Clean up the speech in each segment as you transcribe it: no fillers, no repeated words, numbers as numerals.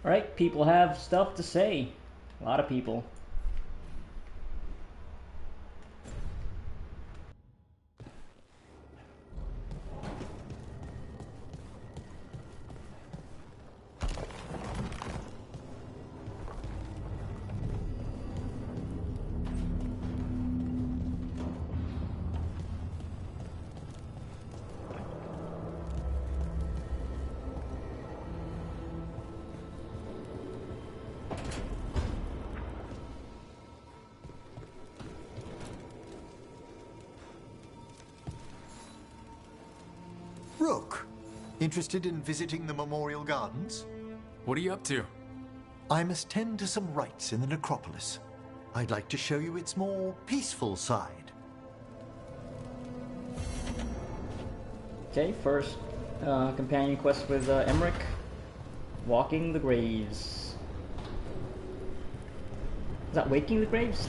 Alright, people have stuff to say. A lot of people. Rook, interested in visiting the Memorial Gardens? What are you up to? I must tend to some rites in the necropolis. I'd like to show you its more peaceful side. Okay, first companion quest with Emmerich. Walking the graves. Is that waking the graves?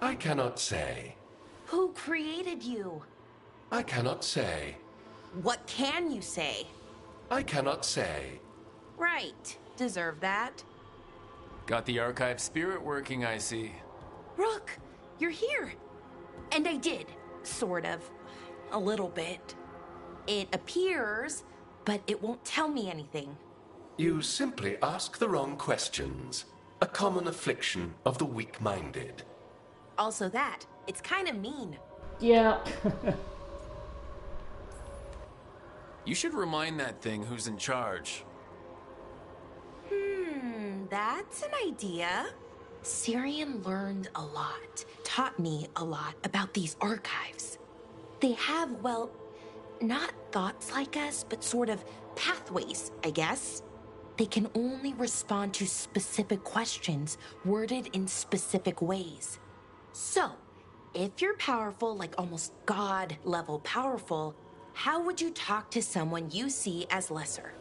I cannot say. Who created you? I cannot say. What can you say? I cannot say. Right. Deserve that. Got the archive spirit working, I see. Rook, you're here. And I did. Sort of. A little bit. It appears, but it won't tell me anything. You simply ask the wrong questions. A common affliction of the weak-minded. Also that. It's kind of mean. Yeah. You should remind that thing who's in charge. That's an idea. Syrian learned a lot, taught me a lot about these archives. They have, well, not thoughts like us, but sort of pathways, I guess. They can only respond to specific questions worded in specific ways. So, if you're powerful, like almost God-level powerful, how would you talk to someone you see as lesser?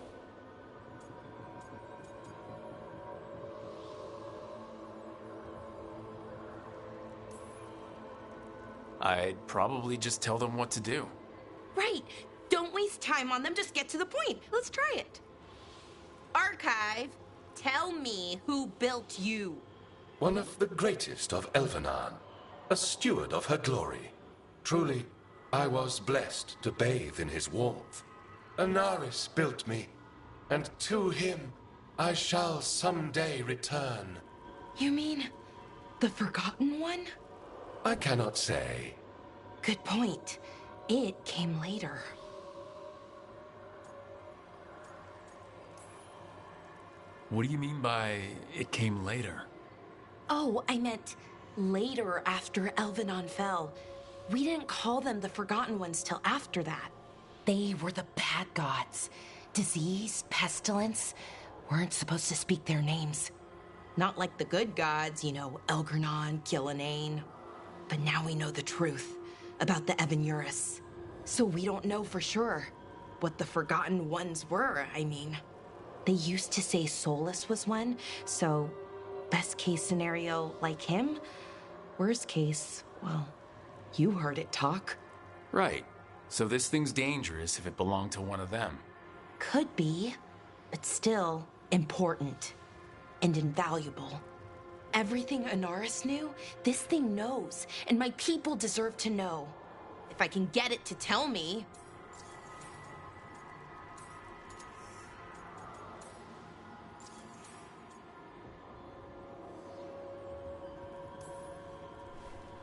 I'd probably just tell them what to do. Right. Don't waste time on them. Just get to the point. Let's try it. Archive, tell me who built you. One of the greatest of Elvenan. A steward of her glory. Truly, I was blessed to bathe in his warmth. Anaris built me, and to him I shall someday return. You mean the Forgotten One? I cannot say. Good point. It came later. What do you mean by it came later? Oh, I meant later after Elvenon fell. We didn't call them the Forgotten Ones till after that. They were the bad gods. Disease, pestilence, weren't supposed to speak their names. Not like the good gods, you know, Elgernon, Gillenane. But now we know the truth about the Evanurus. So we don't know for sure what the Forgotten Ones were, I mean. They used to say Solus was one, so best case scenario like him. Worst case, well, you heard it talk. Right. So this thing's dangerous if it belonged to one of them. Could be, but still important and invaluable. Everything Anaris knew, this thing knows, and my people deserve to know. If I can get it to tell me.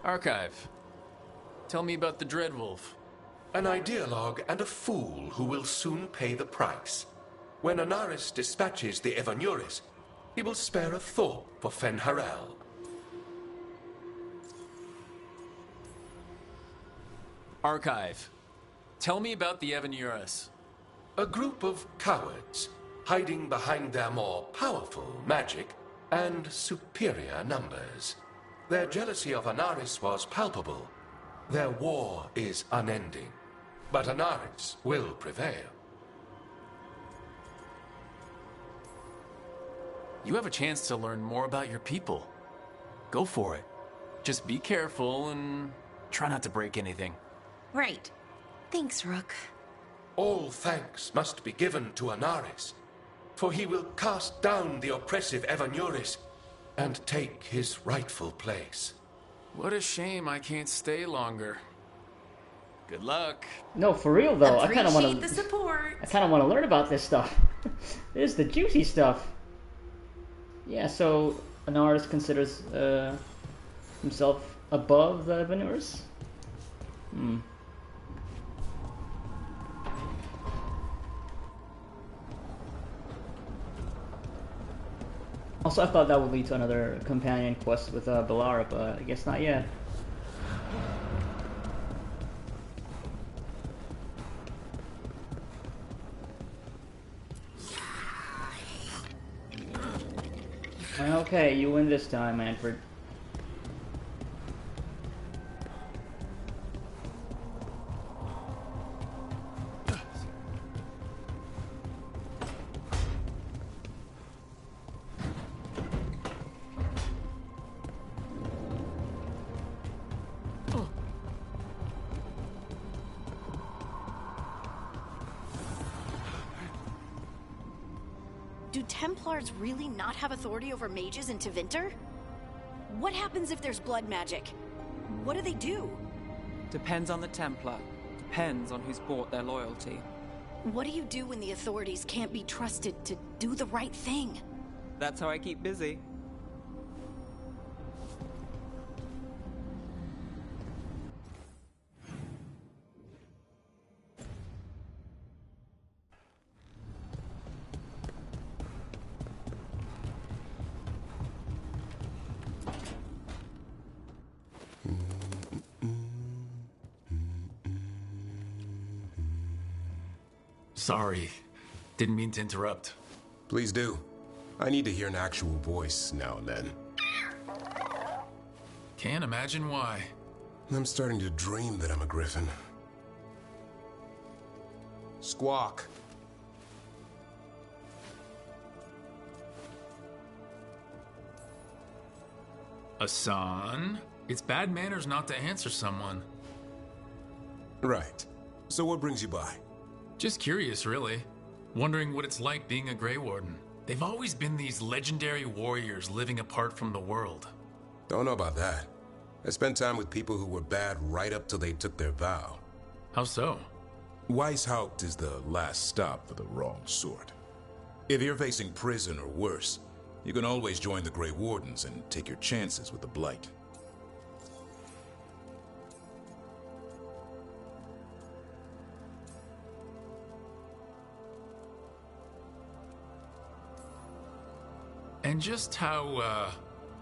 Archive. Tell me about the Dreadwolf. An ideologue and a fool who will soon pay the price. When Anaris dispatches the Evanuris, he will spare a thought for Fen'Harel. Archive. Tell me about the Evanurus. A group of cowards, hiding behind their more powerful magic, and superior numbers. Their jealousy of Anaris was palpable. Their war is unending, but Anaris will prevail. You have a chance to learn more about your people. Go for it. Just be careful and try not to break anything. Right. Thanks, Rook. All thanks must be given to Anaris, for he will cast down the oppressive Evanuris and take his rightful place. What a shame I can't stay longer. Good luck. No, for real though. I kind of want Appreciate the support. I kind of want to learn about this stuff. This is the juicy stuff. Yeah, so an artist considers himself above the Venuers? Also, I thought that would lead to another companion quest with Belara, but I guess not yet. Okay, you win this time, Manfred. Do Templars really not have authority over mages in Tevinter? What happens if there's blood magic? What do they do? Depends on the Templar. Depends on who's bought their loyalty. What do you do when the authorities can't be trusted to do the right thing? That's how I keep busy. Sorry. Didn't mean to interrupt. Please do. I need to hear an actual voice now and then. Can't imagine why. I'm starting to dream that I'm a griffin. Squawk. Asan? It's bad manners not to answer someone. Right. So what brings you by? Just curious, really. Wondering what it's like being a Grey Warden. They've always been these legendary warriors living apart from the world. Don't know about that. I spent time with people who were bad right up till they took their vow. How so? Weishaupt is the last stop for the wrong sort. If you're facing prison or worse, you can always join the Grey Wardens and take your chances with the Blight. And just how,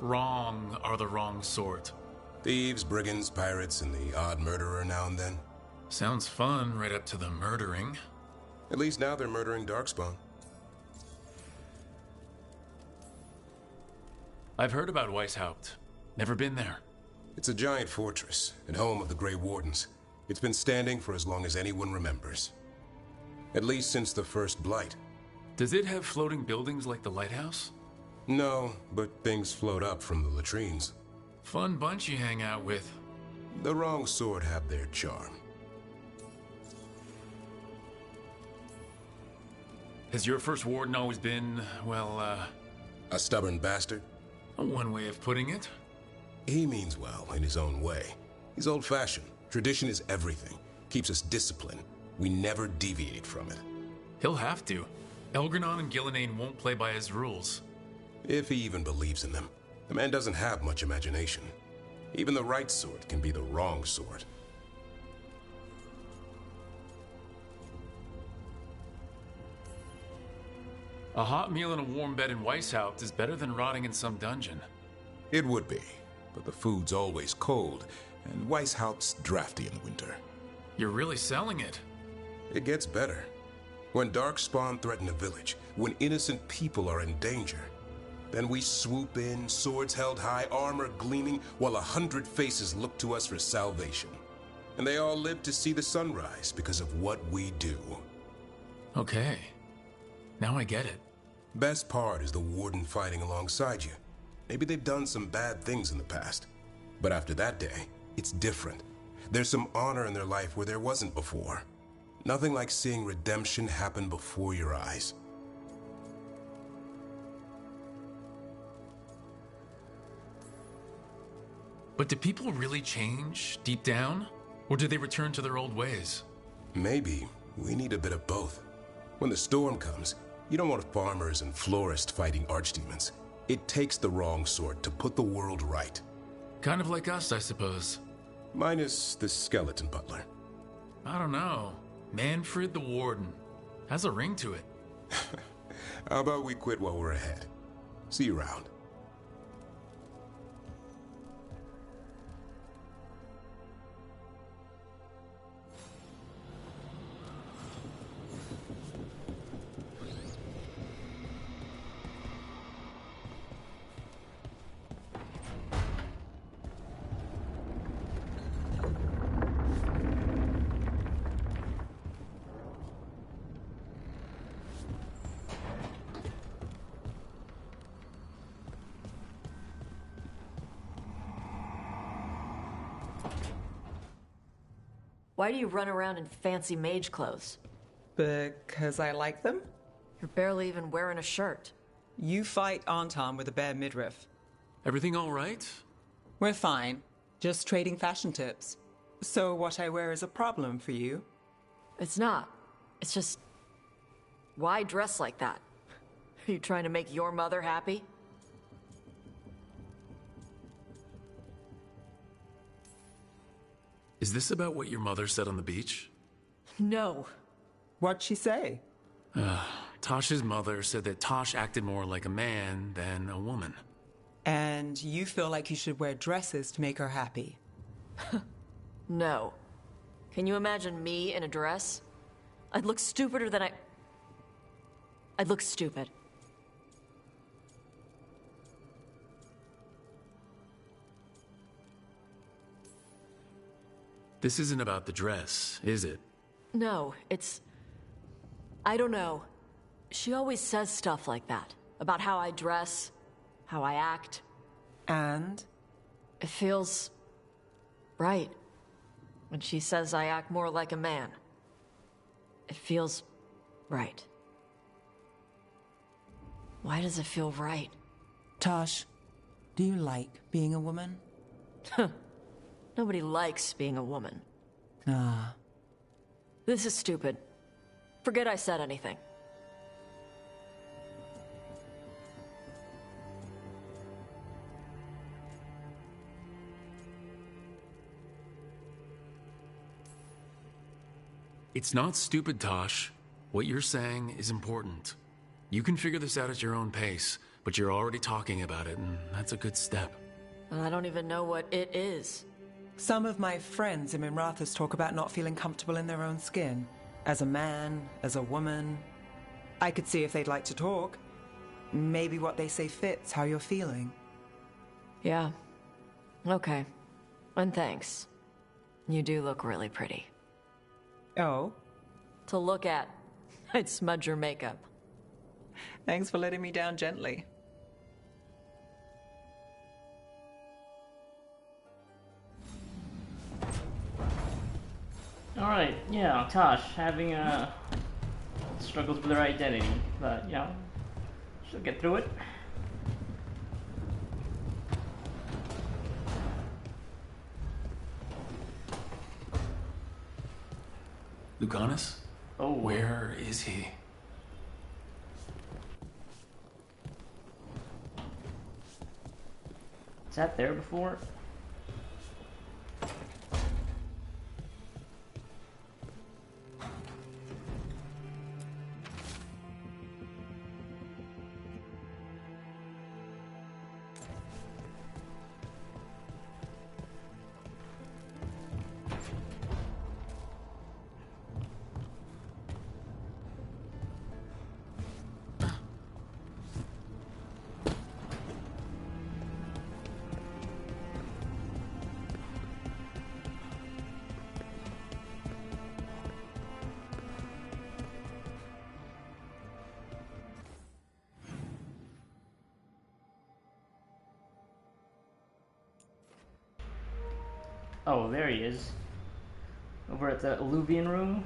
wrong are the wrong sort? Thieves, brigands, pirates, and the odd murderer now and then. Sounds fun right up to the murdering. At least now they're murdering Darkspawn. I've heard about Weishaupt. Never been there. It's a giant fortress and home of the Grey Wardens. It's been standing for as long as anyone remembers. At least since the first Blight. Does it have floating buildings like the lighthouse? No, but things float up from the latrines. Fun bunch you hang out with. The wrong sort have their charm. Has your first warden always been, well, A stubborn bastard? one way of putting it? He means well in his own way. He's old-fashioned. Tradition is everything. Keeps us disciplined. We never deviate from it. He'll have to. Elgranon and Gillenane won't play by his rules. If he even believes in them. The man doesn't have much imagination. Even the right sort can be the wrong sort. A hot meal and a warm bed in Weishaupt is better than rotting in some dungeon. It would be, but the food's always cold, and Weishaupt's drafty in the winter. You're really selling it. It gets better. When Darkspawn threaten a village, when innocent people are in danger, Then we swoop in, swords held high, armor gleaming, while 100 faces look to us for salvation. And they all live to see the sunrise because of what we do. Okay. Now I get it. Best part is the Warden fighting alongside you. Maybe they've done some bad things in the past. But after that day, it's different. There's some honor in their life where there wasn't before. Nothing like seeing redemption happen before your eyes. But do people really change deep down? Or do they return to their old ways? Maybe we need a bit of both. When the storm comes, you don't want farmers and florists fighting archdemons. It takes the wrong sort to put the world right. Kind of like us, I suppose. Minus the skeleton butler. I don't know. Manfred the Warden. Has a ring to it. How about we quit while we're ahead? See you around. Why do you run around in fancy mage clothes? Because I like them? You're barely even wearing a shirt. You fight Anton with a bare midriff. Everything all right? We're fine. Just trading fashion tips. So what I wear is a problem for you? It's not. It's just... Why dress like that? Are you trying to make your mother happy? Is this about what your mother said on the beach? No. What'd she say? Tosh's mother said that Tosh acted more like a man than a woman. And you feel like you should wear dresses to make her happy? No. Can you imagine me in a dress? I'd look stupider than I'd look stupid. This isn't about the dress, is it? No, it's... I don't know. She always says stuff like that. About how I dress, how I act. And? It feels... right. When she says I act more like a man. It feels... right. Why does it feel right? Tosh, do you like being a woman? Nobody likes being a woman. Ah. This is stupid. Forget I said anything. It's not stupid, Tosh. What you're saying is important. You can figure this out at your own pace, but you're already talking about it, and that's a good step. I don't even know what it is. Some of my friends in Minrathous talk about not feeling comfortable in their own skin. As a man, as a woman. I could see if they'd like to talk. Maybe what they say fits how you're feeling. Yeah. Okay. And thanks. You do look really pretty. Oh? To look at. I'd smudge your makeup. Thanks for letting me down gently. Alright, yeah, Tosh having struggles with her identity, but you know, she'll get through it. Lucanus? Oh. Where is he? Is that there before? Oh, there he is. Over at the Alluvian room.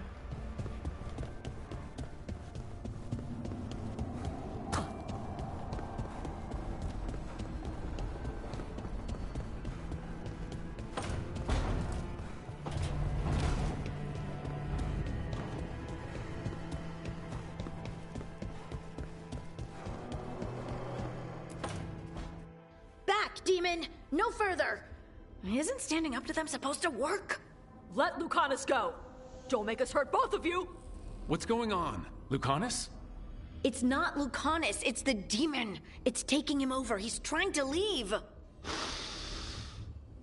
Back, demon! No further! Isn't standing up to them supposed to work? Let Lucanus go! Don't make us hurt both of you! What's going on? Lucanus? It's not Lucanus, it's the demon. It's taking him over. He's trying to leave.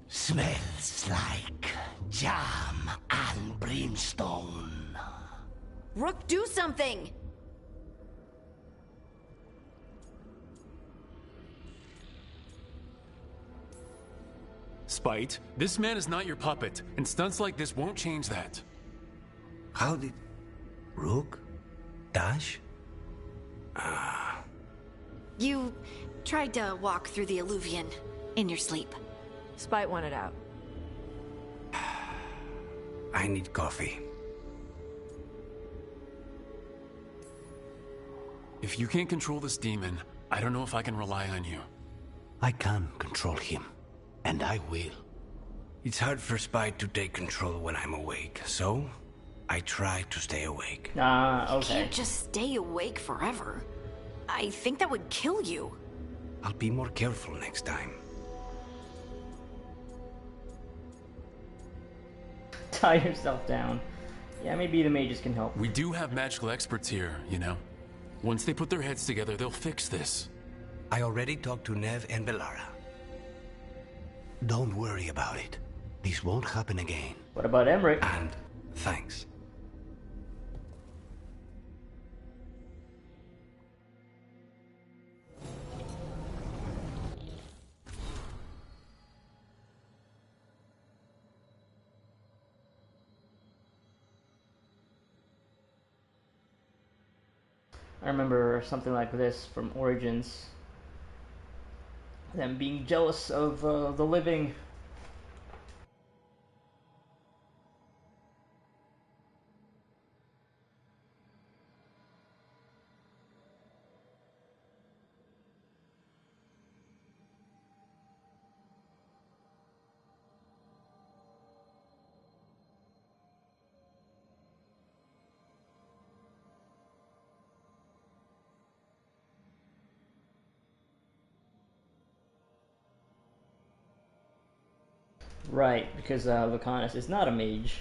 Smells like jam and brimstone. Rook, do something! Spite, this man is not your puppet, and stunts like this won't change that. How did... Rook? Dash? You tried to walk through the Alluvian in your sleep. Spite wanted out. I need coffee. If you can't control this demon, I don't know if I can rely on you. I can control him. And I will. It's hard for Spite to take control when I'm awake, so I try to stay awake. Okay. You can't just stay awake forever. I think that would kill you. I'll be more careful next time. Tie yourself down. Yeah, maybe the mages can help. We do have magical experts here, you know. Once they put their heads together, they'll fix this. I already talked to Nev and Bellara. Don't worry about it. This won't happen again. What about Emmerich? And thanks. I remember something like this from Origins. Them being jealous of the living. Right, because Lucanus is not a mage.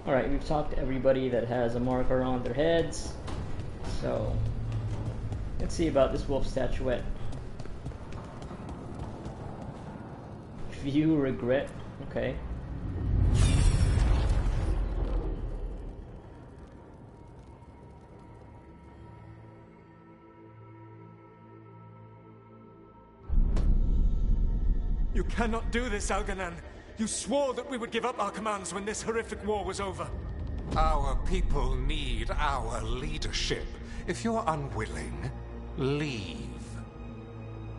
Alright, we've talked to everybody that has a marker on their heads. So, let's see about this wolf statuette. View regret. Okay. You cannot do this, Algernon. You swore that we would give up our commands when this horrific war was over. Our people need our leadership. If you're unwilling, leave.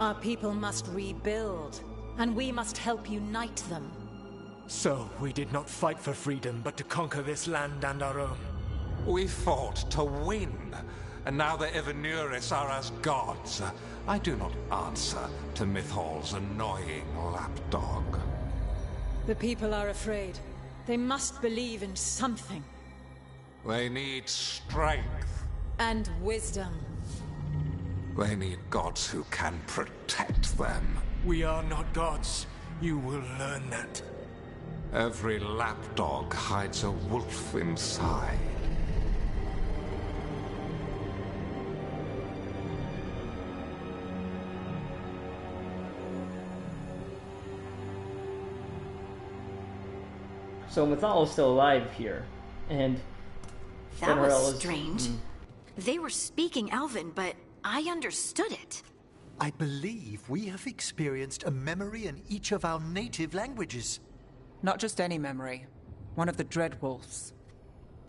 Our people must rebuild, and we must help unite them. So, we did not fight for freedom, but to conquer this land and our own. We fought to win, and now the Evanuris are as gods. I do not answer to Mythal's annoying lapdog. The people are afraid. They must believe in something. They need strength. And wisdom. They need gods who can protect them. We are not gods. You will learn that. Every lapdog hides a wolf inside. So Mythal is still alive here. and That Fenrirel was is- strange. They were speaking Elven, but I understood it. I believe we have experienced a memory in each of our native languages. Not just any memory. One of the Dreadwolves.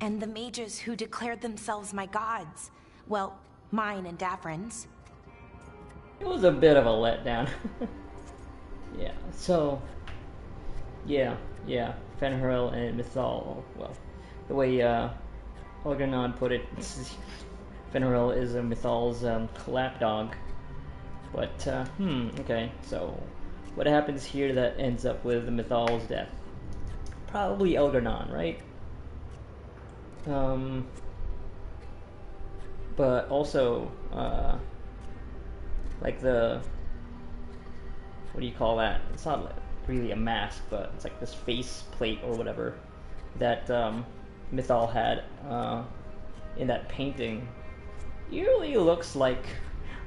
And the mages who declared themselves my gods. Well, mine and Davrin's. It was a bit of a letdown. Yeah, so... Yeah. Fenrirel and Mythal, well, the way Algernon put it, Fenrirel is Mythal's lapdog. But, okay, so what happens here that ends up with Mythal's death? Probably Algernon, right? But also, like the... What do you call that? It's not really a mask, but it's like this face plate or whatever that Mythal had in that painting. It really looks like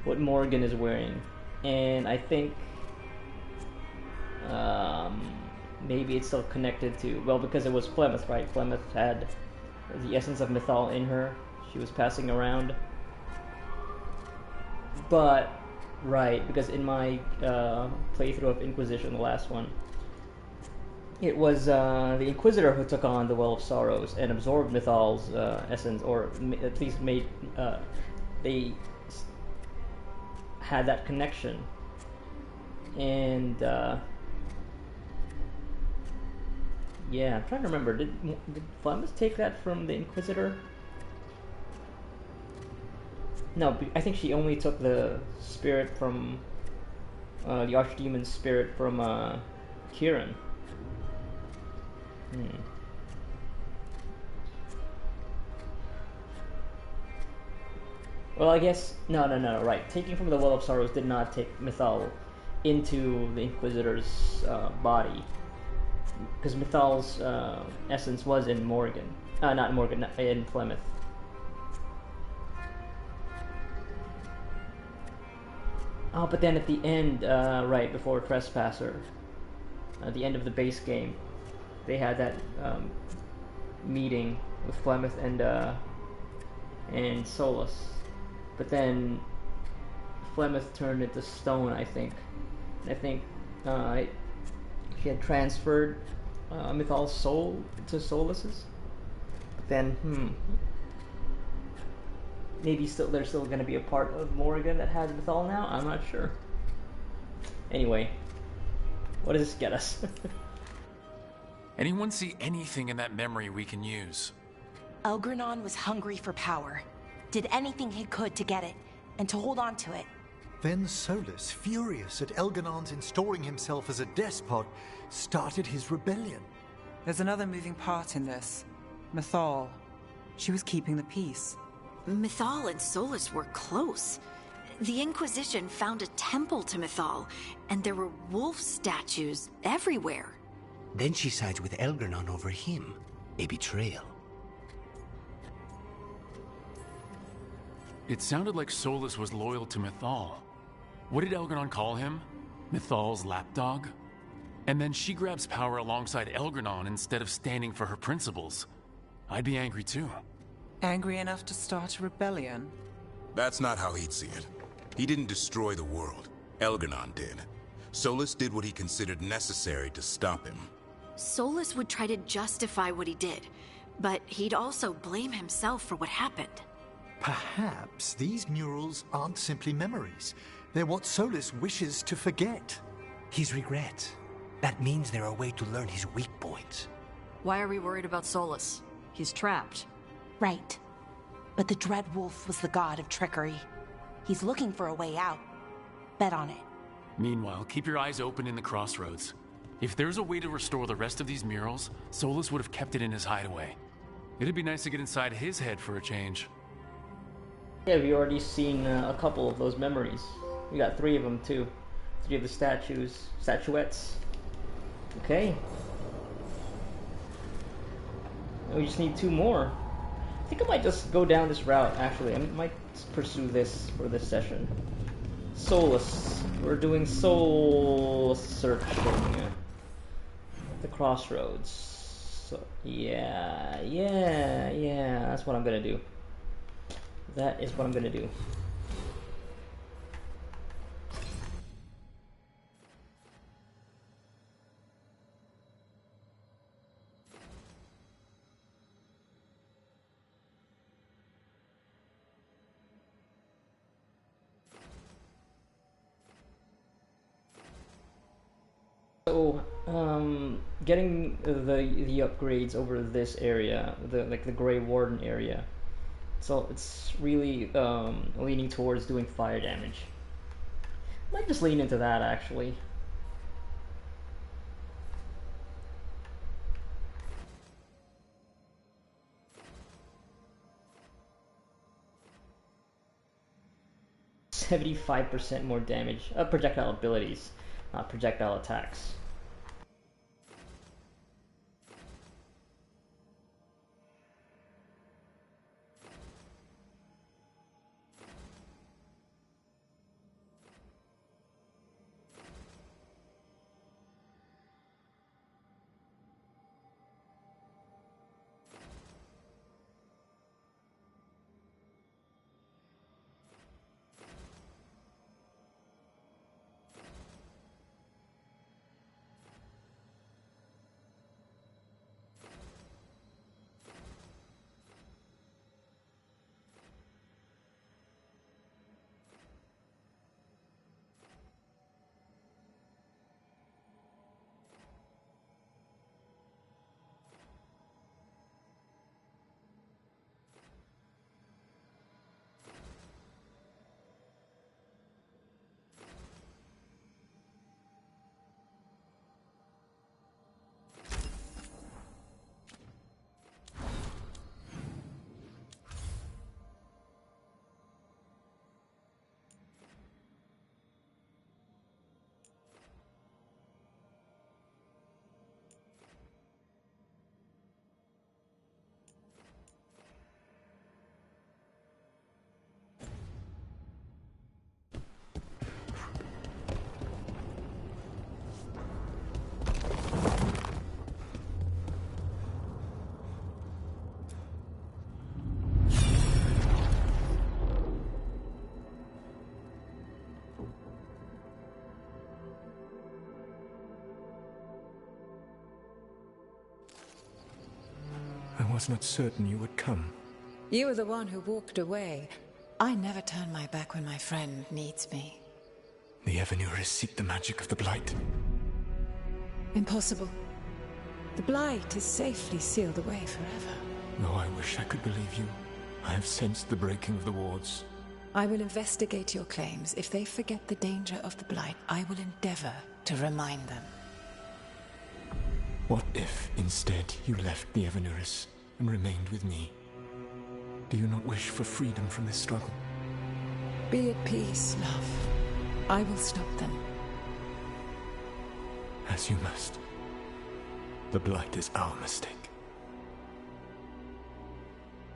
what Morgan is wearing, and I think maybe it's still connected to, well, because it was Flemeth, right? Flemeth had the essence of Mythal in her. She was passing around, but right, because in my playthrough of Inquisition, the last one, it was the Inquisitor who took on the Well of Sorrows and absorbed Mythal's essence, or at least made they had that connection. And yeah, I'm trying to remember. Did Flemeth take that from the Inquisitor? No, I think she only took the spirit from the Archdemon's spirit from Kieran. Well, I guess no, right. Taking from the Well of Sorrows did not take Mythal into the Inquisitor's body, because Mythal's essence was in Morgan, in Flemeth. Oh, but then at the end, right before Trespasser, at the end of the base game, they had that meeting with Flemeth and Solus. But then Flemeth turned into stone, I think. And I think he had transferred Mythal's soul to Solus's. But then, maybe there's still going to be a part of Morgan that has Mythal now? I'm not sure. Anyway, what does this get us? Anyone see anything in that memory we can use? Elgranon was hungry for power. Did anything he could to get it, and to hold on to it. Then Solus, furious at Elganon's installing himself as a despot, started his rebellion. There's another moving part in this. Mythal. She was keeping the peace. Mythal and Solus were close. The Inquisition found a temple to Mythal, and there were wolf statues everywhere. Then she sides with Elgranon over him. A betrayal. It sounded like Solus was loyal to Mythal. What did Elgranon call him? Mythal's lapdog? And then she grabs power alongside Elgranon instead of standing for her principles. I'd be angry too. Angry enough to start a rebellion? That's not how he'd see it. He didn't destroy the world. Elgranon did. Solus did what he considered necessary to stop him. Solus would try to justify what he did, but he'd also blame himself for what happened. Perhaps these murals aren't simply memories. They're what Solus wishes to forget. His regret. That means they're a way to learn his weak points. Why are we worried about Solus? He's trapped. Right. But the Dreadwolf was the god of trickery. He's looking for a way out. Bet on it. Meanwhile, keep your eyes open in the crossroads. If there's a way to restore the rest of these murals, Solus would have kept it in his hideaway. It'd be nice to get inside his head for a change. Yeah, we've already seen a couple of those memories. We got 3 of them too. 3 of the statuettes. Okay. We just need 2 more. I think I might just go down this route, actually. I might pursue this for this session. Solus. We're doing soul searching. The crossroads. So, yeah, that's what I'm gonna do. That is what I'm gonna do. So, getting the upgrades over this area, the Grey Warden area, so it's really leaning towards doing fire damage. Might just lean into that actually. %75% more damage. Projectile abilities, not projectile attacks. I was not certain you would come. You were the one who walked away. I never turn my back when my friend needs me. The Evenuris seek the magic of the Blight. Impossible. The Blight is safely sealed away forever. Though I wish I could believe you, I have sensed the breaking of the wards. I will investigate your claims. If they forget the danger of the Blight, I will endeavor to remind them. What if, instead, you left the Evenuris and remained with me? Do you not wish for freedom from this struggle? Be at peace, love. I will stop them. As you must. The Blight is our mistake.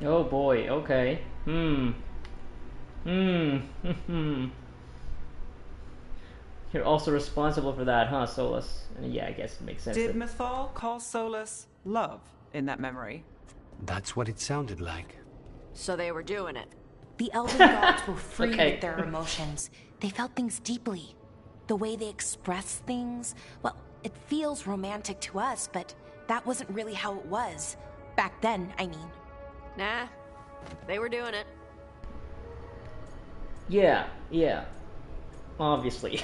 Oh boy, okay. You're also responsible for that, huh, Solus? And yeah, I guess it makes sense. Did Mythal call Solus love in that memory? That's what it sounded like. So they were doing it. The Elven gods were free Okay. with their emotions. They felt things deeply. The way they express things, well, it feels romantic to us, but that wasn't really how it was. Back then, I mean. Nah, they were doing it. Yeah. Obviously.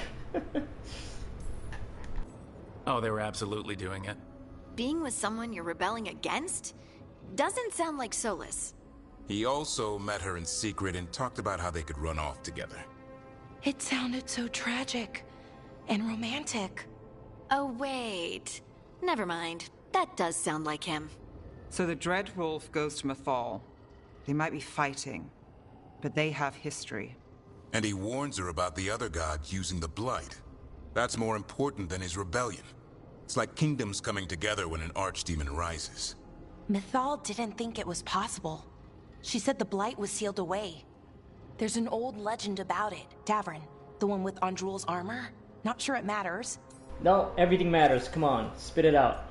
Oh, they were absolutely doing it. Being with someone you're rebelling against? Doesn't sound like Solus. He also met her in secret and talked about how they could run off together. It sounded so tragic and romantic. Oh, wait. Never mind. That does sound like him. So the Dread Wolf goes to Mythal. They might be fighting, but they have history. And he warns her about the other god using the Blight. That's more important than his rebellion. It's like kingdoms coming together when an archdemon rises. Mythal didn't think it was possible. She said the Blight was sealed away. There's an old legend about it. Davrin, the one with Andrul's armor. Not sure it matters. No, everything matters. Come on, spit it out.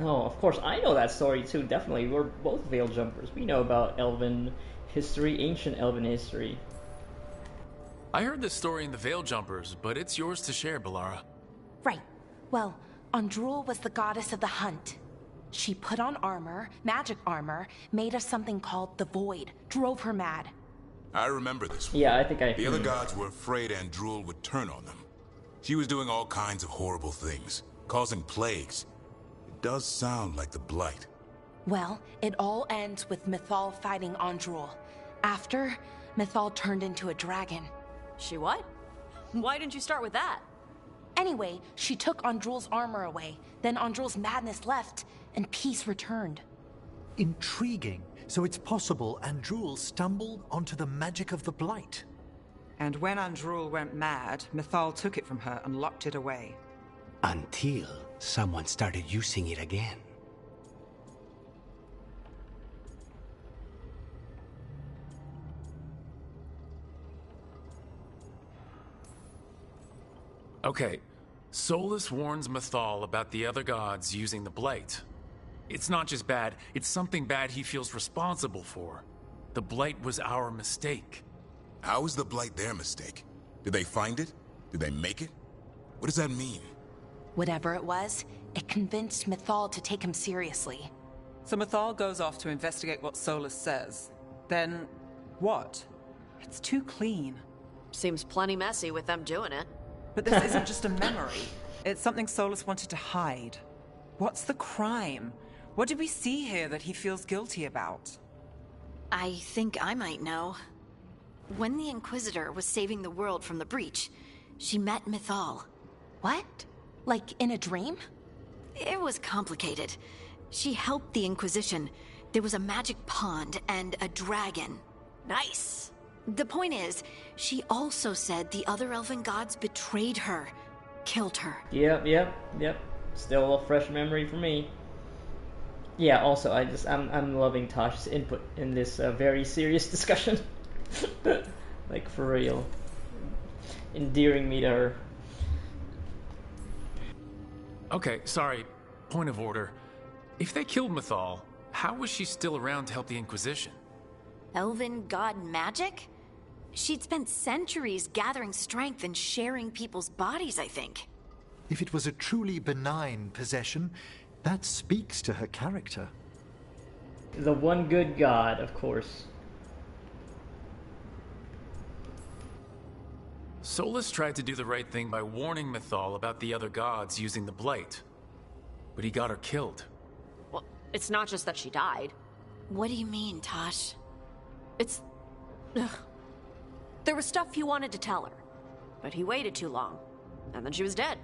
Oh, of course, I know that story too, definitely. We're both Veil Jumpers. We know about elven history, ancient elven history. I heard this story in the Veil Jumpers, but it's yours to share, Balara. Right. Well, Andrul was the goddess of the hunt. She put on armor, magic armor, made of something called the Void, drove her mad. I remember this one. Yeah, I think I... The other gods were afraid Andrul would turn on them. She was doing all kinds of horrible things, causing plagues. It does sound like the Blight. Well, it all ends with Mythal fighting Andrul. After, Mythal turned into a dragon. She what? Why didn't you start with that? Anyway, she took Andrul's armor away. Then Andrul's madness left, and peace returned. Intriguing. So it's possible Andrul stumbled onto the magic of the Blight. And when Andrul went mad, Mythal took it from her and locked it away. Until someone started using it again. Okay, Solus warns Mythal about the other gods using the Blight. It's not just bad, it's something bad he feels responsible for. The Blight was our mistake. How is the Blight their mistake? Did they find it? Did they make it? What does that mean? Whatever it was, it convinced Mythal to take him seriously. So Mythal goes off to investigate what Solus says. Then, what? It's too clean. Seems plenty messy with them doing it. But this isn't just a memory. It's something Solus wanted to hide. What's the crime? What did we see here that he feels guilty about? I think I might know. When the Inquisitor was saving the world from the breach, she met Mythal. What? Like in a dream? It was complicated. She helped the Inquisition. There was a magic pond and a dragon. Nice. The point is, she also said the other elven gods betrayed her, killed her. Yep. Still a fresh memory for me. Yeah, also, I'm loving Tosh's input in this very serious discussion. Like, for real. Endearing me to her. Okay, sorry. Point of order. If they killed Mythal, how was she still around to help the Inquisition? Elven god magic? She'd spent centuries gathering strength and sharing people's bodies, I think. If it was a truly benign possession, that speaks to her character. The one good god, of course. Solus tried to do the right thing by warning Mythal about the other gods using the Blight. But he got her killed. Well, it's not just that she died. What do you mean, Tosh? It's... Ugh. There was stuff he wanted to tell her, but he waited too long, and then she was dead.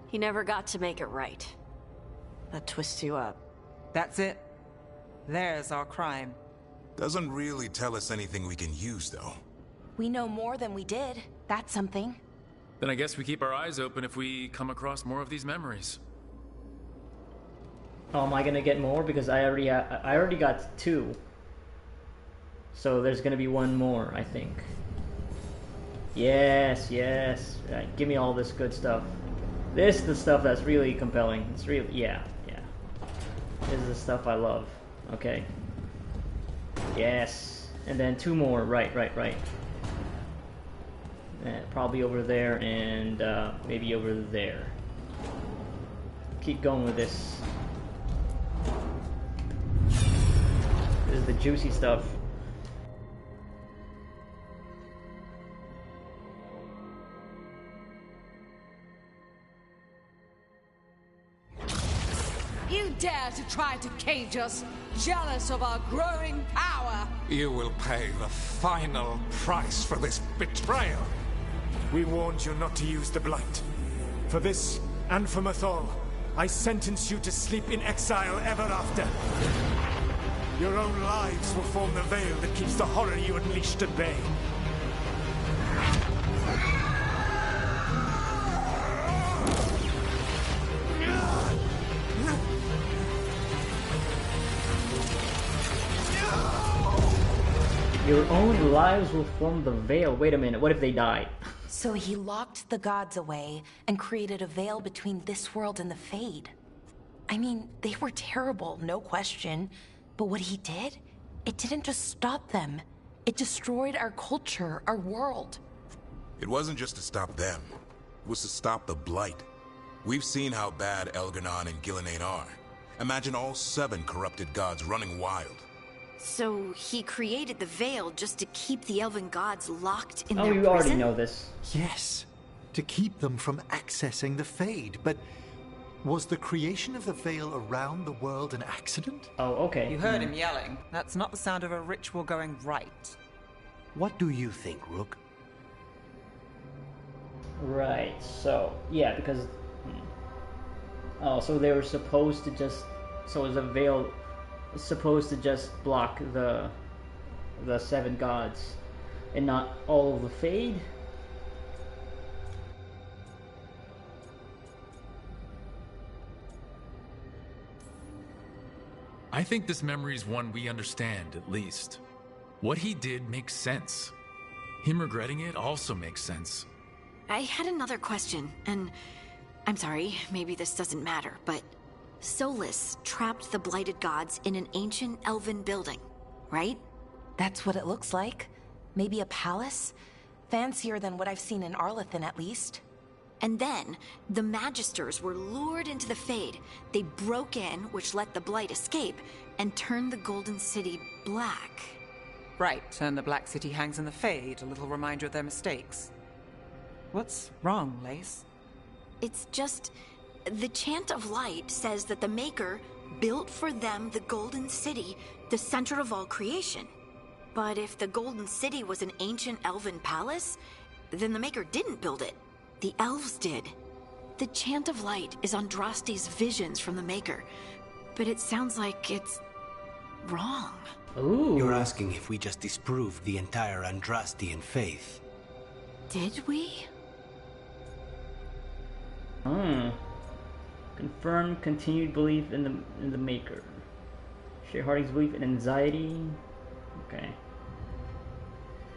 He never got to make it right. That twists you up. That's it. There's our crime. Doesn't really tell us anything we can use, though. We know more than we did. That's something. Then I guess we keep our eyes open if we come across more of these memories. Oh, am I gonna get more? Because I already got 2. So there's gonna be 1 more, I think. Yes. Right, give me all this good stuff. This is the stuff that's really compelling. It's really, yeah. This is the stuff I love. Okay. Yes. And then 2 more. Right. Probably over there and maybe over there. Keep going with this. This is the juicy stuff. You dare to try to cage us, jealous of our growing power. You will pay the final price for this betrayal. We warned you not to use the Blight. For this, and for Mythal, I sentence you to sleep in exile ever after. Your own lives will form the veil that keeps the horror you unleashed at bay. Your own lives will form the veil. Wait a minute, what if they die? So he locked the gods away and created a veil between this world and the Fade. I mean, they were terrible, no question. But what he did, it didn't just stop them. It destroyed our culture, our world. It wasn't just to stop them. It was to stop the Blight. We've seen how bad Elgar'nan and Gillenane are. Imagine all 7 corrupted gods running wild. So he created the Veil just to keep the elven gods locked in Oh, their you prison? already know this. Yes, to keep them from accessing the Fade. But was the creation of the Veil around the world an accident? Oh, okay. You heard him yelling. That's not the sound of a ritual going right. What do you think, Rook? Right, so, yeah, because... Oh, so they were supposed to just... So was the Veil supposed to just block the 7 gods and not all of the Fade? I think this memory is one we understand, at least. What he did makes sense. Him regretting it also makes sense. I had another question, and I'm sorry, maybe this doesn't matter, but Solus trapped the blighted gods in an ancient elven building, right? That's what it looks like. Maybe a palace? Fancier than what I've seen in Arlethan, at least. And then, the Magisters were lured into the Fade. They broke in, which let the Blight escape, and turned the Golden City black. Right, and the Black City hangs in the Fade, a little reminder of their mistakes. What's wrong, Lace? It's just... The Chant of Light says that the Maker built for them the Golden City, the center of all creation. But if the Golden City was an ancient elven palace, then the Maker didn't build it. The elves did. The Chant of Light is Andraste's visions from the Maker, but it sounds like it's wrong. Ooh. You're asking if we just disproved the entire Andrastian faith. Did we? Confirm continued belief in the Maker. Share Harding's belief in anxiety. Okay.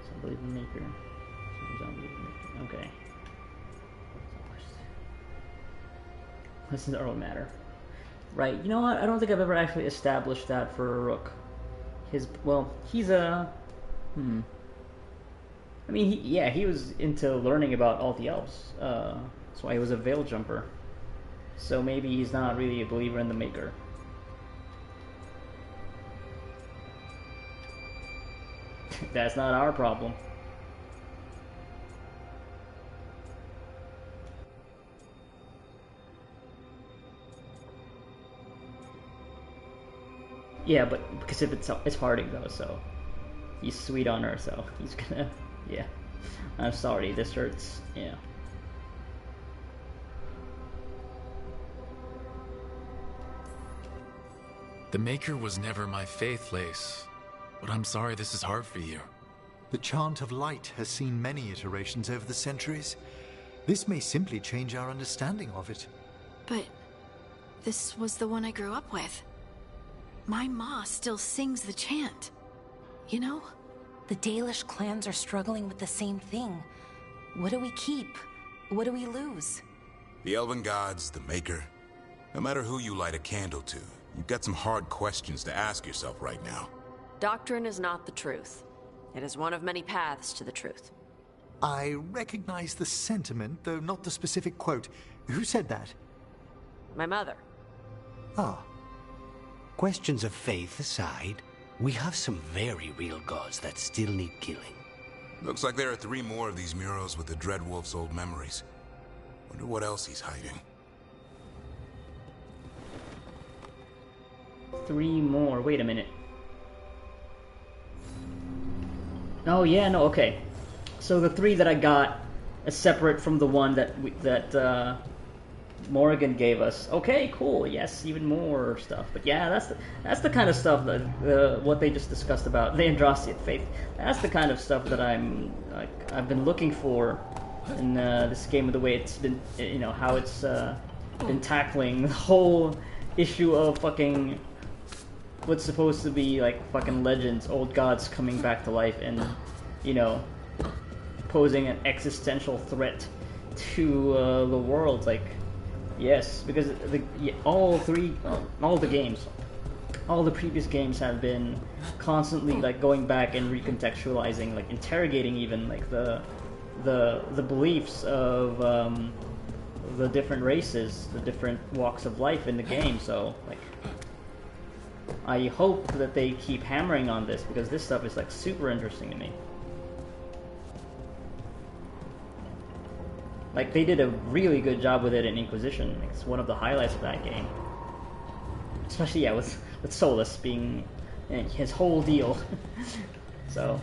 Some believe in the Maker. Some don't believe in the Maker. Okay. Listen to Earl Matter. Right, you know what? I don't think I've ever actually established that for a Rook. He's a... I mean, he was into learning about all the elves. That's why he was a Veil Jumper. So maybe he's not really a believer in the Maker. That's not our problem. Yeah, but because if it's Harding though, so he's sweet on her, so he's gonna, yeah. I'm sorry, this hurts, yeah. The Maker was never my faith, Lace. But I'm sorry this is hard for you. The Chant of Light has seen many iterations over the centuries. This may simply change our understanding of it. But this was the one I grew up with. My ma still sings the chant. You know? The Dalish clans are struggling with the same thing. What do we keep? What do we lose? The elven gods, the Maker. No matter who you light a candle to, you've got some hard questions to ask yourself right now. Doctrine is not the truth. It is one of many paths to the truth. I recognize the sentiment, though not the specific quote. Who said that? My mother. Ah. Questions of faith aside, we have some very real gods that still need killing. Looks like there are 3 more of these murals with the Dreadwolf's old memories. Wonder what else he's hiding. 3 more. Wait a minute. Oh yeah, no, okay. So the 3 that I got is separate from the one that Morrigan gave us. Okay, cool. Yes, even more stuff. But yeah, that's the kind of stuff that what they just discussed about the Andrastian faith. That's the kind of stuff that I've been looking for in this game, of the way it's been, you know, how it's been tackling the whole issue of fucking what's supposed to be like fucking legends, old gods coming back to life, and you know, posing an existential threat to the world. Like, Yes, because all the previous games have been constantly like going back and recontextualizing, like interrogating even like the beliefs of the different races, the different walks of life in the game. So like, I hope that they keep hammering on this because this stuff is like super interesting to me. Like, they did a really good job with it in Inquisition. It's one of the highlights of that game. Especially, yeah, with Solus being his whole deal. So,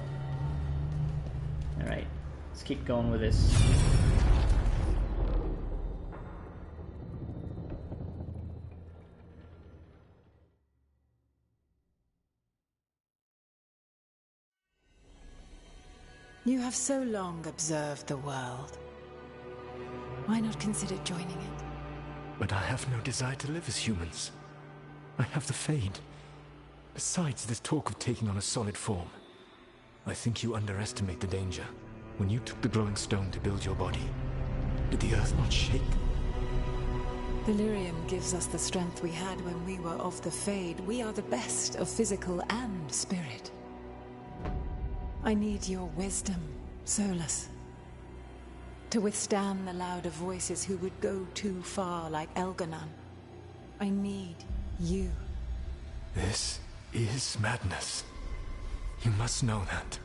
alright, let's keep going with this. You have so long observed the world. Why not consider joining it? But I have no desire to live as humans. I have the Fade. Besides, this talk of taking on a solid form. I think you underestimate the danger. When you took the glowing stone to build your body, did the earth not shake? Delirium gives us the strength we had when we were of the Fade. We are the best of physical and spirit. I need your wisdom, Solus. To withstand the louder voices who would go too far like Elganon. I need you. This is madness. You must know that.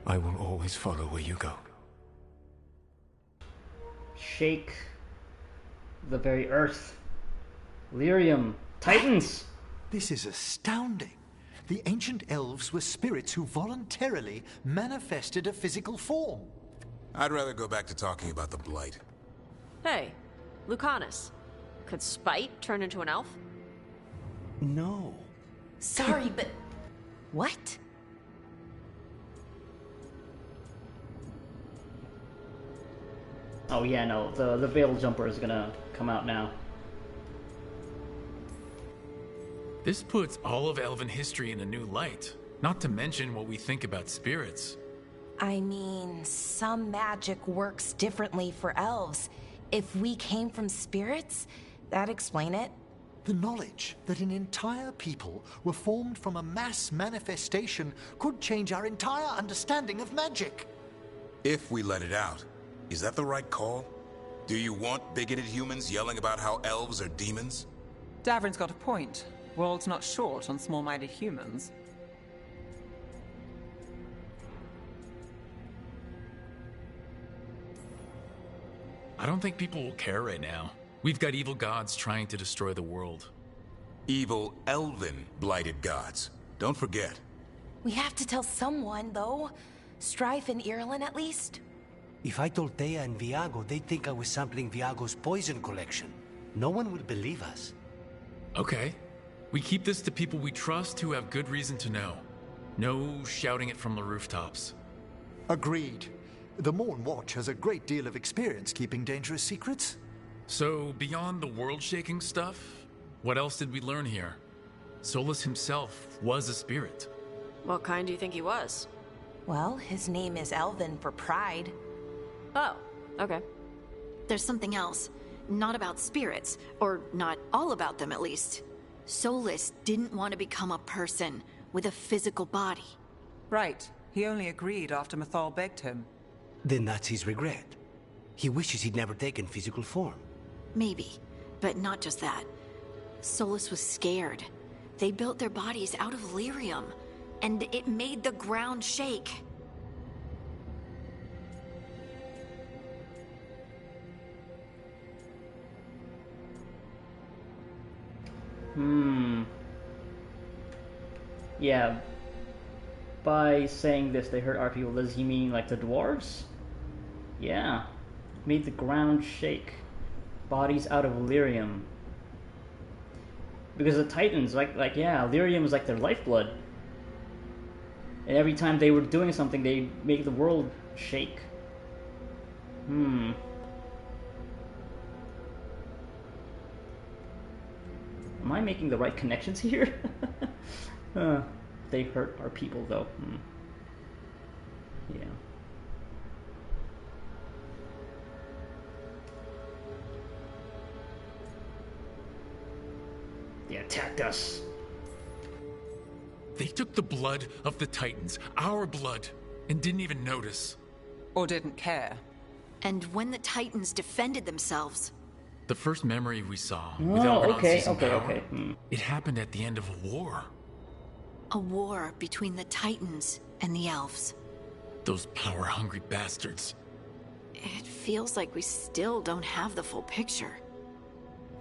I will always follow where you go. Shake the very earth. Lyrium. Titans! This is astounding. The ancient elves were spirits who voluntarily manifested a physical form. I'd rather go back to talking about the Blight. Hey, Lucanus. Could Spite turn into an elf? No. Sorry, but... What? Oh yeah, no, the Veil Jumper is gonna come out now. This puts all of elven history in a new light, not to mention what we think about spirits. I mean, some magic works differently for elves. If we came from spirits, that'd explain it. The knowledge that an entire people were formed from a mass manifestation could change our entire understanding of magic. If we let it out, is that the right call? Do you want bigoted humans yelling about how elves are demons? Davrin's got a point. World's not short on small-minded humans. I don't think people will care right now. We've got evil gods trying to destroy the world. Evil elven blighted gods. Don't forget. We have to tell someone, though. Strife and Irulan, at least. If I told Thea and Viago, they'd think I was sampling Viago's poison collection. No one would believe us. Okay. We keep this to people we trust who have good reason to know. No shouting it from the rooftops. Agreed. The Morn Watch has a great deal of experience keeping dangerous secrets. So, beyond the world-shaking stuff, what else did we learn here? Solus himself was a spirit. What kind do you think he was? Well, his name is Elven for pride. Oh, okay. There's something else. Not about spirits, or not all about them at least. Solus didn't want to become a person with a physical body. Right. He only agreed after Mythal begged him. Then that's his regret. He wishes he'd never taken physical form. Maybe, but not just that. Solus was scared. They built their bodies out of lyrium, and it made the ground shake. Yeah. By saying this, they hurt our people. Does he mean like the dwarves? Yeah. Made the ground shake. Bodies out of lyrium. Because the Titans, yeah, lyrium is like their lifeblood. And every time they were doing something, they make the world shake. Am I making the right connections here? They hurt our people, though. Yeah. They attacked us. They took the blood of the Titans, our blood, and didn't even notice. Or didn't care. And when the Titans defended themselves... The first memory we saw Oh, with Algernon okay, seizing okay, power, okay. it happened at the end of a war. A war between the Titans and the elves. Those power-hungry bastards. It feels like we still don't have the full picture.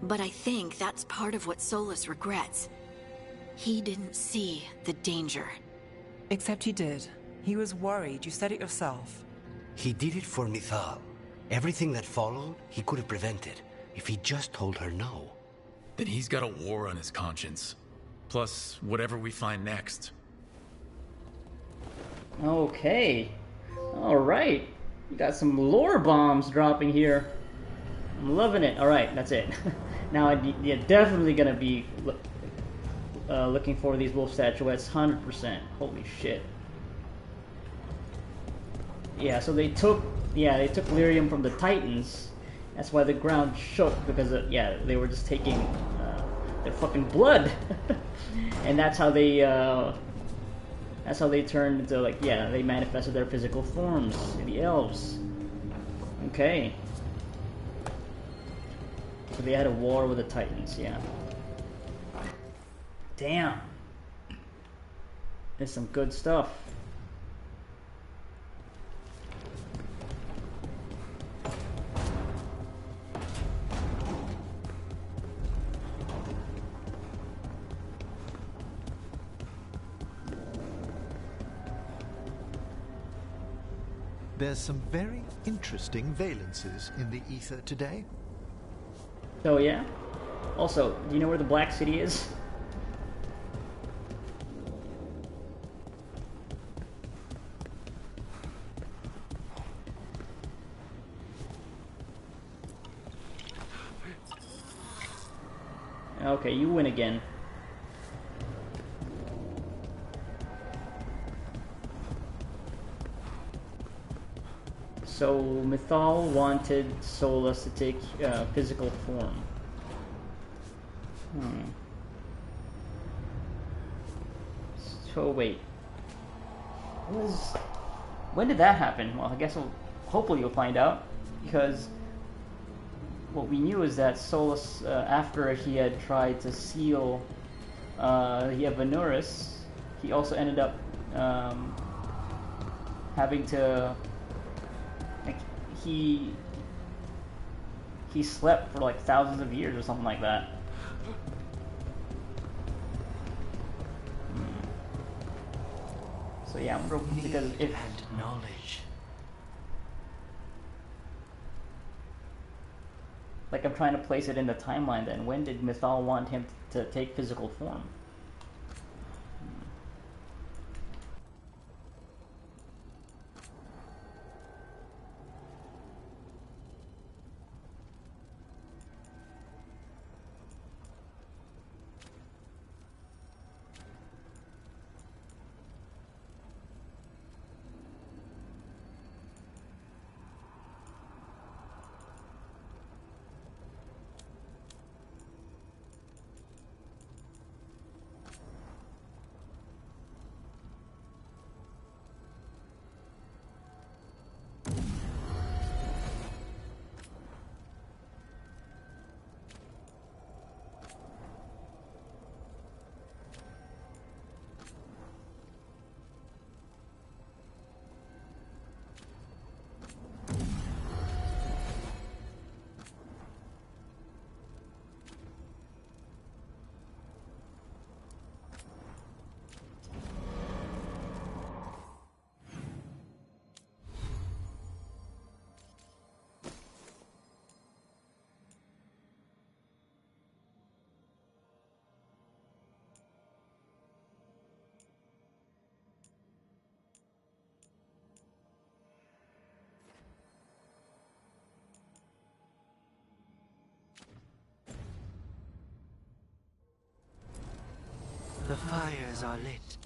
But I think that's part of what Solus regrets. He didn't see the danger. Except he did. He was worried. You said it yourself. He did it for Mythal. Everything that followed, he could have prevented if he just told her no. Then he's got a war on his conscience. Plus, whatever we find next. Okay. Alright. You got some lore bombs dropping here. I'm loving it. Alright, that's it. Now, you're definitely gonna be looking for these wolf statuettes, 100%. Holy shit. Yeah, so they took lyrium from the Titans. That's why the ground shook, because they were just taking their fucking blood. And that's how they turned into, like, they manifested their physical forms, the elves. Okay. So they had a war with the Titans, yeah. Damn. There's some good stuff. There's some very interesting valences in the ether today. Oh yeah? Also, do you know where the Black City is? Okay, you win again. So, Mythal wanted Solus to take physical form. So, wait. When did that happen? Well, I guess hopefully you'll find out. Because what we knew is that Solus, after he had tried to seal Venuris, he also ended up having to... Like, he slept for like thousands of years or something like that. So yeah, I'm wondering because if knowledge. Like, I'm trying to place it in the timeline then. When did Mythal want him to take physical form? The fires are lit.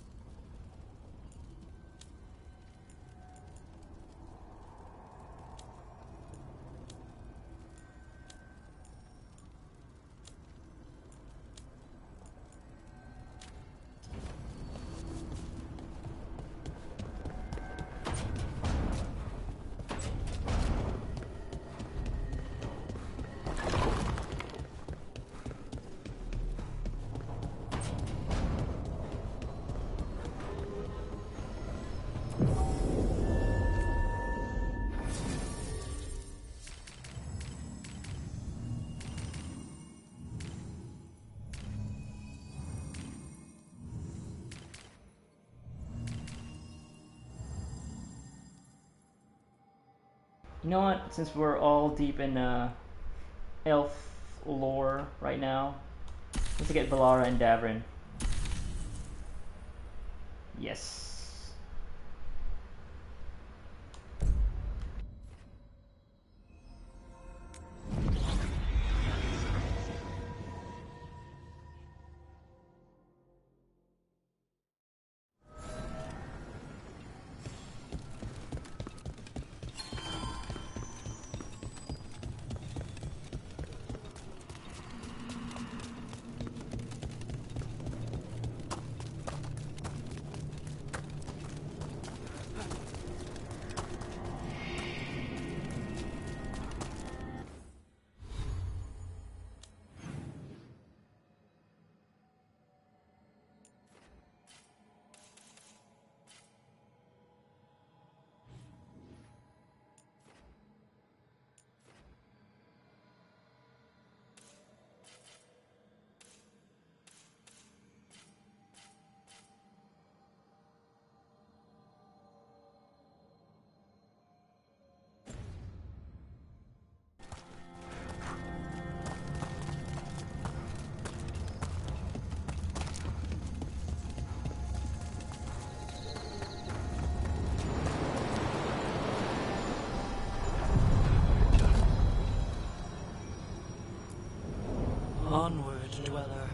You know what? Since we're all deep in elf lore right now, let's get Valara and Davrin. Yes. Onward, dweller.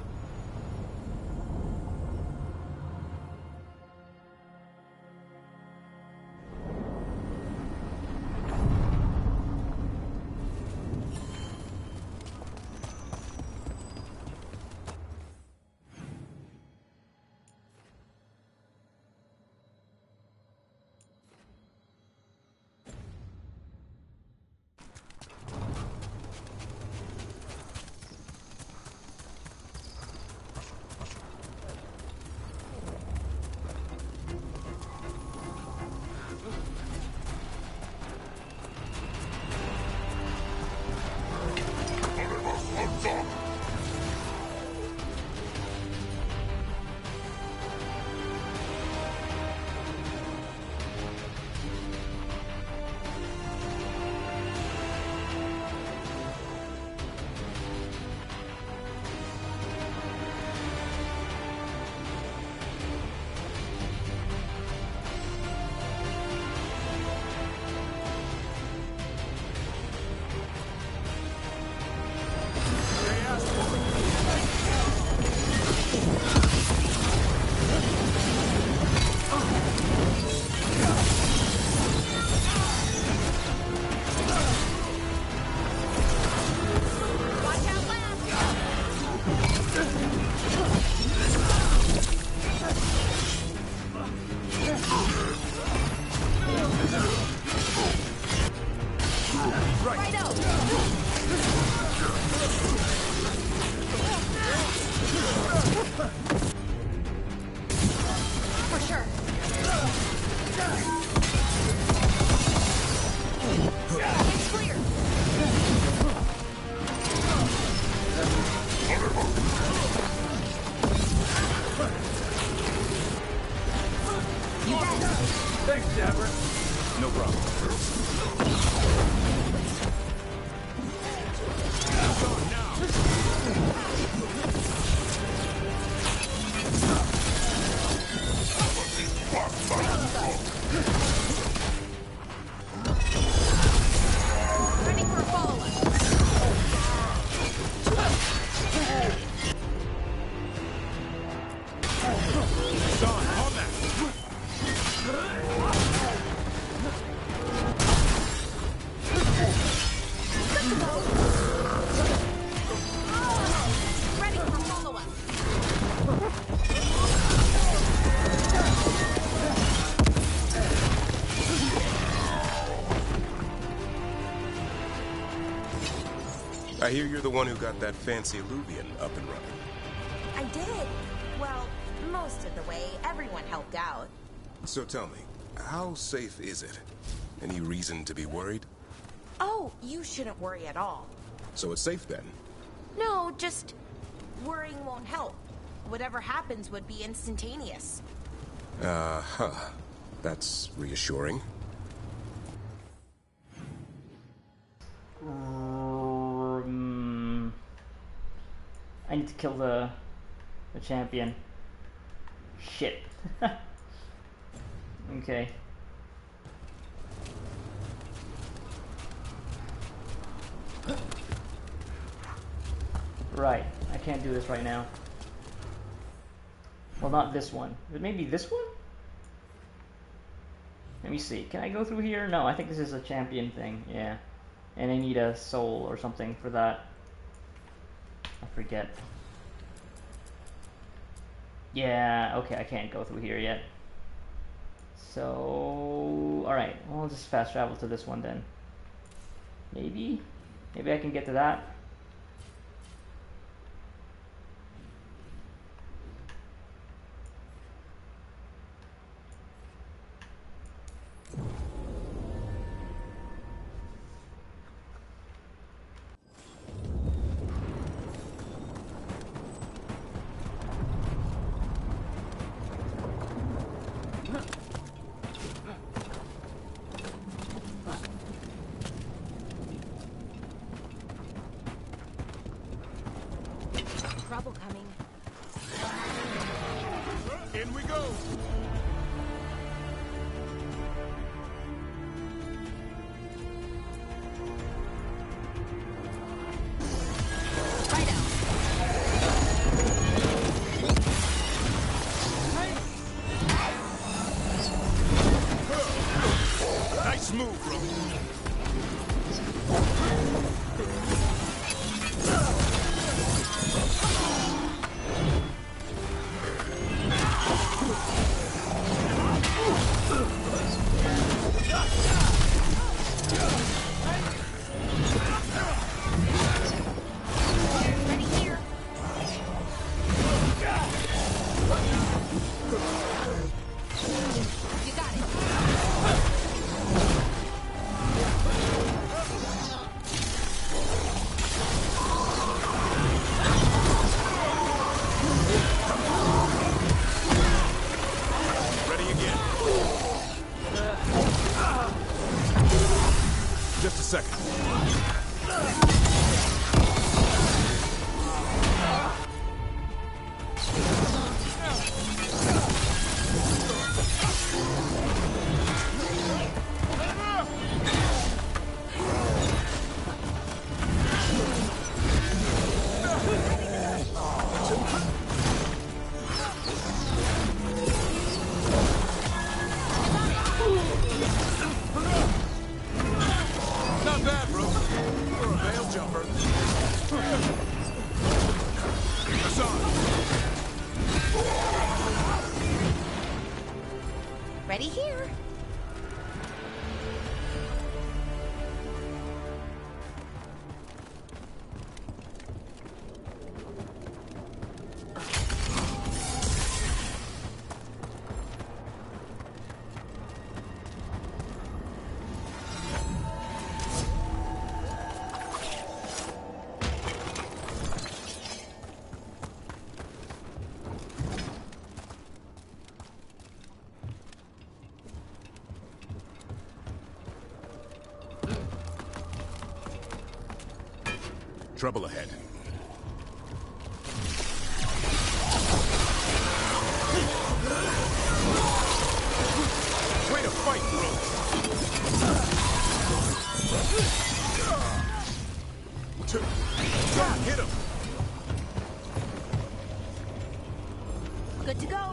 I hear you're the one who got that fancy Luvian up and running. I did. Well, most of the way. Everyone helped out. So tell me, how safe is it? Any reason to be worried? Oh, you shouldn't worry at all. So it's safe then? No, just worrying won't help. Whatever happens would be instantaneous. Uh-huh. That's reassuring. I need to kill the champion. Shit. Okay. Right. I can't do this right now. Well, not this one. But maybe this one? Let me see. Can I go through here? No, I think this is a champion thing. Yeah. And I need a soul or something for that. I forget. Yeah, okay, I can't go through here yet. So, alright, well, I'll just fast travel to this one then. Maybe? Maybe I can get to that. Trouble coming. In we go! Right out. Nice move, bro. Just a second. Not bad, bro. You're a veil jumper. Hassan. Ready here. Trouble ahead. Way to fight, bro. Hit him. Good to go.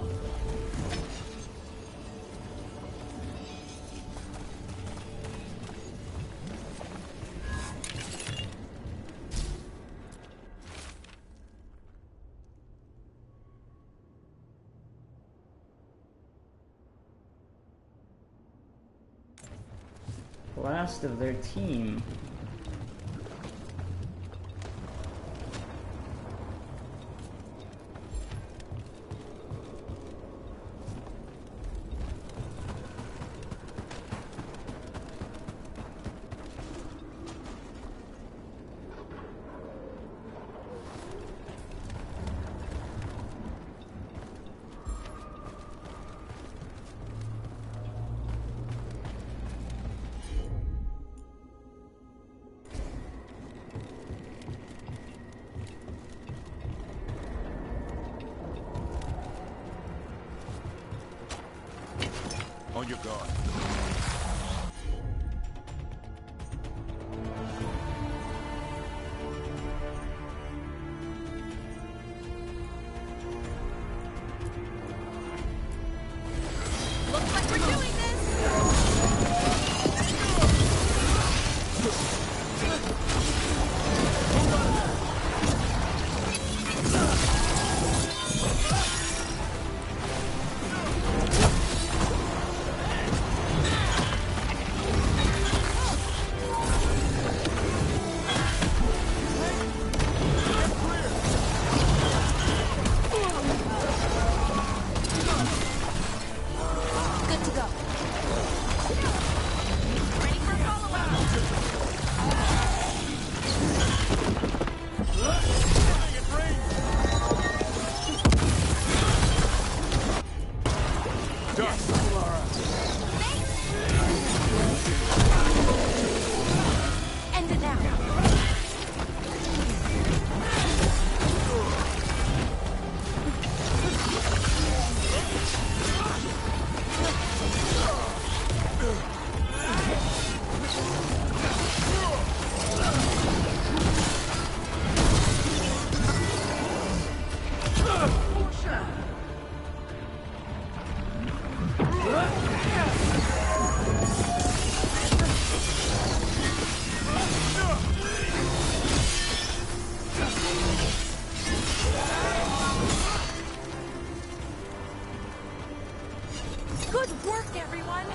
Last of their team. your guard. Looks like we're doing this! Good to go. Ready for follow-up? End it now. Good work, everyone!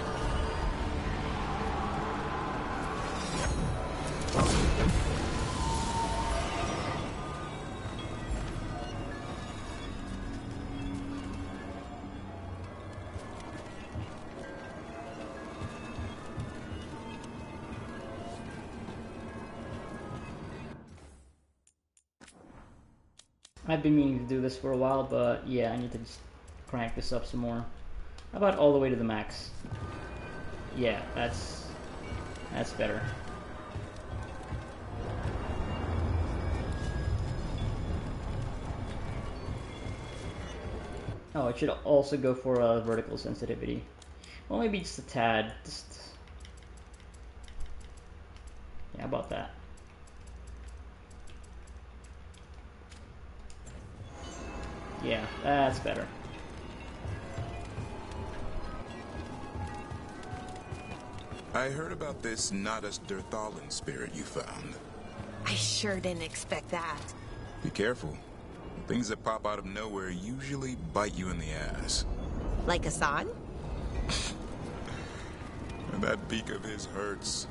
I've been meaning to do this for a while, but yeah, I need to just crank this up some more. How about all the way to the max? Yeah, that's better. Oh, it should also go for vertical sensitivity. Well, maybe just a tad. Yeah, how about that? Yeah, that's better. I heard about this Nadas Derthalin spirit you found. I sure didn't expect that. Be careful. Things that pop out of nowhere usually bite you in the ass. Like Assad? And that beak of his hurts.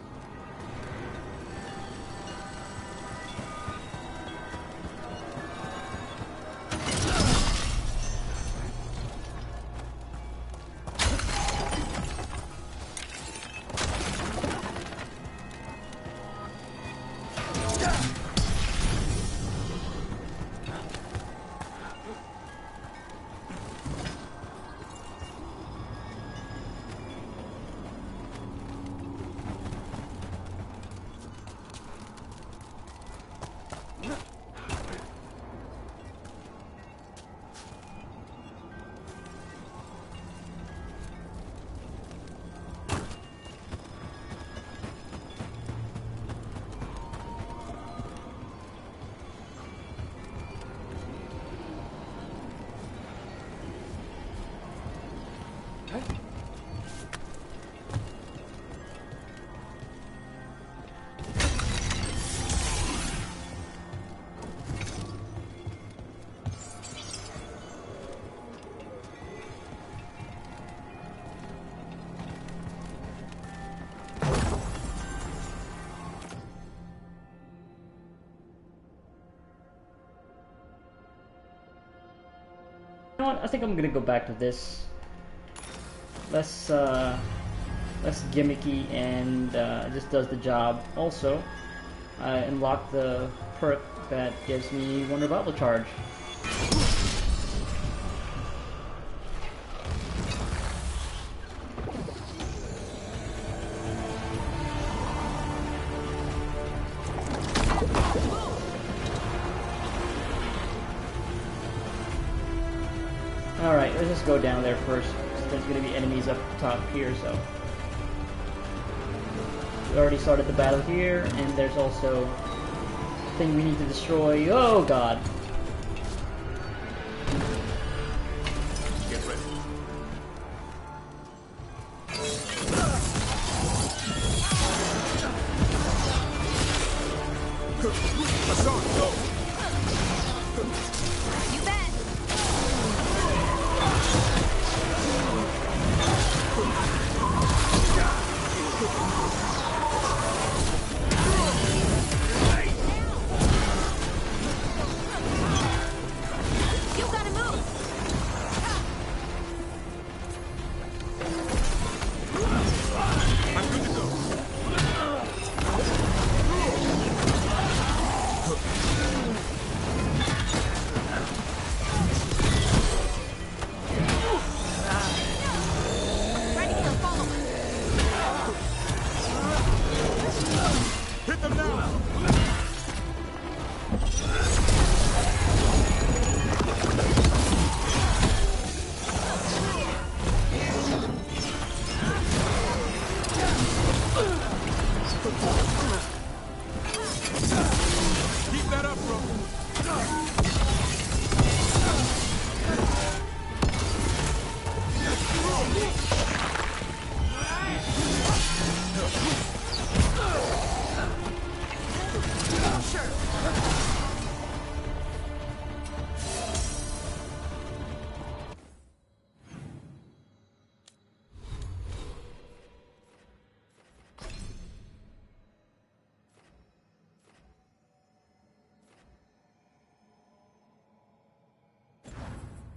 You know what? I think I'm gonna go back to this. Less gimmicky and just does the job. Also, I unlocked the perk that gives me one revival charge. Alright, let's just go down there first. there's going to be enemies up top here, so... We already started the battle here, and there's also a thing we need to destroy. Oh god! Get ready. Hassan, go! You bet. You gotta move. I'm good to go. Ready to follow us. Hit them now! Keep that up, bro.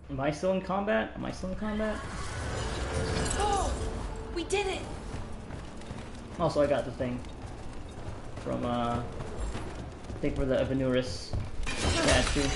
Am I still in combat? Am I still in combat? Oh, we did it! Also, I got the thing from, I think for the Venuris statue.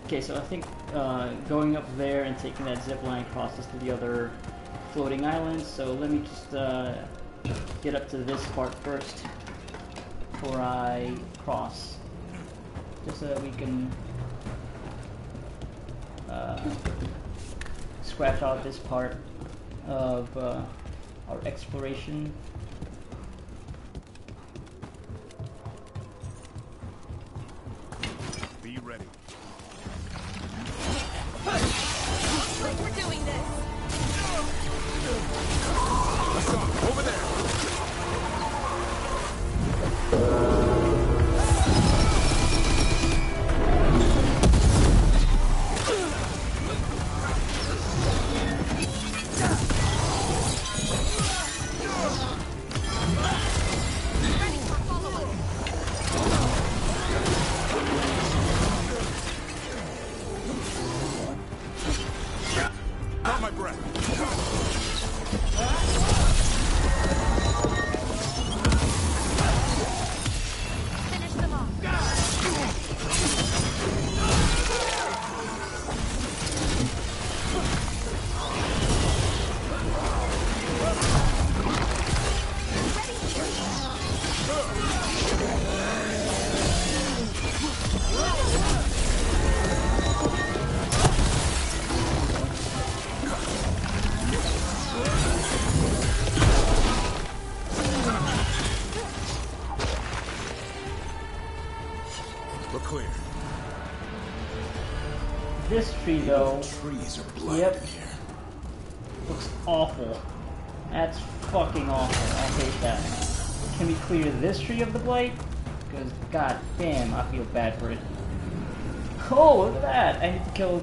Okay, so I think going up there and taking that zip line across us to the other floating islands. So let me just get up to this part first before I cross, just so that we can scratch out this part of our exploration. Be ready. We're doing this. Hassan, over there! Got my breath. Finish them off. This tree, though. Trees are blind Yep. in here. Looks awful. That's fucking awful. I hate that. Can we clear this tree of the blight? Because, god damn, I feel bad for it. Oh, look at that! I need to kill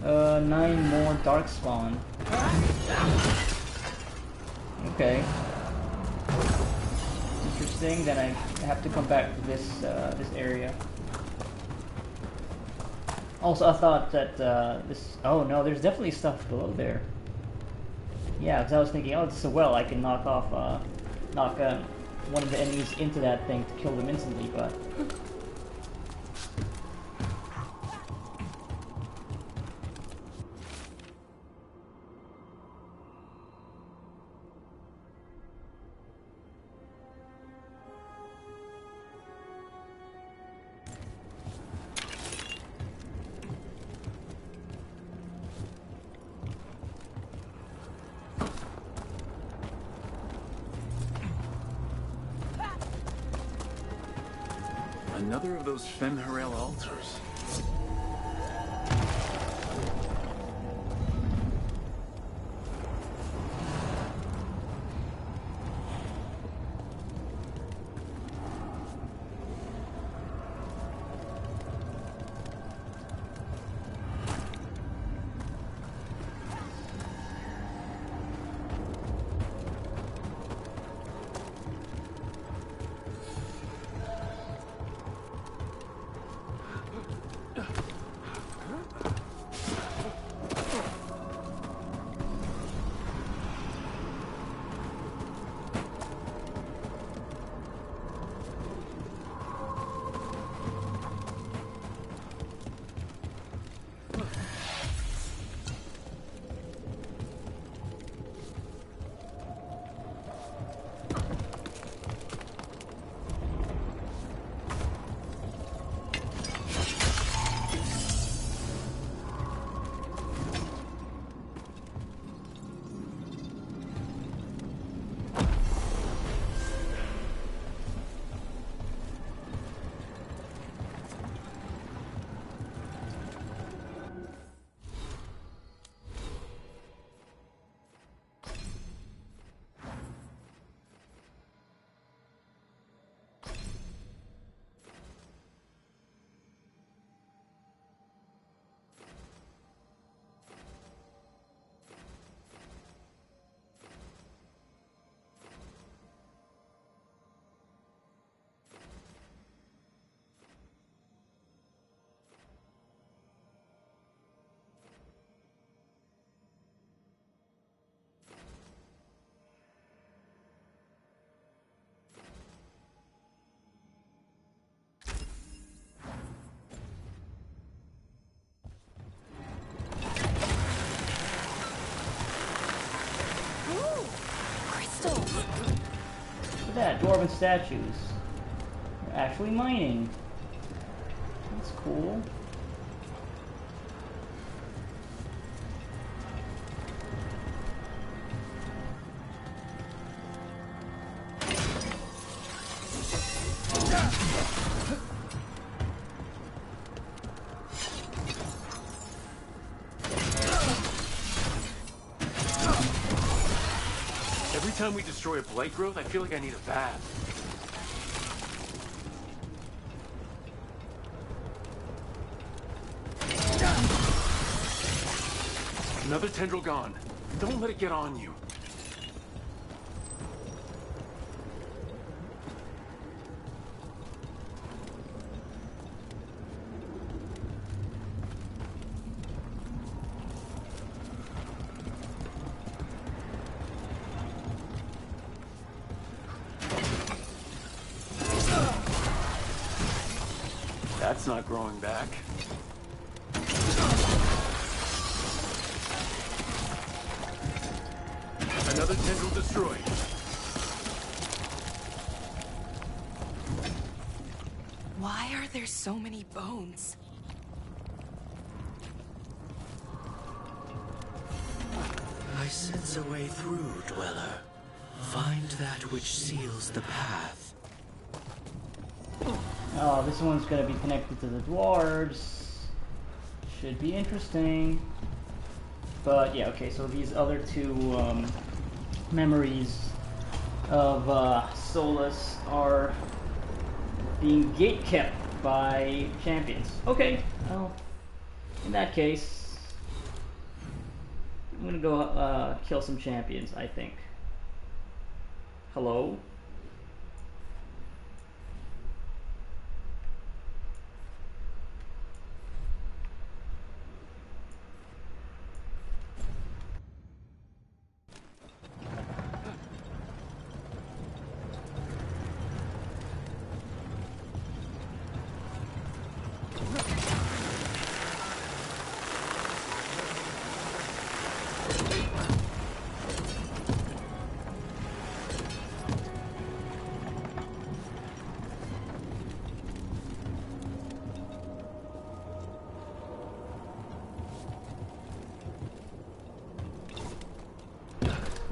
9 more darkspawn. Okay. Interesting. Then I have to come back to this this area. Also, I thought that this. Oh no, there's definitely stuff below there. Yeah, because I was thinking, oh, this is a well. I can knock one of the enemies into that thing to kill them instantly, but. Another of those Fen'Harel altars. Look at that, dwarven statues. They're actually mining. That's cool. Every time we destroy a blight growth, I feel like I need a bath. Another tendril gone. Don't let it get on you. That's not growing back. Another tendril destroyed. Why are there so many bones? I sense a way through, Dweller. Find that which seals the path. Oh, this one's gonna be connected to the dwarves. Should be interesting. But yeah, okay, so these other two memories of Solus are being gatekept by champions. Okay, well, in that case, I'm gonna go kill some champions, I think. Hello?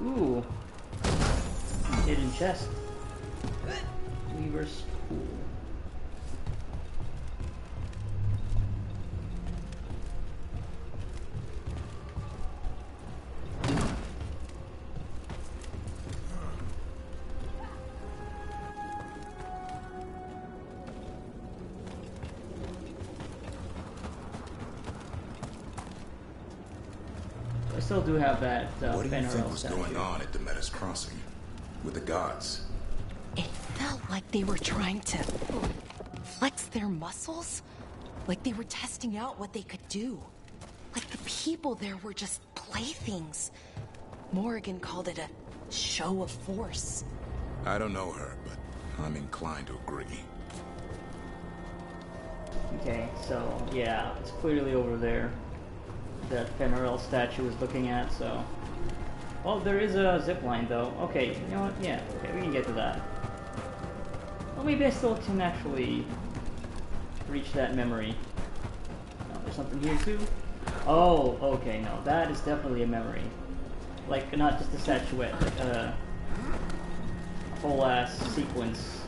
Ooh. Hidden chest. Weaver's Pool. I still do have that what do you think was statue. going on at Demeter's Crossing with the gods? It felt like they were trying to flex their muscles. Like they were testing out what they could do. Like the people there were just playthings. Morrigan called it a show of force. I don't know her, but I'm inclined to agree. Okay, so yeah, it's clearly over there that Fenrirel statue is looking at, so... Well, there is a zipline though. Okay, you know what? Yeah, okay, we can get to that. Well, maybe I still can actually reach that memory. Oh, there's something here too? Oh, okay, no, that is definitely a memory. Like, not just a statuette, like a whole ass sequence.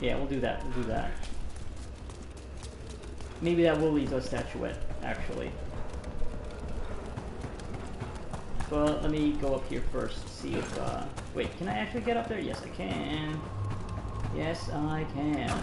Yeah, we'll do that, we'll do that. Maybe that will lead to a statuette, actually. But let me go up here first, see if, wait, can I actually get up there? Yes, I can. Yes, I can.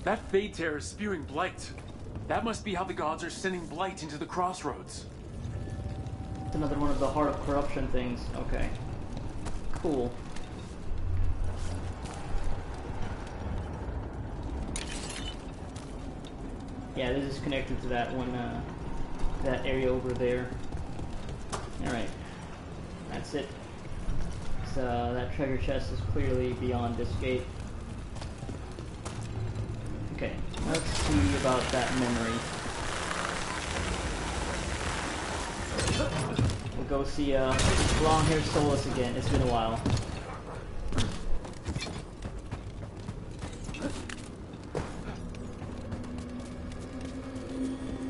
That Fade Tear is spewing blight. That must be how the gods are sending blight into the crossroads. It's another one of the Heart of Corruption things. Okay. Cool. Yeah, this is connected to that one, that area over there. Alright. That's it. that treasure chest is clearly beyond this gate. Okay, let's see about that memory. We'll go see long-haired Solus again. It's been a while.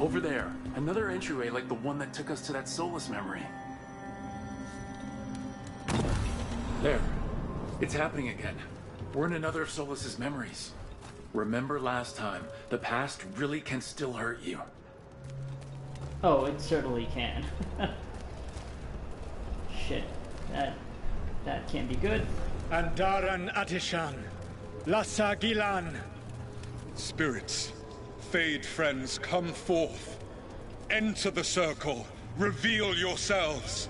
Over there, another entryway like the one that took us to that Solus memory. There. It's happening again. We're in another of Solus's memories. Remember last time, the past really can still hurt you. Oh, it certainly can. Shit. That can't be good. Andaran Atishan. Lassa Gilan. Spirits, Fade friends, come forth. Enter the circle. Reveal yourselves.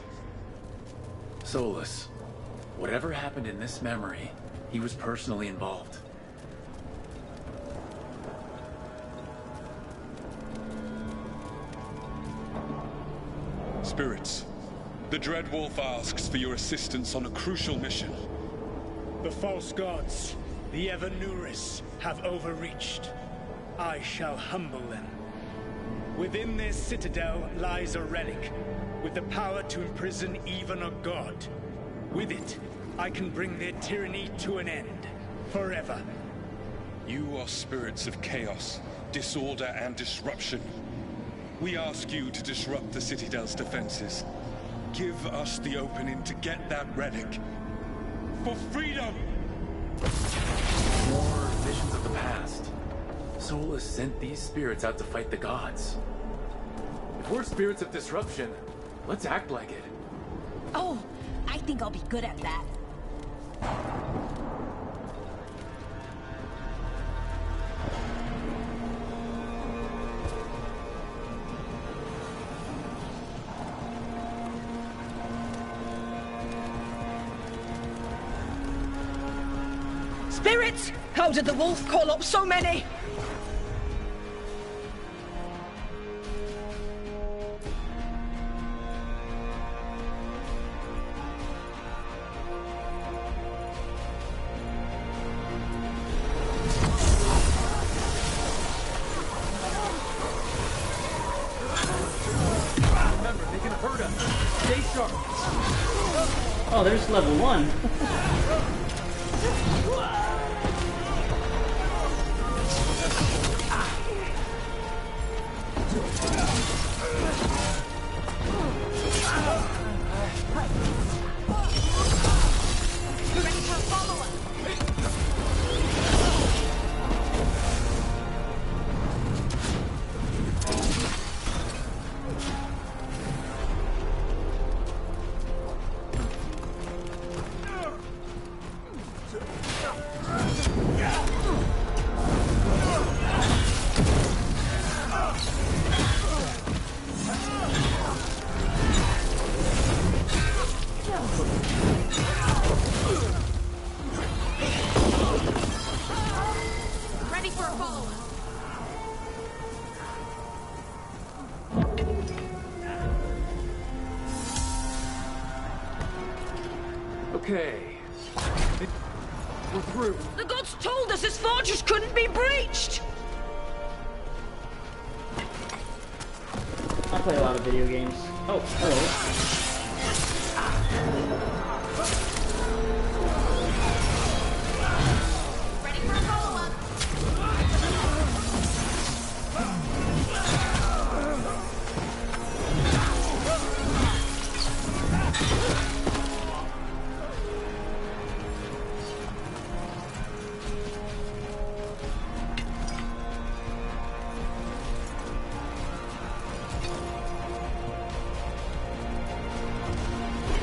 Solus, whatever happened in this memory, he was personally involved. Spirits, the Dread Wolf asks for your assistance on a crucial mission. The false gods, the Evanuris, have overreached. I shall humble them. Within their citadel lies a relic, with the power to imprison even a god. With it, I can bring their tyranny to an end, forever. You are spirits of chaos, disorder, and disruption. We ask you to disrupt the Citadel's defenses. Give us the opening to get that relic. For freedom! More visions of the past. Solus sent these spirits out to fight the gods. If we're spirits of disruption, let's act like it. Oh, I think I'll be good at that. Spirits! How did the wolf call up so many? Remember, they can hurt us. Stay sharp. Oh, there's level 1. Ready for a follow-up. Okay. We're through. The gods told us his fortress couldn't be breached! I play a lot of video games. Oh, hello.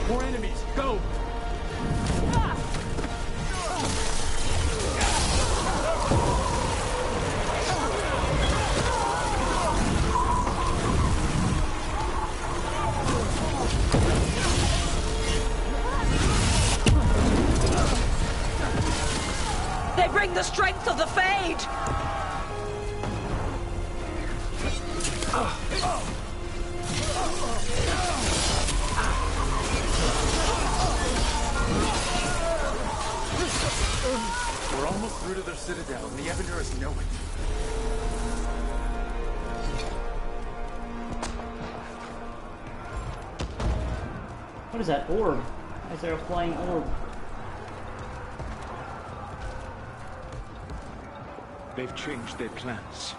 More enemies, go! They bring the strength of the Fade! We're almost through to their citadel, and the Evanurus know it. What is that orb? Why is there a flying orb? They've changed their plans.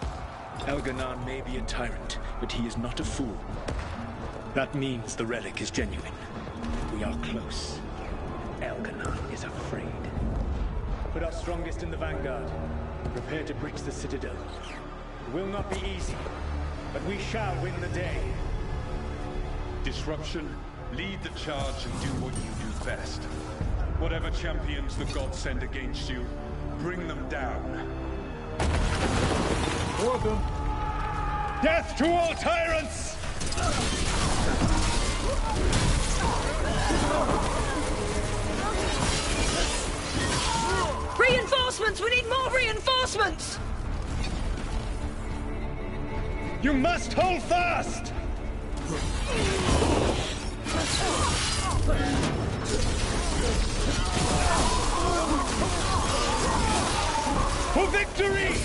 Elganon may be a tyrant, but he is not a fool. That means the relic is genuine. We are close. Elganon is afraid. Put our strongest in the vanguard. Prepare to breach the citadel. It will not be easy, but we shall win the day. Disruption, lead the charge and do what you do best. Whatever champions the gods send against you, bring them down. For them. Death to all tyrants! Reinforcements! We need more reinforcements! You must hold fast! For victory!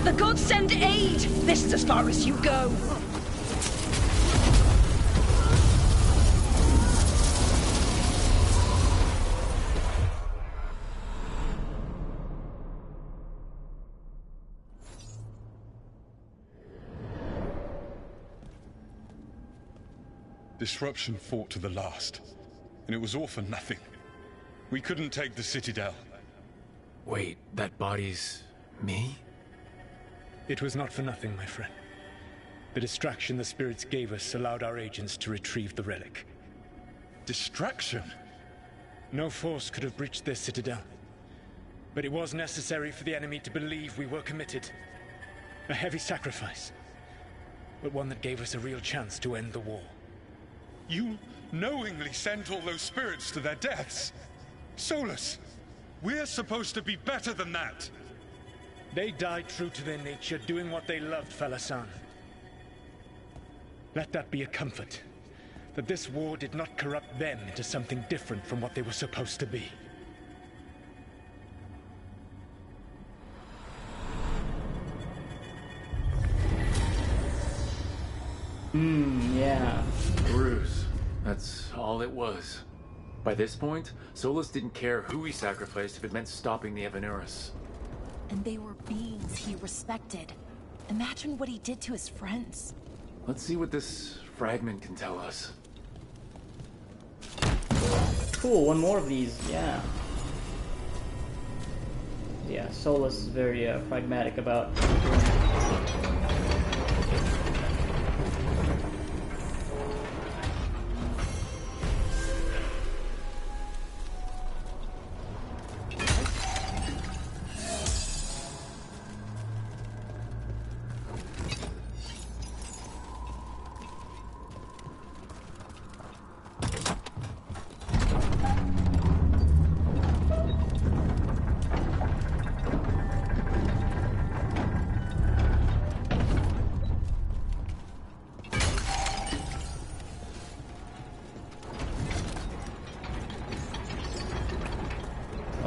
The gods send aid! This is as far as you go. Disruption fought to the last, and it was all for nothing. We couldn't take the Citadel. Wait, that body's me? It was not for nothing, my friend. The distraction the spirits gave us allowed our agents to retrieve the relic. Distraction? No force could have breached their citadel. But it was necessary for the enemy to believe we were committed. A heavy sacrifice, but one that gave us a real chance to end the war. You knowingly sent all those spirits to their deaths? Solus, we're supposed to be better than that! They died true to their nature, doing what they loved, Falasan. Let that be a comfort, that this war did not corrupt them into something different from what they were supposed to be. Yeah. Bruce. That's all it was. By this point, Solus didn't care who he sacrificed if it meant stopping the Evanurus. And they were beings he respected. Imagine what he did to his friends. Let's see what this fragment can tell us. Cool, one more of these, yeah. Yeah, Solus is very pragmatic about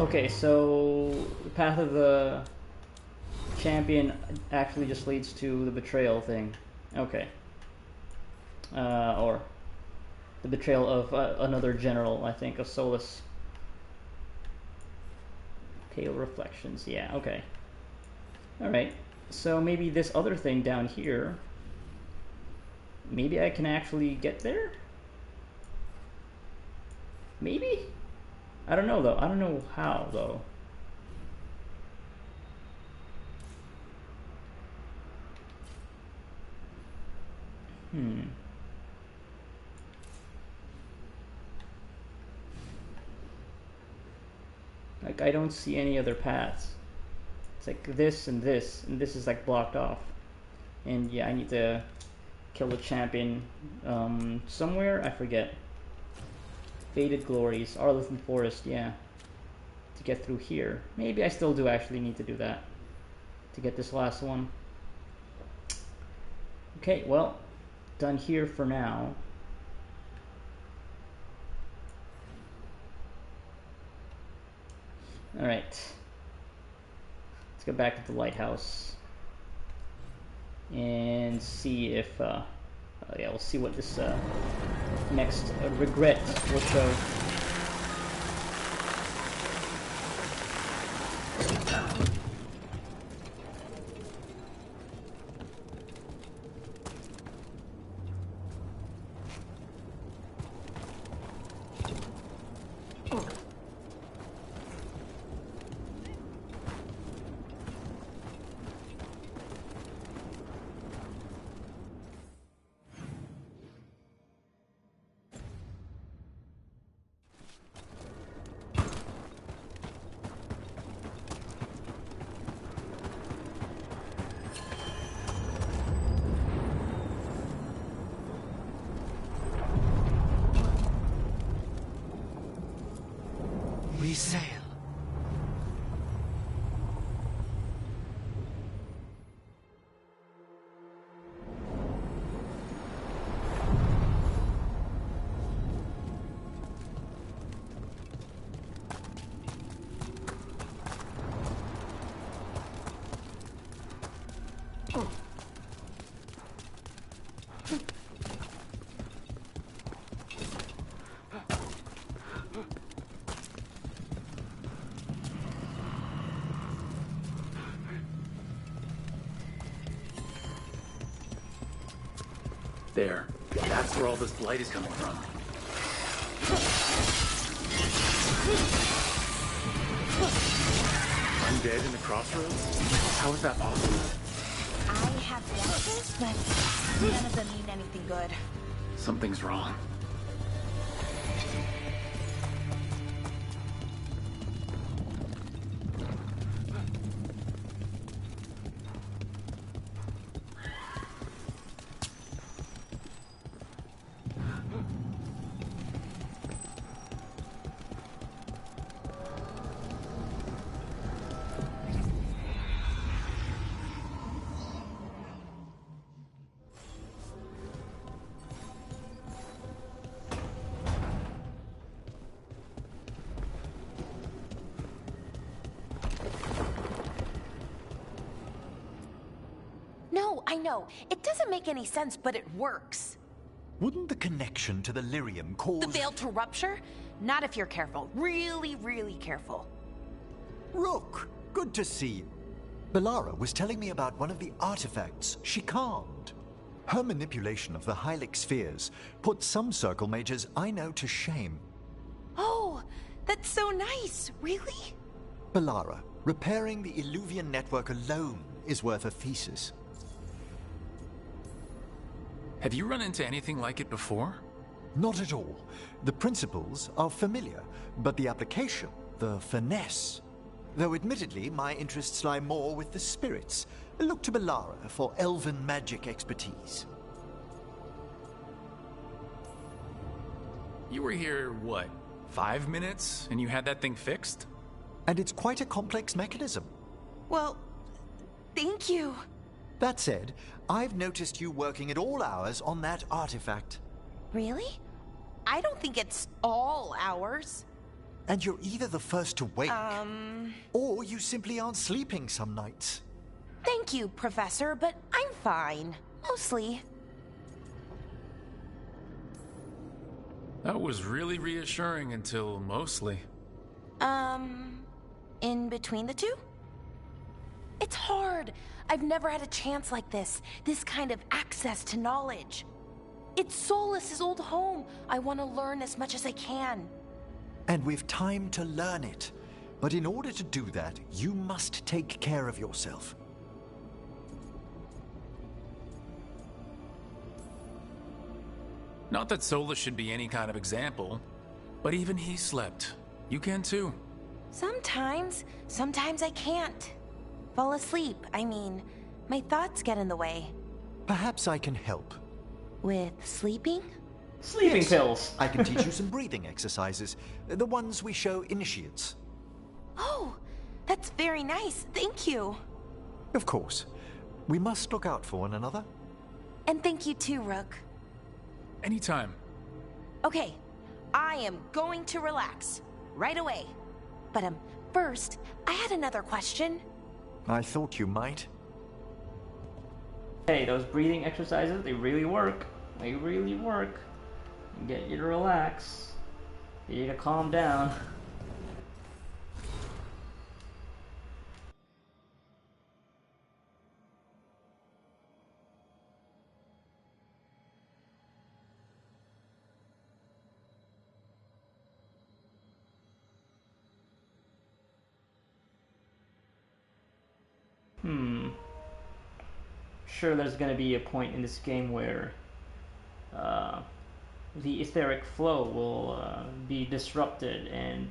Okay, so the path of the champion actually just leads to the betrayal thing. Okay. Or the betrayal of another general, I think, of Solus. Pale reflections, yeah, okay. Alright, so maybe this other thing down here, maybe I can actually get there? Maybe? I don't know though. I don't know how though. I Like, I don't see any other paths. It's like this and this, and this is like blocked off. And yeah, I need to kill the champion somewhere, I forget. Faded Glories, Arlington Forest, yeah. To get through here. Maybe I still do actually need to do that. To get this last one. Okay, well, done here for now. Alright. Let's go back to the lighthouse. And see if, yeah, we'll see what this next regret will show. We sail. There. That's where all this light is coming from. Undead in the crossroads? How is that possible? I have guesses, but none of them mean anything good. Something's wrong. No, I know. It doesn't make any sense, but it works. Wouldn't the connection to the lyrium cause... The veil to rupture? Not if you're careful. Really, really careful. Rook, good to see you. Bellara was telling me about one of the artifacts she calmed. Her manipulation of the Hylic spheres put some circle mages I know to shame. Oh, that's so nice. Really? Bellara, repairing the Illuvian network alone is worth a thesis. Have you run into anything like it before? Not at all. The principles are familiar, but the application, the finesse. Though admittedly, my interests lie more with the spirits. Look to Bellara for elven magic expertise. You were here, what, 5 minutes, and you had that thing fixed? And it's quite a complex mechanism. Well, thank you. That said, I've noticed you working at all hours on that artifact. Really? I don't think it's all hours. And you're either the first to wake, or you simply aren't sleeping some nights. Thank you, Professor, but I'm fine. Mostly. That was really reassuring until mostly. In between the two? It's hard. I've never had a chance like this. This kind of access to knowledge. It's Solas's old home. I want to learn as much as I can. And we've time to learn it. But in order to do that, you must take care of yourself. Not that Solas should be any kind of example, but even he slept. You can too. Sometimes. Sometimes I can't. Fall asleep, I mean. My thoughts get in the way. Perhaps I can help. With sleeping? Sleeping pills. I can teach you some breathing exercises. The ones we show initiates. Oh, that's very nice. Thank you. Of course. We must look out for one another. And thank you too, Rook. Anytime. Okay, I am going to relax. Right away. But, first, I had another question. I thought you might. Hey, those breathing exercises, they really work. They really work. Get you to relax. Get you to calm down. Sure, there's gonna be a point in this game where the etheric flow will be disrupted and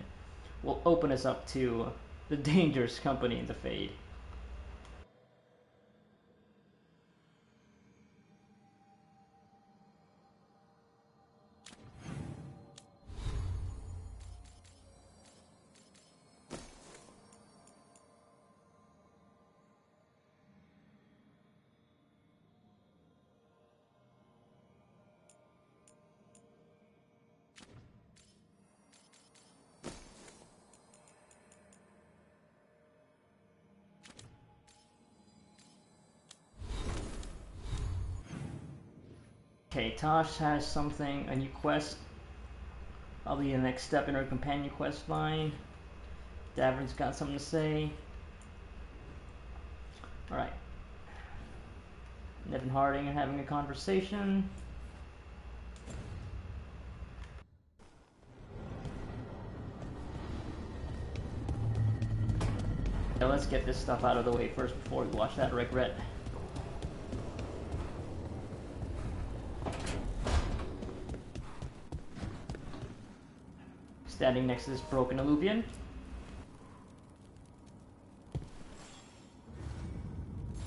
will open us up to the dangerous company in the Fade. Okay, Tosh has something, a new quest. Probably the next step in her companion quest line. Davern's got something to say. Alright. Ned and Harding are having a conversation. Now let's get this stuff out of the way first before we watch that regret. Standing next to this broken Illuvian.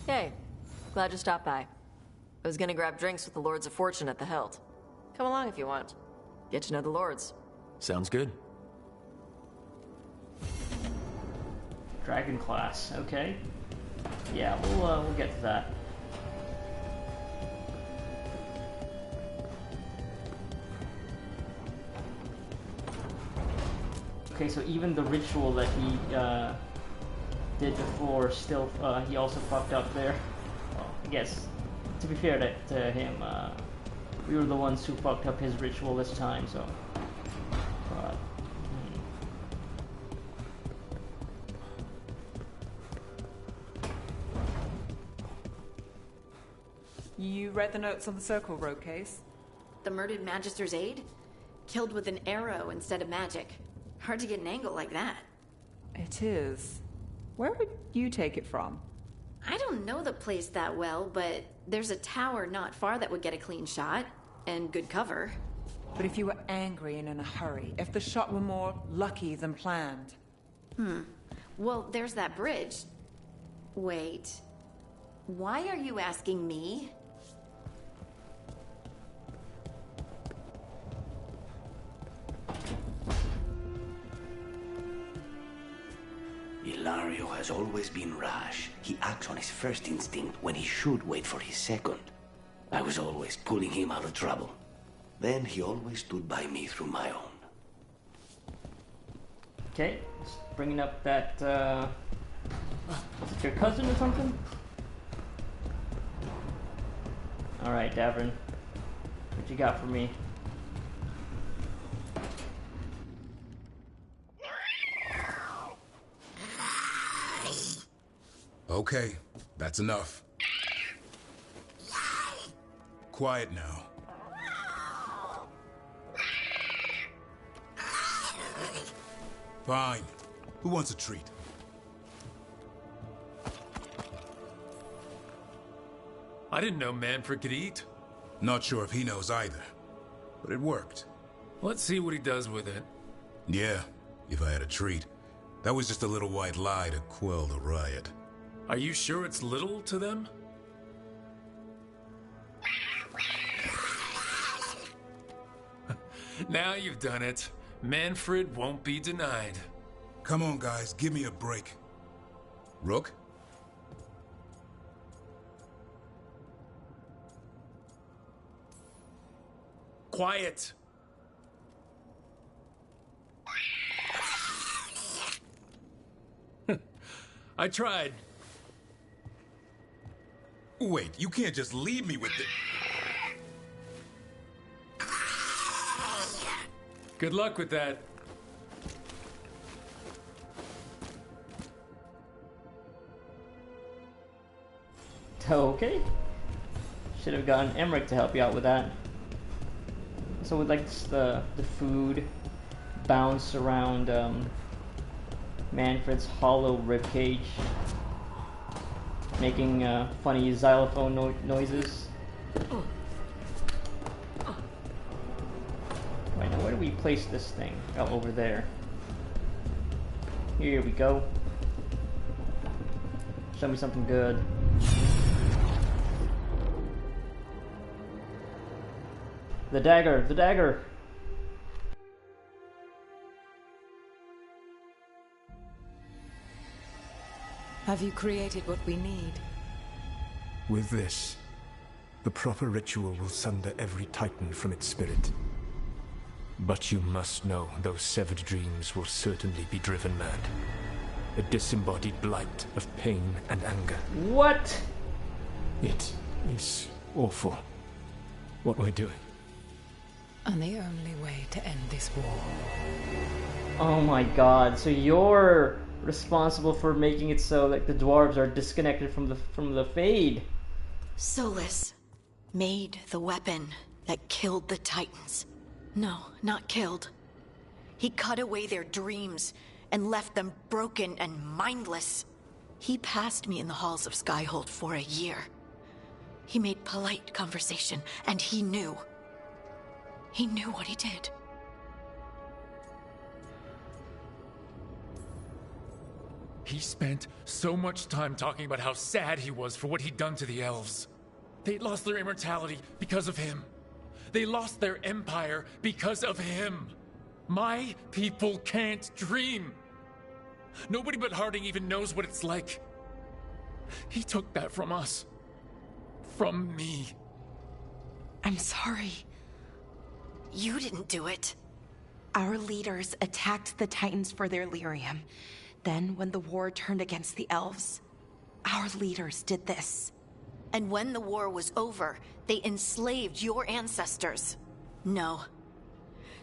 Hey, glad you stopped by. I was gonna grab drinks with the Lords of Fortune at the Hilt. Come along if you want. Get to know the Lords. Sounds good. Dragon class, okay. Yeah, we'll get to that. Okay, so even the ritual that he did before still, he also fucked up there. Well, I guess, to be fair to him, we were the ones who fucked up his ritual this time, so. But, You read the notes on the Circle Road case? The murdered Magister's aide? Killed with an arrow instead of magic. Hard to get an angle like that. It is. Where would you take it from? I don't know the place that well, but there's a tower not far that would get a clean shot. And good cover. But if you were angry and in a hurry, if the shot were more lucky than planned. Well, there's that bridge. Wait. Why are you asking me? Ilario has always been rash. He acts on his first instinct when he should wait for his second. I was always pulling him out of trouble. Then he always stood by me through my own. okay, just bringing up that, was it your cousin or something? Alright, Davern. What you got for me? Okay, that's enough. Quiet now. Fine. Who wants a treat? I didn't know Manfred could eat. Not sure if he knows either, but it worked. Let's see what he does with it. Yeah, if I had a treat. That was just a little white lie to quell the riot. Are you sure it's little to them? Now you've done it. Manfred won't be denied. Come on, guys, give me a break. Rook? Quiet. I tried. Wait, you can't just leave me with it. Good luck with that. Okay. Should have gotten Emmerich to help you out with that. So with like the food bounce around Manfred's hollow ribcage, making funny xylophone noises. Right now, where do we place this thing? Oh, over there. Here we go. Show me something good. The dagger! The dagger! Have you created what we need? With this, the proper ritual will sunder every titan from its spirit. But you must know those severed dreams will certainly be driven mad. A disembodied blight of pain and anger. What? It is awful what we're doing. And the only way to end this war. Oh my god, so you're responsible for making it so like the dwarves are disconnected from the Fade. Solus made the weapon that killed the Titans. No, not killed. He cut away their dreams and left them broken and mindless. He passed me in the halls of Skyhold for a year. He made polite conversation, and he knew. He knew what he did. He spent so much time talking about how sad he was for what he'd done to the elves. They lost their immortality because of him. They lost their empire because of him. My people can't dream. Nobody but Harding even knows what it's like. He took that from us. From me. I'm sorry. You didn't do it. Our leaders attacked the Titans for their lyrium. Then, when the war turned against the elves, our leaders did this. And when the war was over, they enslaved your ancestors. No.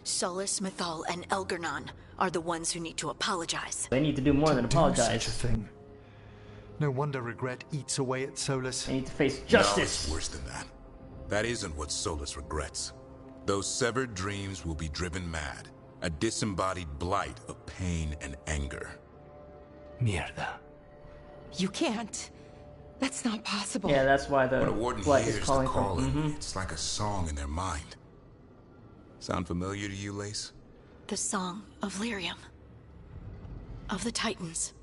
Solus, Mythal, and Elgernon are the ones who need to apologize. They need to do more than apologize. Such a thing. No wonder regret eats away at Solus. They need to face No, justice. it's worse than that. That isn't what Solus regrets. Those severed dreams will be driven mad. A disembodied blight of pain and anger. Mierda. You can't. That's not possible. Yeah, that's why the When a warden blight is hears the calling calling, from. it's like a song in their mind. Sound familiar to you, Lace? The song of Lyrium. Of the Titans.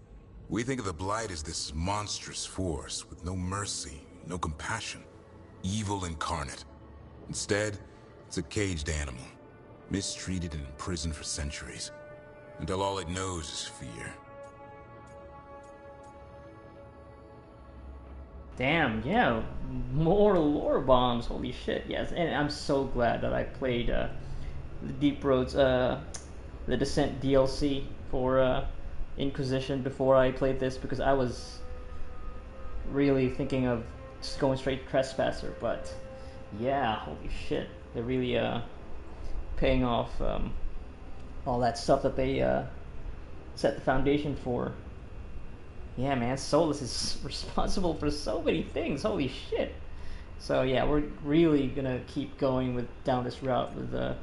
We think of the Blight as this monstrous force with no mercy, no compassion. Evil incarnate. Instead, it's a caged animal. Mistreated and imprisoned for centuries. Until all it knows is fear. Damn, yeah, more lore bombs, holy shit, yes, and I'm so glad that I played the Deep Roads, the Descent DLC for Inquisition before I played this, because I was really thinking of just going straight Trespasser, but yeah, holy shit, they're really paying off all that stuff that they set the foundation for. Yeah, man, Solus is responsible for so many things. Holy shit. So yeah, we're really gonna keep going down this route with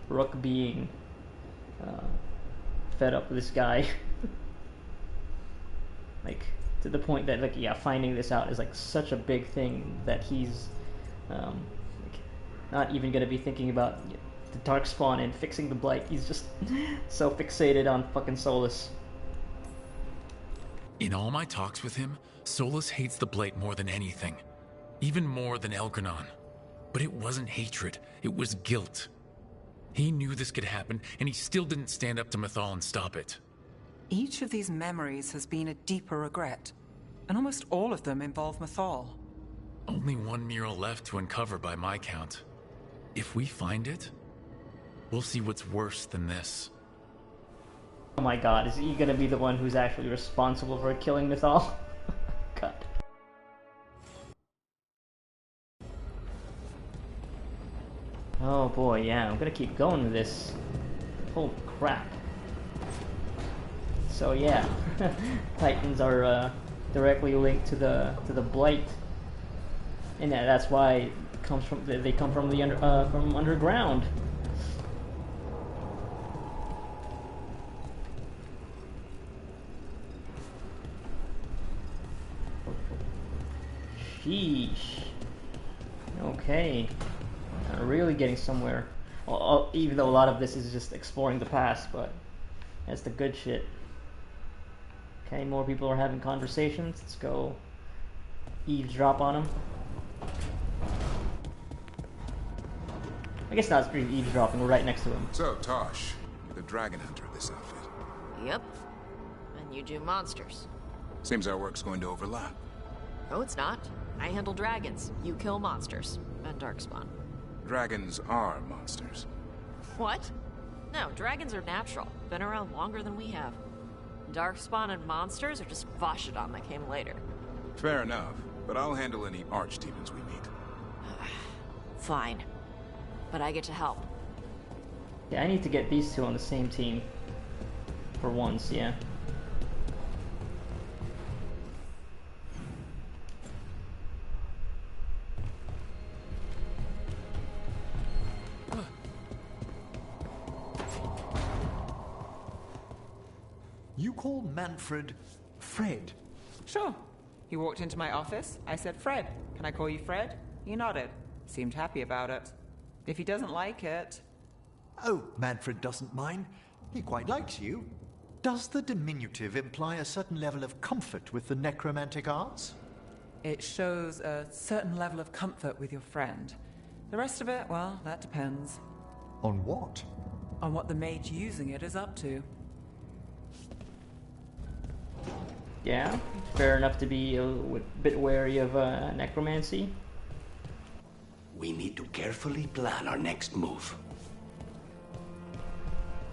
Rook being fed up with this guy. Like, to the point that, like, yeah, finding this out is like such a big thing that he's like, not even gonna be thinking about the Darkspawn and fixing the Blight. He's just so fixated on fucking Solus. In all my talks with him, Solus hates the Blight more than anything. Even more than Elgranon. But it wasn't hatred, it was guilt. He knew this could happen, and he still didn't stand up to Mythal and stop it. Each of these memories has been a deeper regret, and almost all of them involve Mythal. Only one mural left to uncover by my count. If we find it, we'll see what's worse than this. Oh my god, is he gonna be the one who's actually responsible for killing Mythal? God. Oh boy, yeah, I'm gonna keep going with this. Holy crap. So yeah, Titans are directly linked to the Blight, and that's why it comes from they come from the from underground. Sheesh. Okay. Really getting somewhere. Well, even though a lot of this is just exploring the past, but that's the good shit. Okay, more people are having conversations. Let's go eavesdrop on them. I guess not really eavesdropping, we're right next to him. So, Tosh, you're the dragon hunter of this outfit. Yep. And you do monsters. Seems our work's going to overlap. No, it's not. I handle dragons. You kill monsters. And darkspawn. Dragons are monsters. What? No, dragons are natural. Been around longer than we have. Darkspawn and monsters are just Vashidon that came later. Fair enough, but I'll handle any archdemons we meet. Fine. But I get to help. Yeah, I need to get these two on the same team. For once, yeah. You call Manfred Fred? Sure. He walked into my office. I said, Fred, can I call you Fred? He nodded. Seemed happy about it. If he doesn't like it... Oh, Manfred doesn't mind. He quite likes you. Does the diminutive imply a certain level of comfort with the necromantic arts? It shows a certain level of comfort with your friend. The rest of it, well, that depends. On what? On what the mage using it is up to. Yeah, fair enough to be a bit wary of necromancy. We need to carefully plan our next move.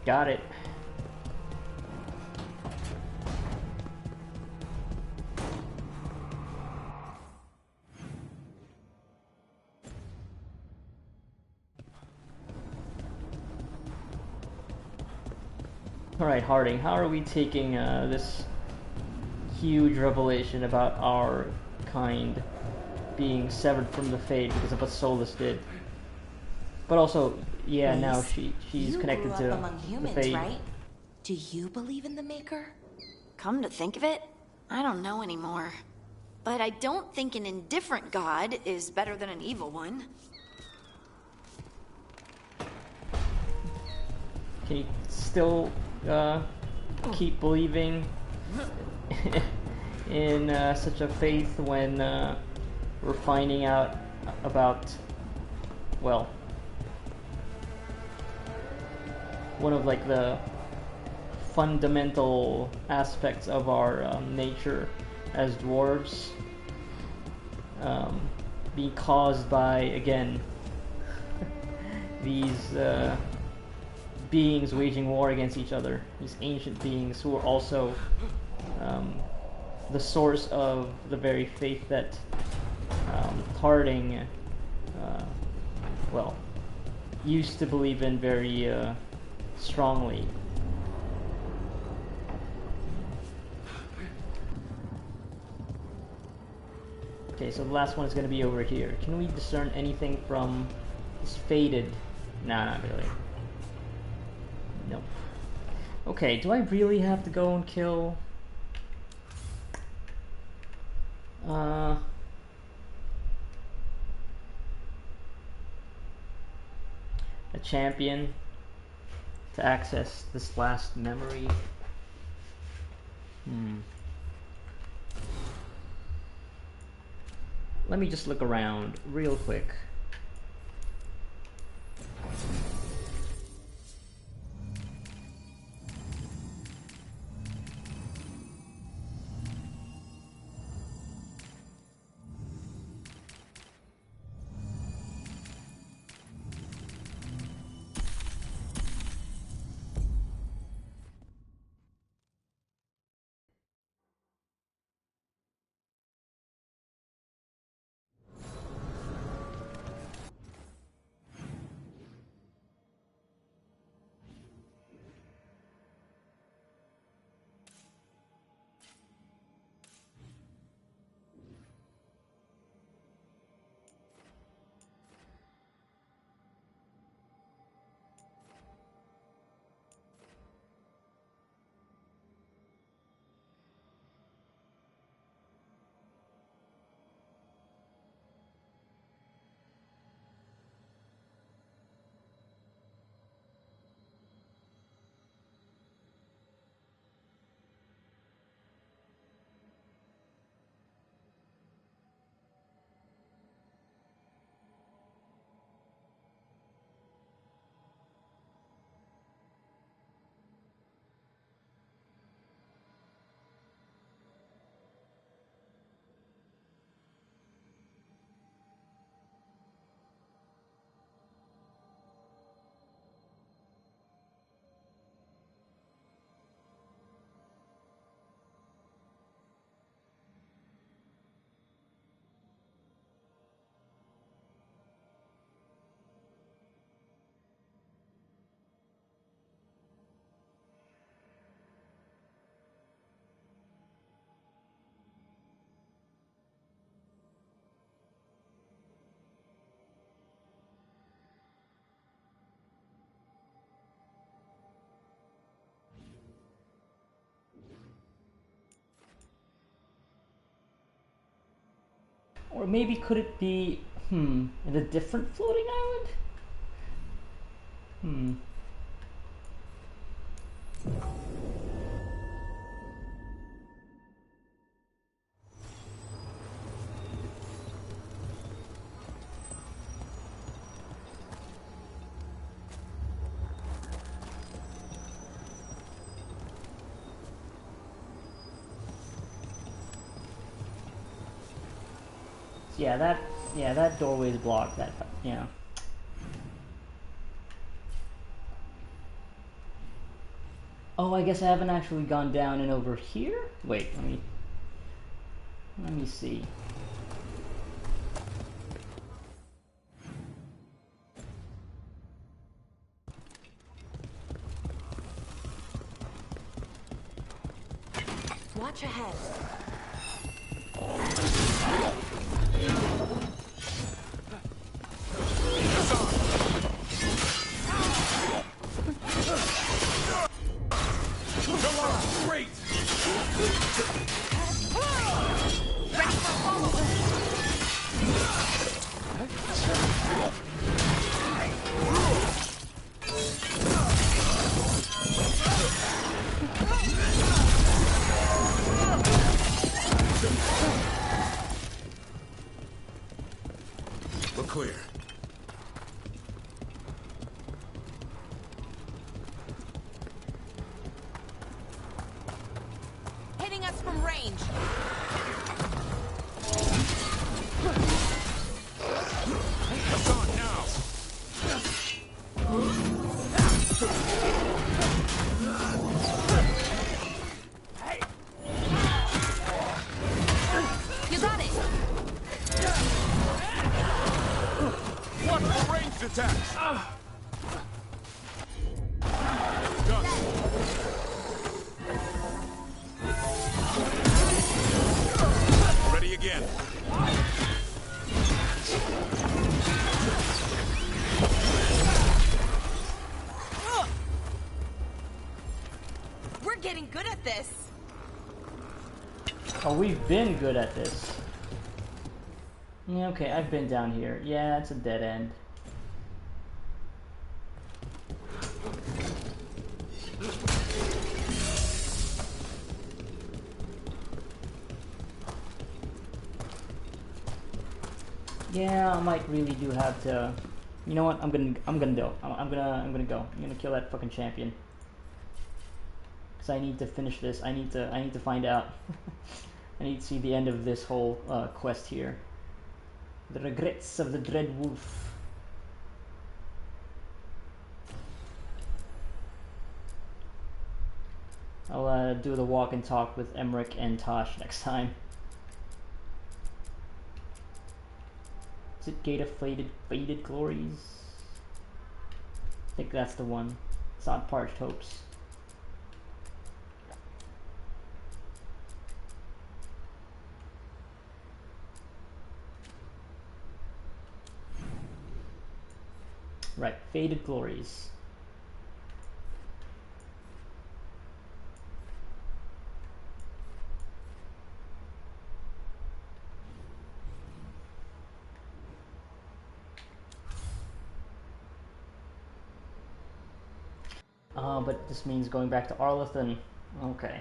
Got it. Alright, Harding, how are we taking this huge revelation about our kind being severed from the Fade because of what Solus did? But also, yeah, now she's connected to among humans, the Fade. Right? Do you believe in the Maker? Come to think of it, I don't know anymore. But I don't think an indifferent god is better than an evil one. Can you still keep believing in such a faith when we're finding out about, well, one of like the fundamental aspects of our nature as dwarves being caused by, again, these beings waging war against each other, these ancient beings who are also the source of the very faith that Harding well, used to believe in very strongly. Okay, so the last one is going to be over here. Can we discern anything from this Faded? Nah, not really. Nope. Okay, do I really have to go and kill... a champion to access this last memory? let me just look around real quick. Or maybe could it be, in a different floating island? Yeah, that doorway is blocked. Yeah. Oh, I guess I haven't actually gone down and over here? Wait, let me see. Watch ahead. Great! We're clear. Hitting us from range. It's on now! You got it. What for ranged attacks? Done. Ready again. We're getting good at this. Oh, we've been good at this. Yeah, okay, I've been down here. Yeah, it's a dead end. Yeah, I might really do have to. You know what? I'm gonna go. I'm gonna go. I'm gonna kill that fucking champion. Cause I need to finish this. I need to find out. I need to see the end of this whole quest here. The regrets of the Dread Wolf. I'll do the walk and talk with Emmerich and Tosh next time. Is it Gate of Faded Glories? I think that's the one. It's not Parched Hopes. Right, Faded Glories. But this means going back to Arlothan. Okay.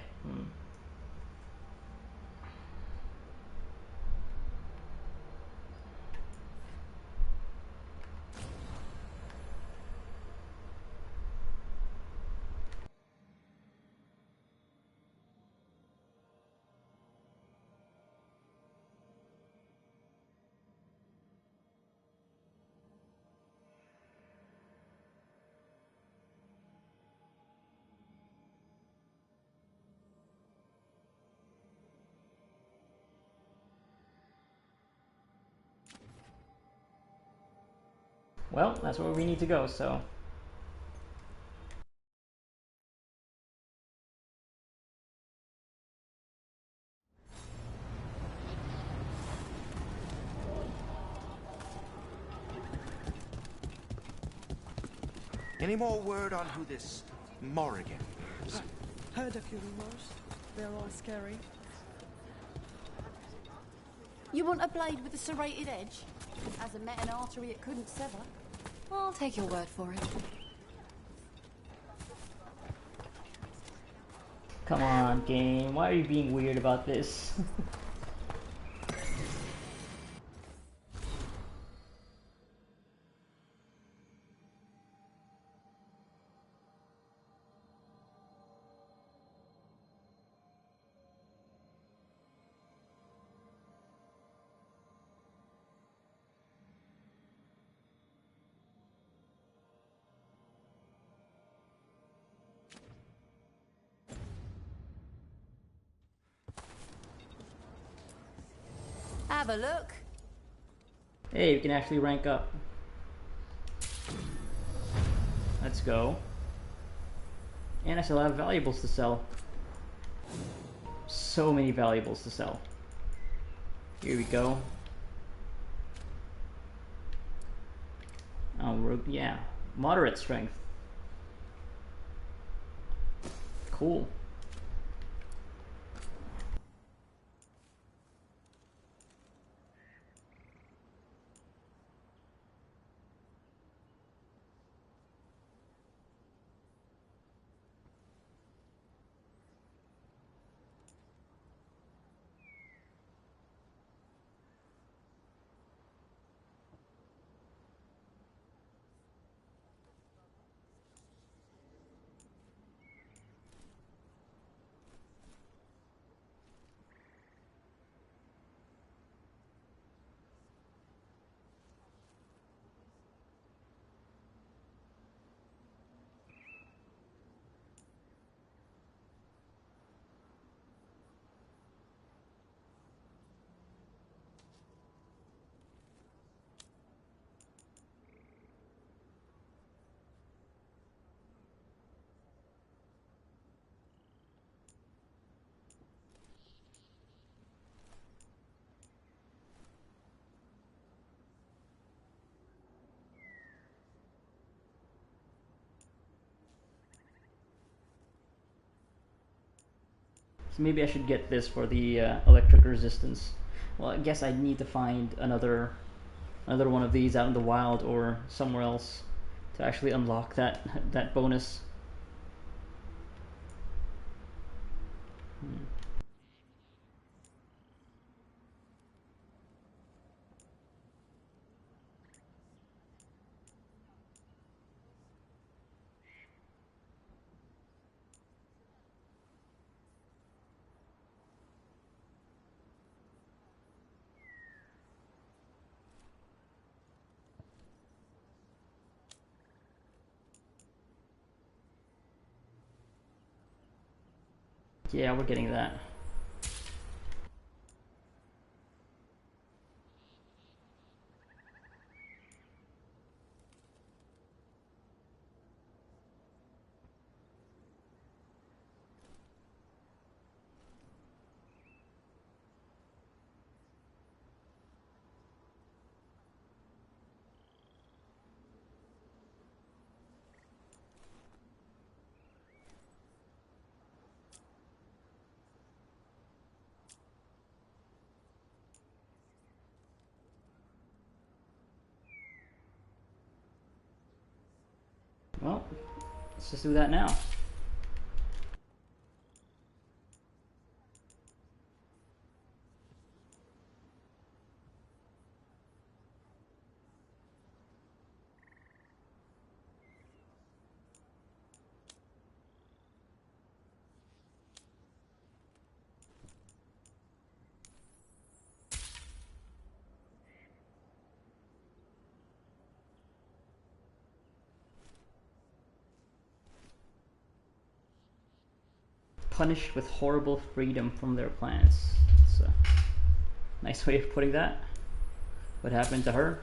Well, that's where we need to go, so. Any more word on who this Morrigan is? Heard a few rumors. They're all scary. You want a blade with a serrated edge? As a met an artery it couldn't sever? I'll take your word for it. Come on, game. Why are you being weird about this? Have a look. Hey, we can actually rank up. Let's go. And I still have valuables to sell. So many valuables to sell. Here we go. Oh, yeah. Moderate strength. Cool. So maybe I should get this for the electric resistance. Well, I guess I need to find another one of these out in the wild or somewhere else to actually unlock that bonus. Yeah, we're getting that. Well, let's just do that now. Punished with horrible freedom from their planets. It's a nice way of putting that. What happened to her?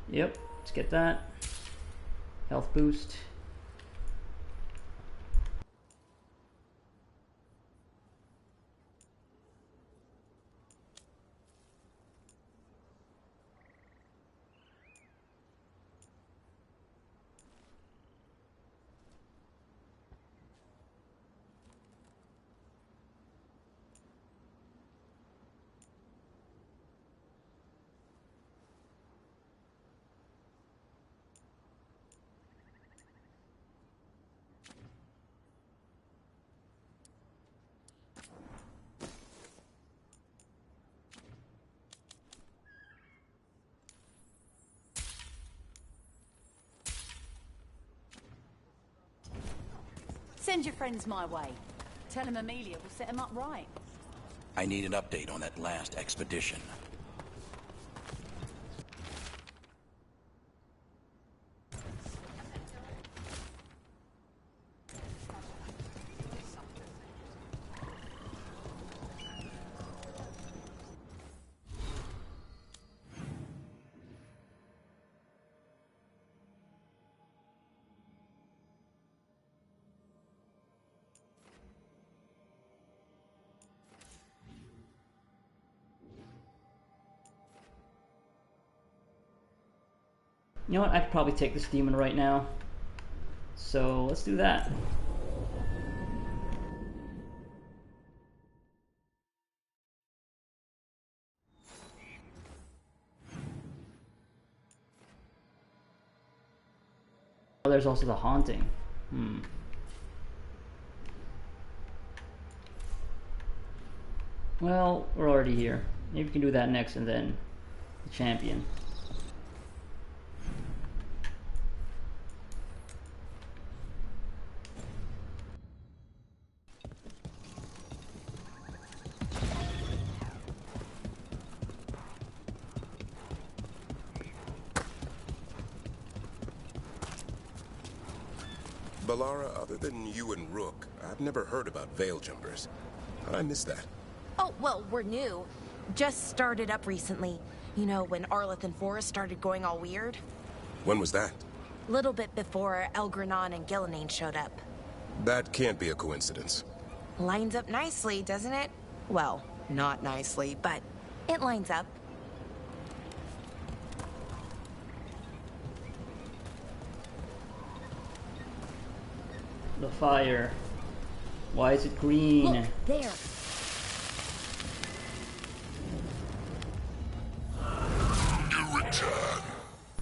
Yep, let's get that. Health boost. Send your friends my way. Tell them Amelia will set them up right. I need an update on that last expedition. You know what, I could probably take this demon right now. So let's do that. Oh, there's also the haunting. Well, we're already here. Maybe we can do that next and then the champion. Balara, other than you and Rook, I've never heard about Veil Jumpers. How'd I miss that? Oh, well, we're new. Just started up recently. You know, when Arleth and Forrest started going all weird. When was that? Little bit before Elgranon and Gillenane showed up. That can't be a coincidence. Lines up nicely, doesn't it? Well, not nicely, but it lines up. The fire. Why is it green? Look, there. New return.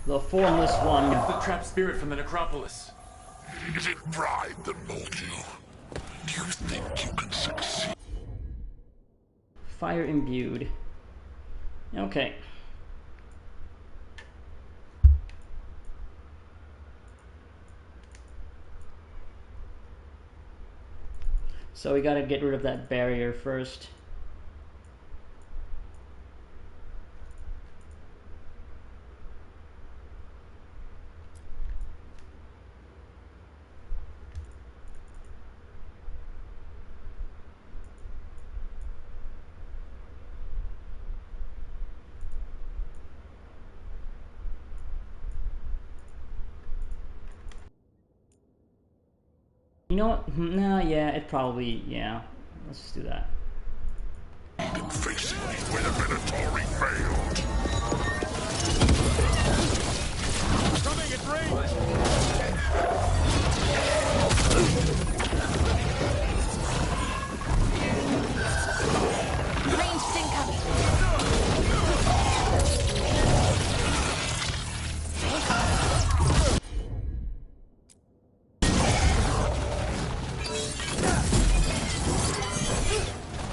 The formless one. It's the trapped spirit from the necropolis. Is it pride that molded you? Do you think you can succeed? Fire imbued. Okay. So we gotta get rid of that barrier first. You know what? No, yeah, it probably, yeah. Let's just do that. Face where the Minotauri failed. Coming at range! Ranged incoming.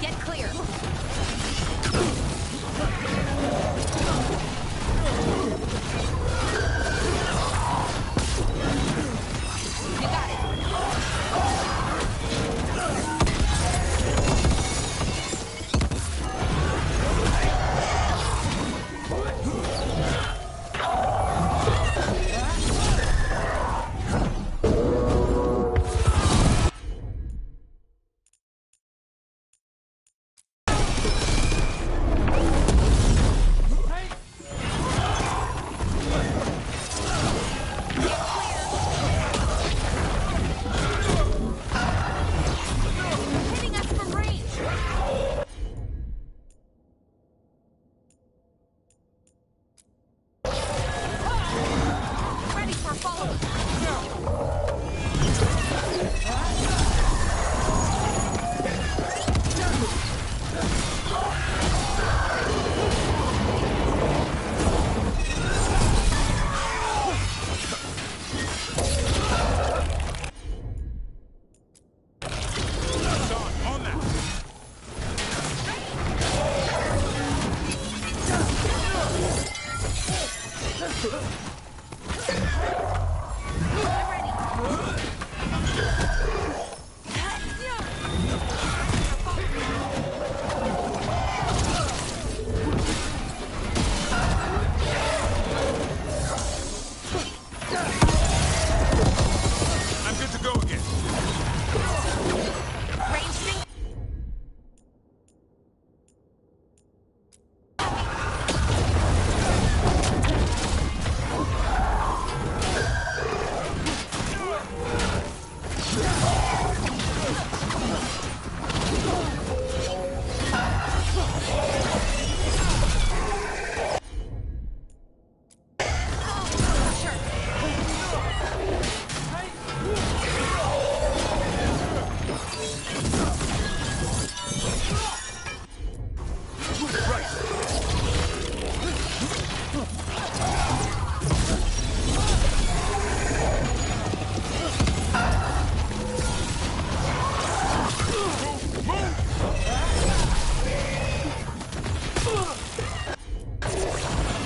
Get clear. You got it. Hitting us from range. Ready for follow-up. I'm good to go again. Range sync.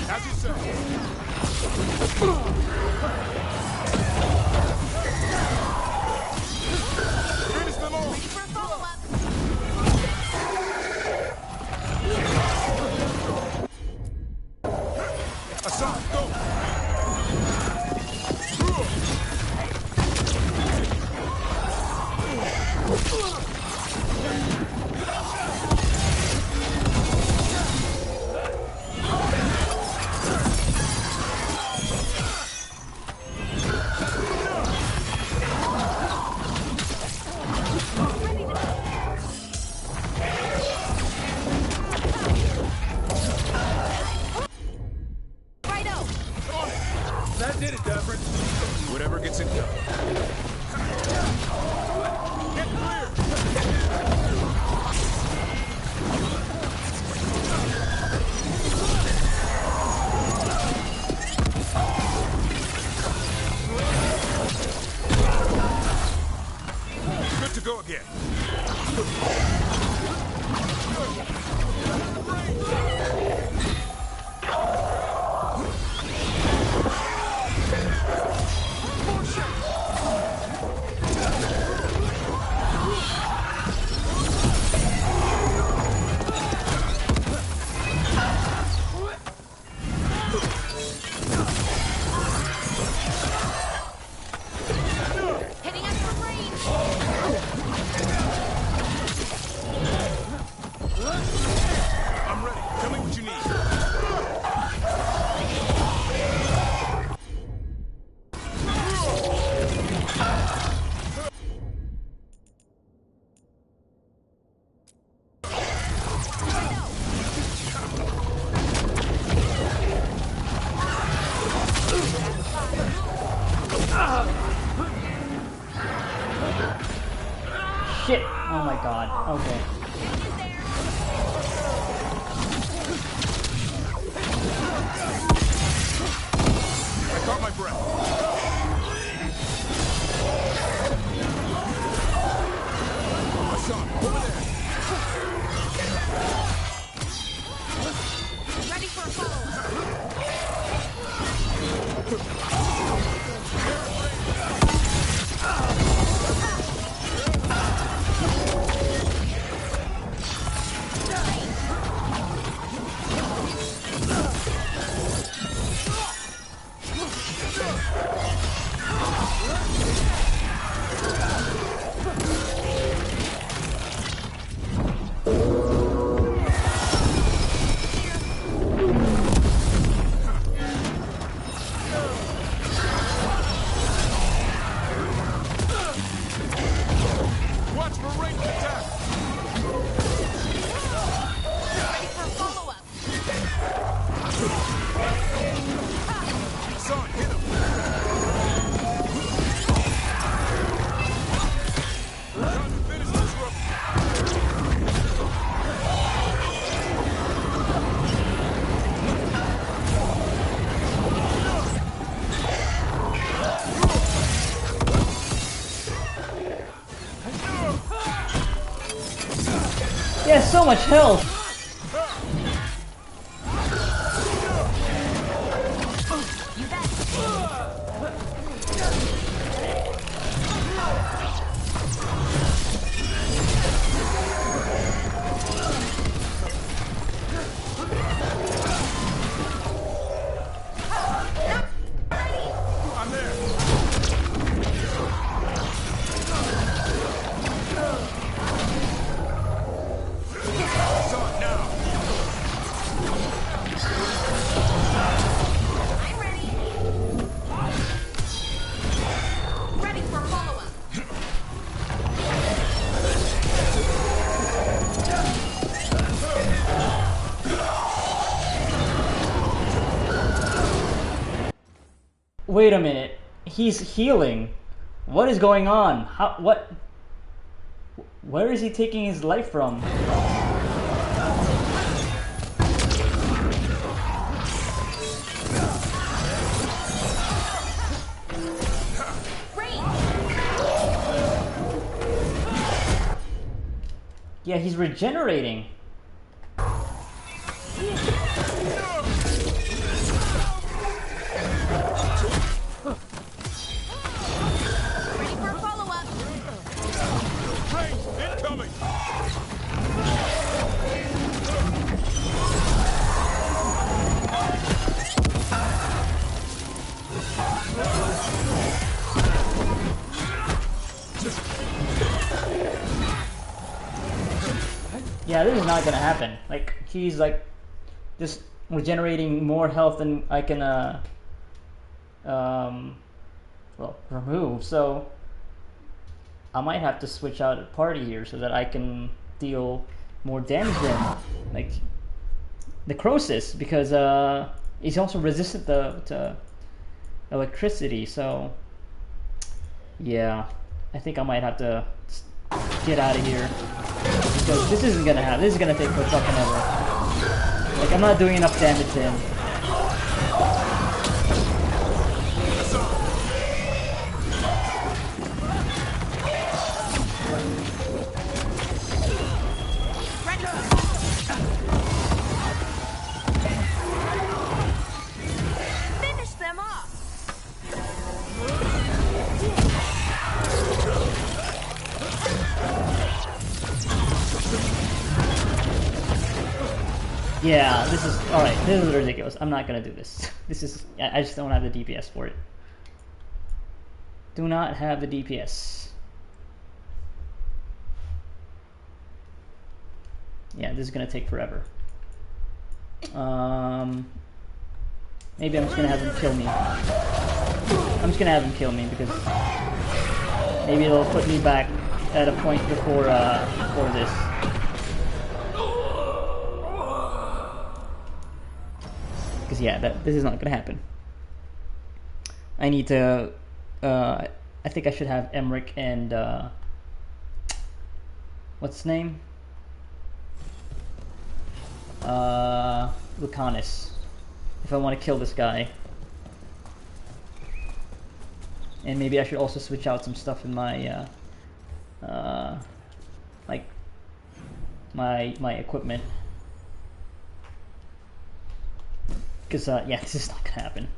As you say. Finish them all! Ready for follow-up. Assad, go! Righto. That did it, Dapper. Whatever gets it done. Get clear! Good to go again. shit! Oh my god. Okay. I caught my breath. Hassan, over there. Ready for a follow-up. He has so much health! Wait a minute. He's healing. What is going on? How? What? Where is he taking his life from? Yeah, he's regenerating. Yeah, this is not gonna happen. Like, he's like just regenerating more health than I can well, remove. So I might have to switch out a party here so that I can deal more damage to him, like necrosis, because he's also resistant to electricity. So yeah, I think I might have to get out of here. Because this isn't gonna happen. This is gonna take for fucking ever. Like, I'm not doing enough damage to him. Finish them off. Yeah, this is alright. This is ridiculous. I'm not gonna do this. This is. I just don't have the DPS for it. Do not have the DPS. Yeah, this is gonna take forever. Maybe I'm just gonna have him kill me. I'm just gonna have him kill me because maybe it'll put me back at a point before before this. Because yeah, this is not gonna happen. I need to. I think I should have Emmerich and what's his name? Lucanus. If I want to kill this guy. And maybe I should also switch out some stuff in my, like, my equipment. Because, yeah, this is not gonna happen.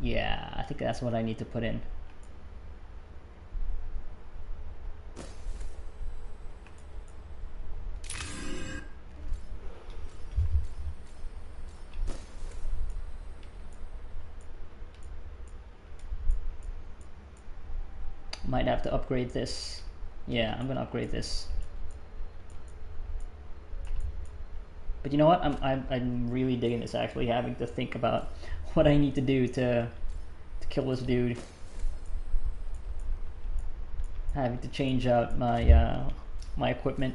Yeah, I think that's what I need to put in. Might have to upgrade this. Yeah, I'm gonna upgrade this. But you know what? I'm really digging this, actually, having to think about what I need to do to kill this dude. Having to change out my my equipment.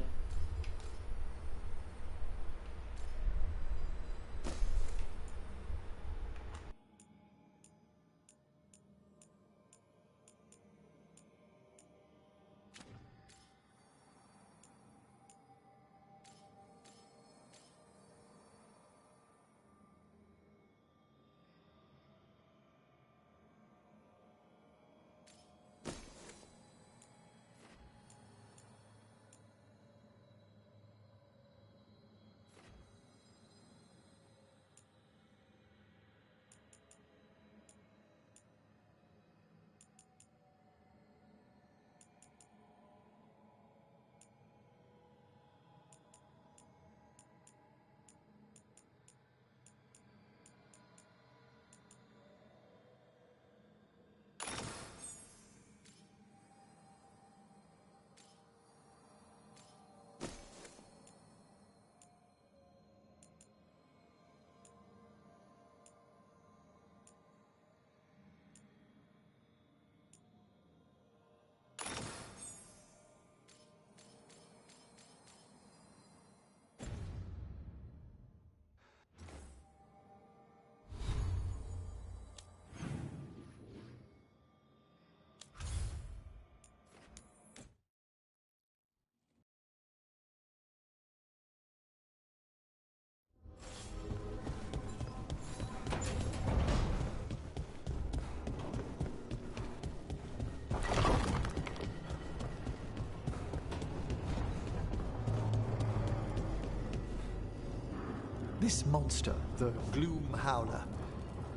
This monster, the Gloom Howler,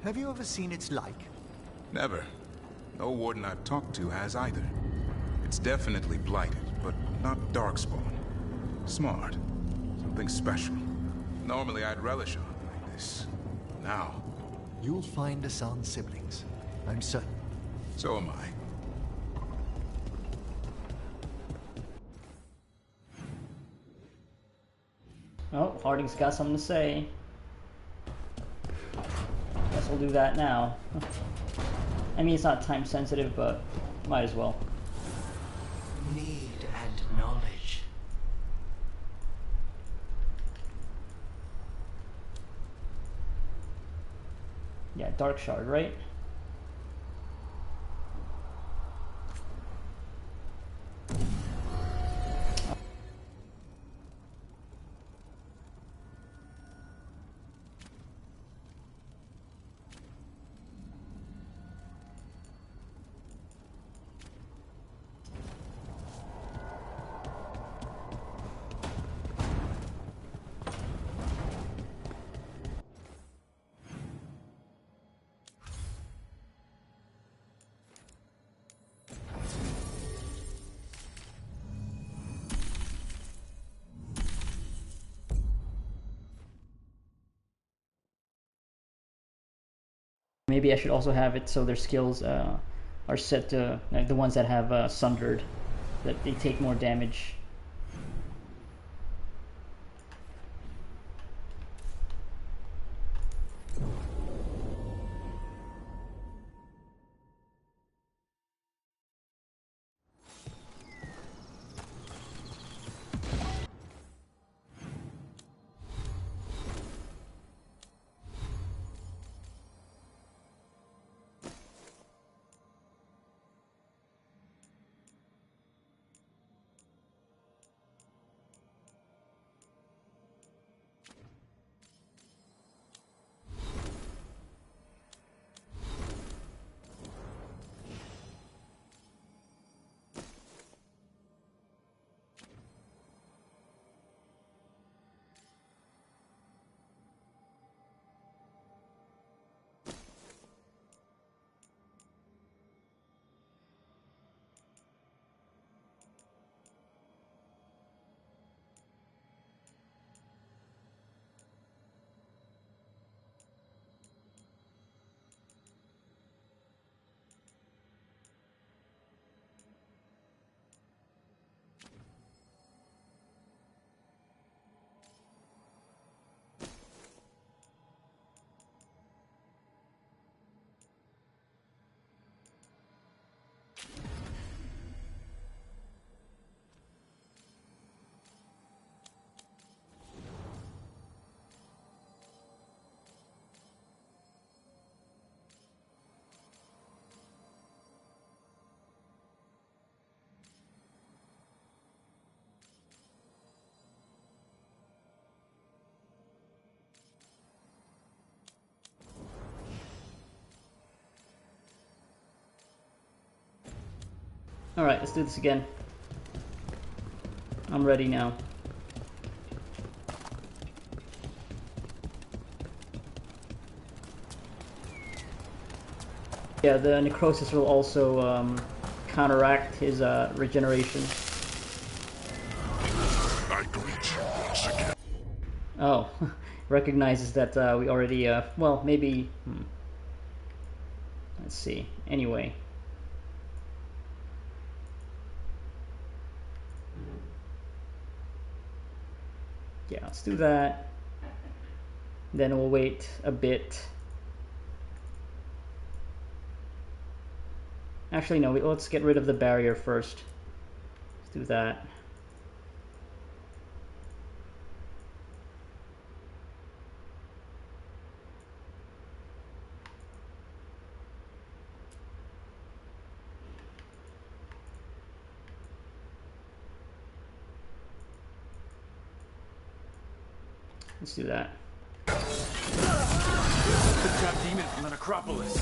have you ever seen its like? Never. No warden I've talked to has either. It's definitely blighted, but not darkspawn. Smart. Something special. Normally I'd relish a hunt like this. Now... You'll find Hassan's siblings. I'm certain. So am I. Oh, Harding's got something to say. Guess we'll do that now. I mean, it's not time sensitive, but might as well. Need and knowledge. Yeah, Dark Shard, right? Maybe I should also have it so their skills are set to, like, the ones that have Sundered, that they take more damage. Alright, let's do this again. I'm ready now. Yeah, the necrosis will also counteract his regeneration. I greet you once again. Oh, recognizes that we already, well, maybe... Let's see. Anyway. Yeah, let's do that. Then we'll wait a bit. Actually, no, let's get rid of the barrier first. Let's do that. Let's do that. The trap demon from the necropolis.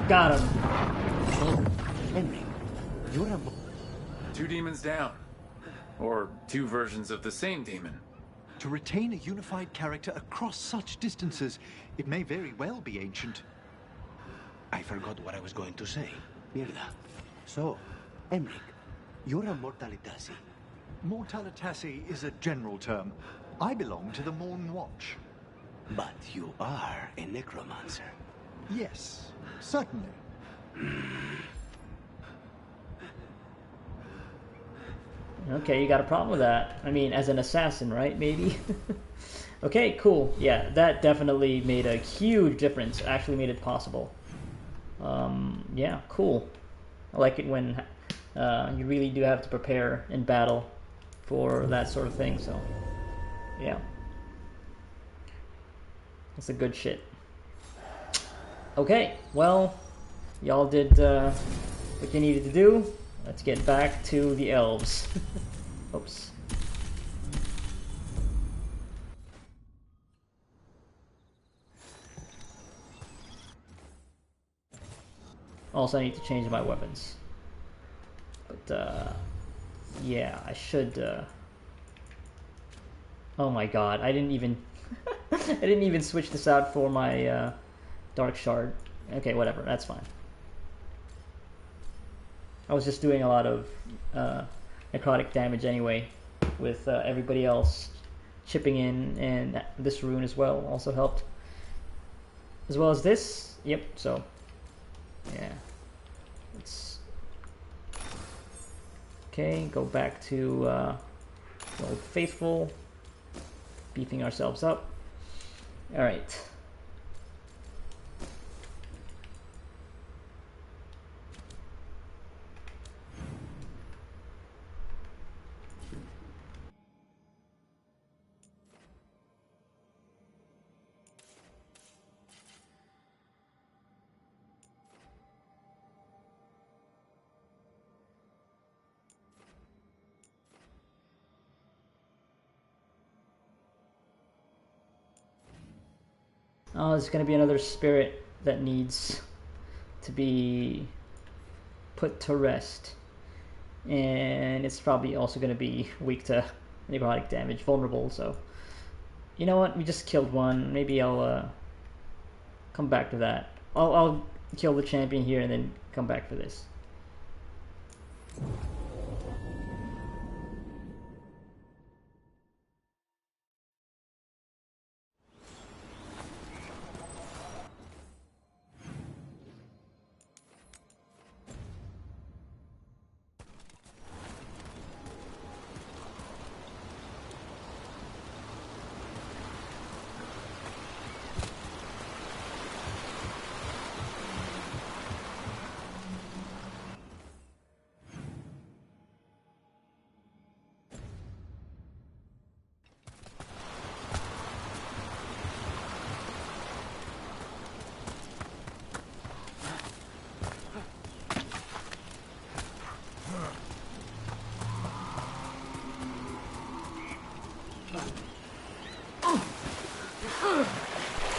Got him. Henry, you're a... Two demons down. Or two versions of the same demon. To retain a unified character across such distances, it may very well be ancient. I forgot what I was going to say. Mierda. So, Emric, you're a Mortalitasi. Mortalitasi is a general term. I belong to the Morn Watch. But you are a necromancer. Yes, certainly. Okay, you got a problem with that. I mean, as an assassin, right? Maybe? Okay, cool. Yeah, that definitely made a huge difference. Actually made it possible. Yeah, cool. I like it when you really do have to prepare in battle for that sort of thing, so... yeah. That's a good shit. Okay, well, y'all did what you needed to do. Let's get back to the elves. Oops. Also, I need to change my weapons. But, yeah, I should, oh my god, I didn't even... I didn't even switch this out for my, Dark Shard. Okay, whatever, that's fine. I was just doing a lot of, necrotic damage anyway, with, everybody else chipping in, and this rune as well also helped. As well as this, yep, so... yeah. Let's... okay, go back to the Old Faithful. Beefing ourselves up. Alright. Oh, there's going to be another spirit that needs to be put to rest. And it's probably also going to be weak to necrotic damage, vulnerable, so... you know what, we just killed one. Maybe I'll come back to that. I'll kill the champion here and then come back for this.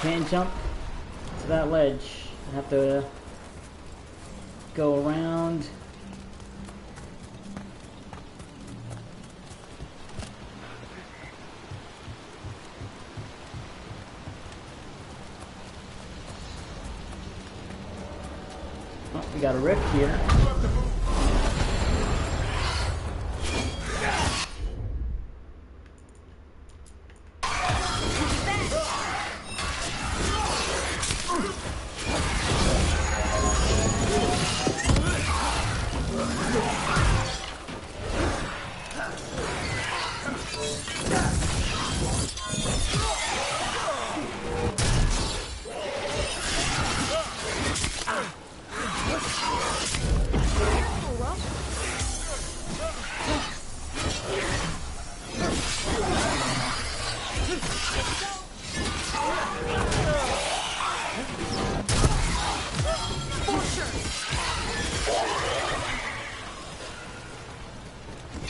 Can't jump to that ledge. I have to go around. Oh, we got a rift here.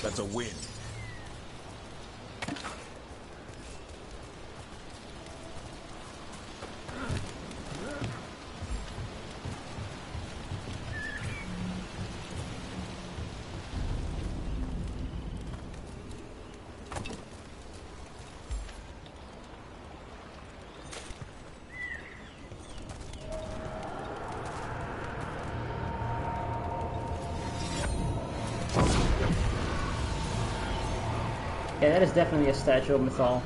That's a win. Yeah, that is definitely a statue of Mythal.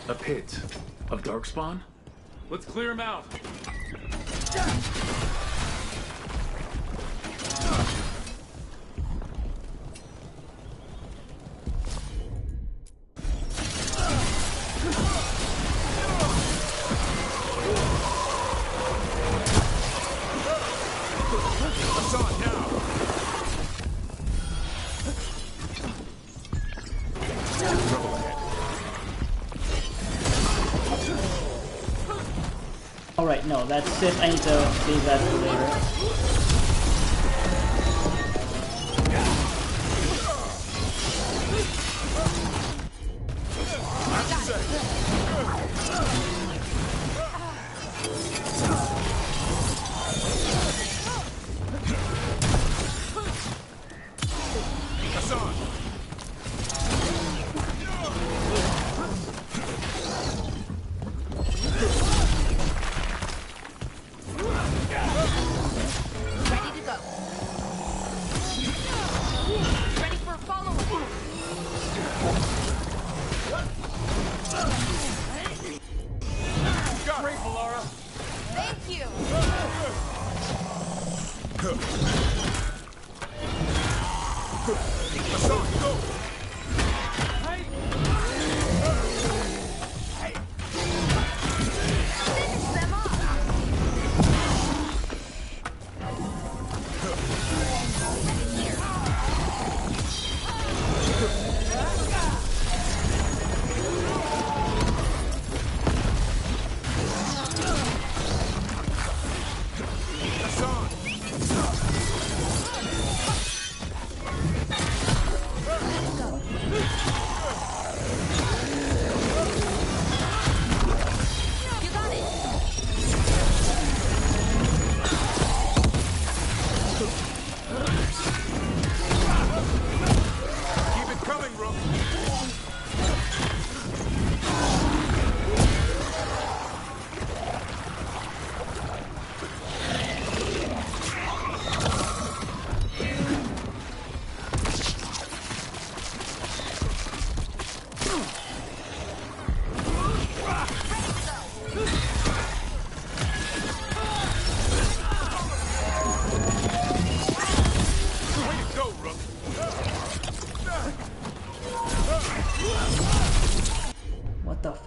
A pit of darkspawn? Let's clear him out. Alright, no, that's it. I need to save that for later.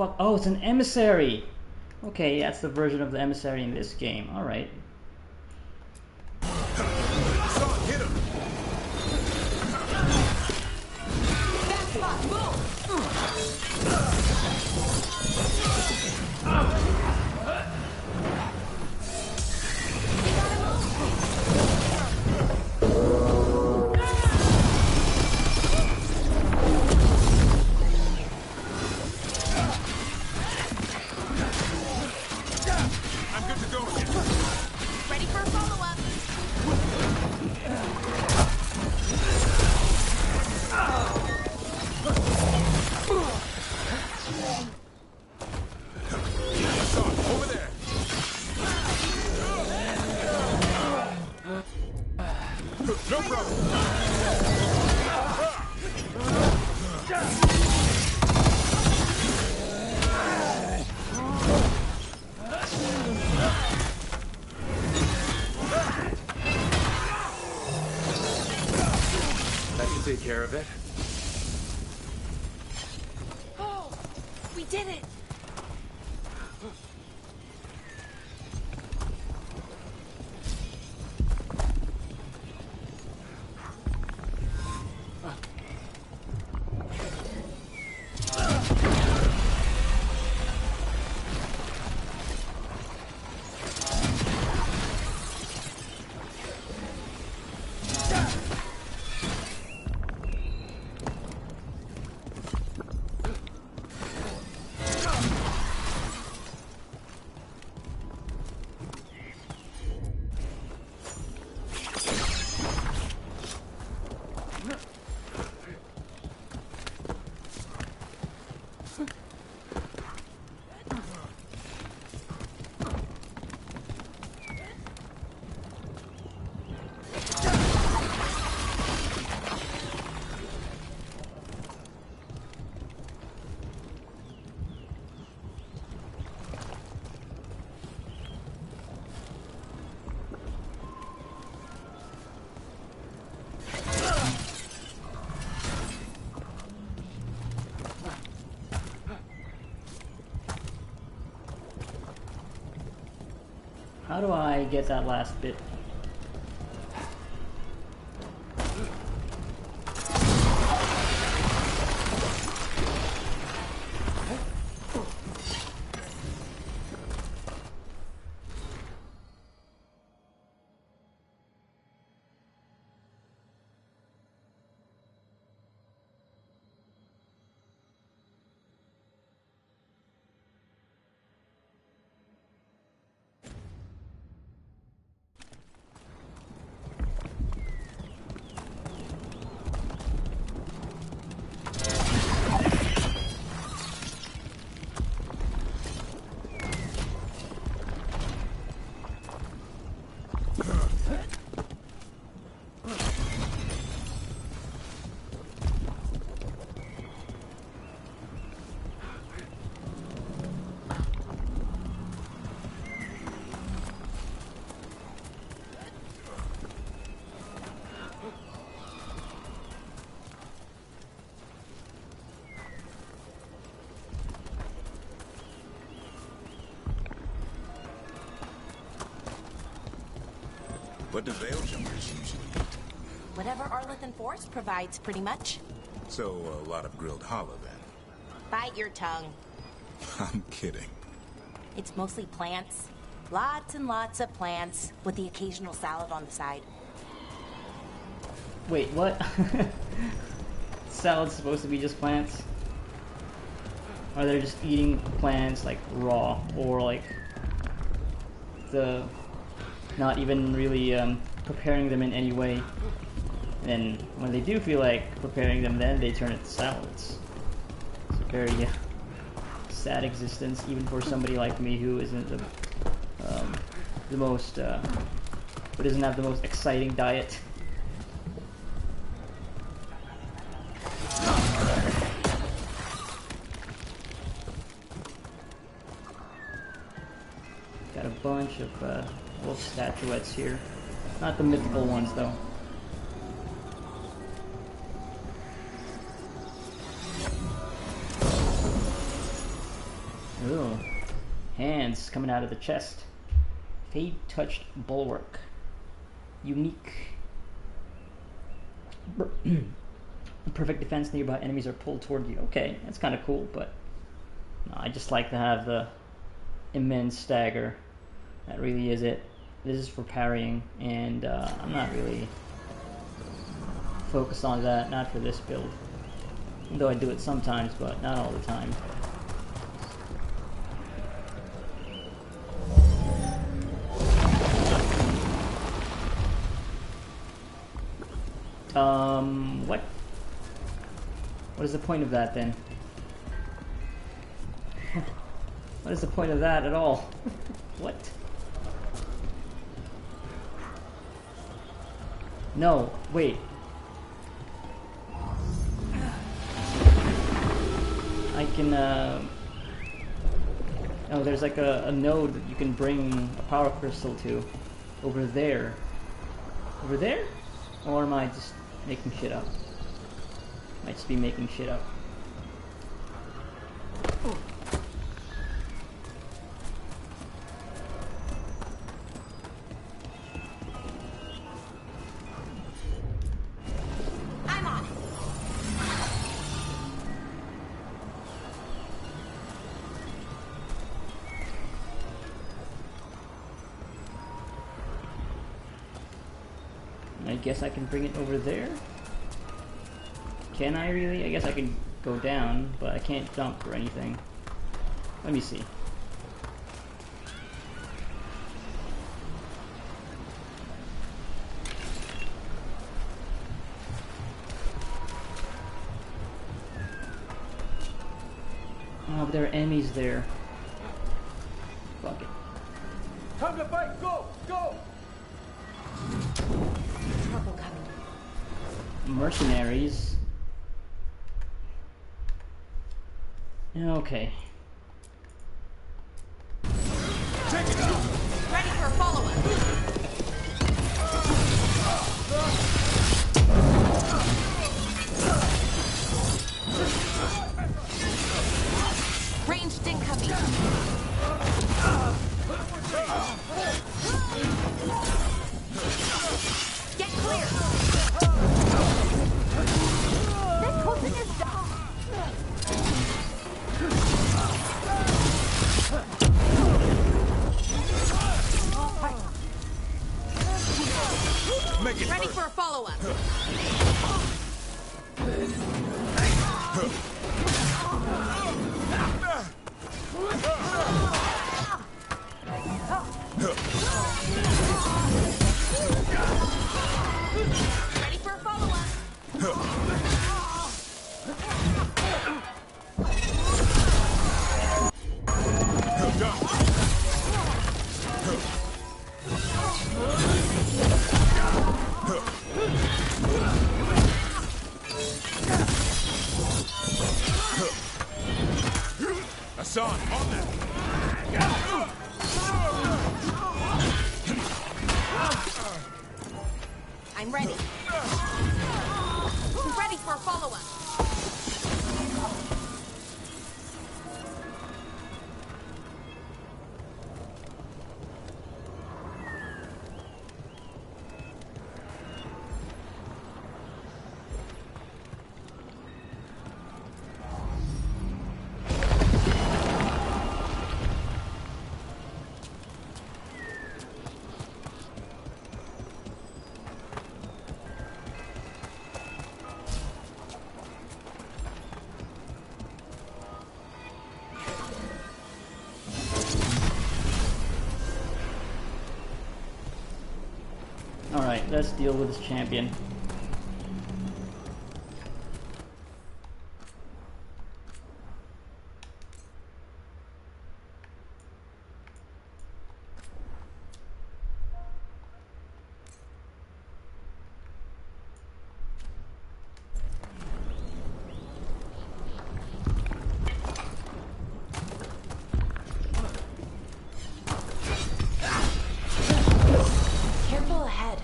fuck? Oh, it's an emissary! Okay, yeah, it's the version of the emissary in this game. Alright. Hit him! I'm good to go again. Ready for a follow-up? Over there. No problem. That should take care of it. Oh, we did it! How do I get that last bit? What do veil jumpers usually eat? Whatever Arlithan Force provides, pretty much. So, a lot of grilled hollow then. Bite your tongue. I'm kidding. It's mostly plants. Lots and lots of plants, with the occasional salad on the side. Wait, what? Salad's supposed to be just plants? Or they're just eating plants like raw, or like the not even really preparing them in any way. And when they do feel like preparing them, then they turn it to salads. It's a very sad existence, even for somebody like me who isn't the most, who doesn't have the most exciting diet. Got a bunch of little statuettes here. Not the mythical ones, though. Hands coming out of the chest. Fade touched bulwark. Unique. Perfect defense. Nearby enemies are pulled toward you. Okay, that's kind of cool, but no, I just like to have the immense stagger. That really is it. This is for parrying, and I'm not really focused on that. Not for this build. Though I do it sometimes, but not all the time. What? What is the point of that then? What is the point of that at all? What? No, wait. I can, oh, there's like a node that you can bring a power crystal to. Over there. Over there? Or am I just making shit up? Might just be making shit up. I'm on it. I guess I can bring it over there? Can I really? I guess I can go down, but I can't jump or anything. Let me see. Oh, but there are enemies there. Fuck it. Time to fight! Go! Go! Trouble coming. Mercenaries. Okay. Take it out! Ready for a follow-up. Ranged incoming. Get clear. That cousin is down. Make it Ready hurt. for a follow-up. Ready for a follow-up. Hassan, on that! I'm ready. Ready for a follow-up. Alright, let's deal with this champion. Careful ahead.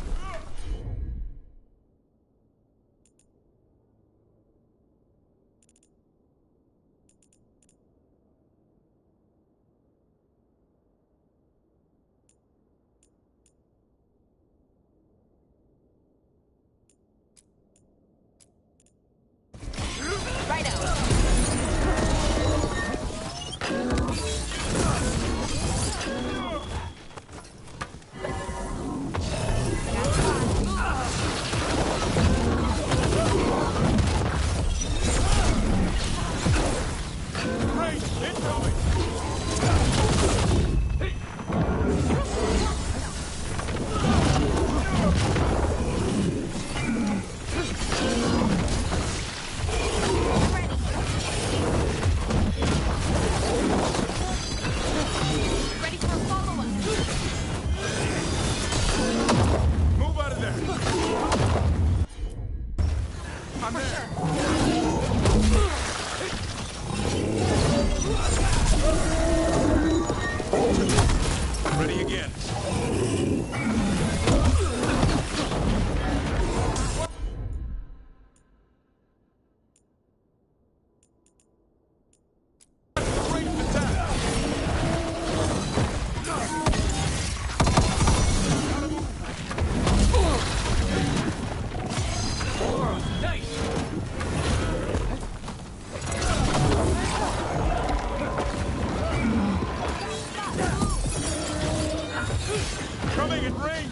staying at range!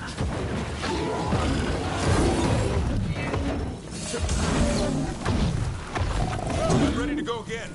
I'm ready to go again.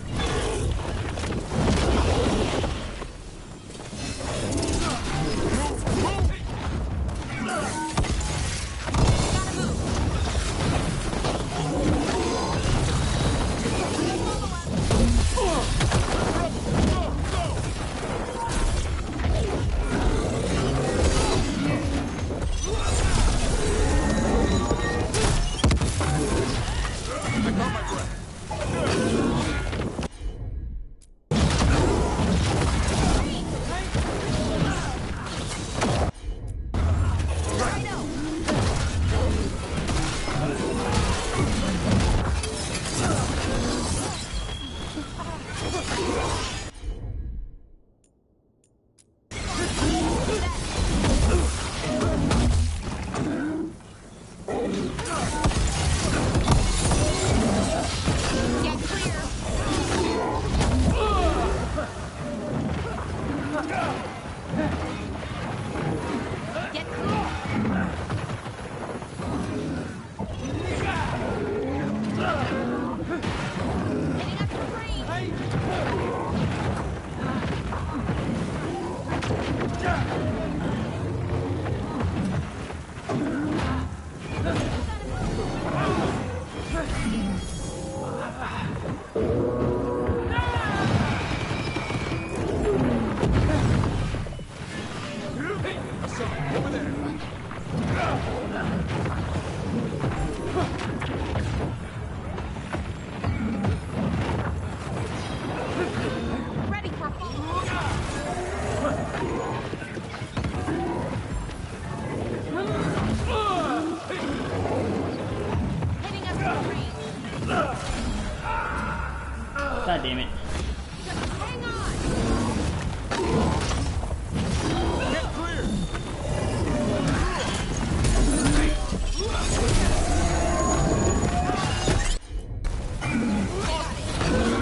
God damn it.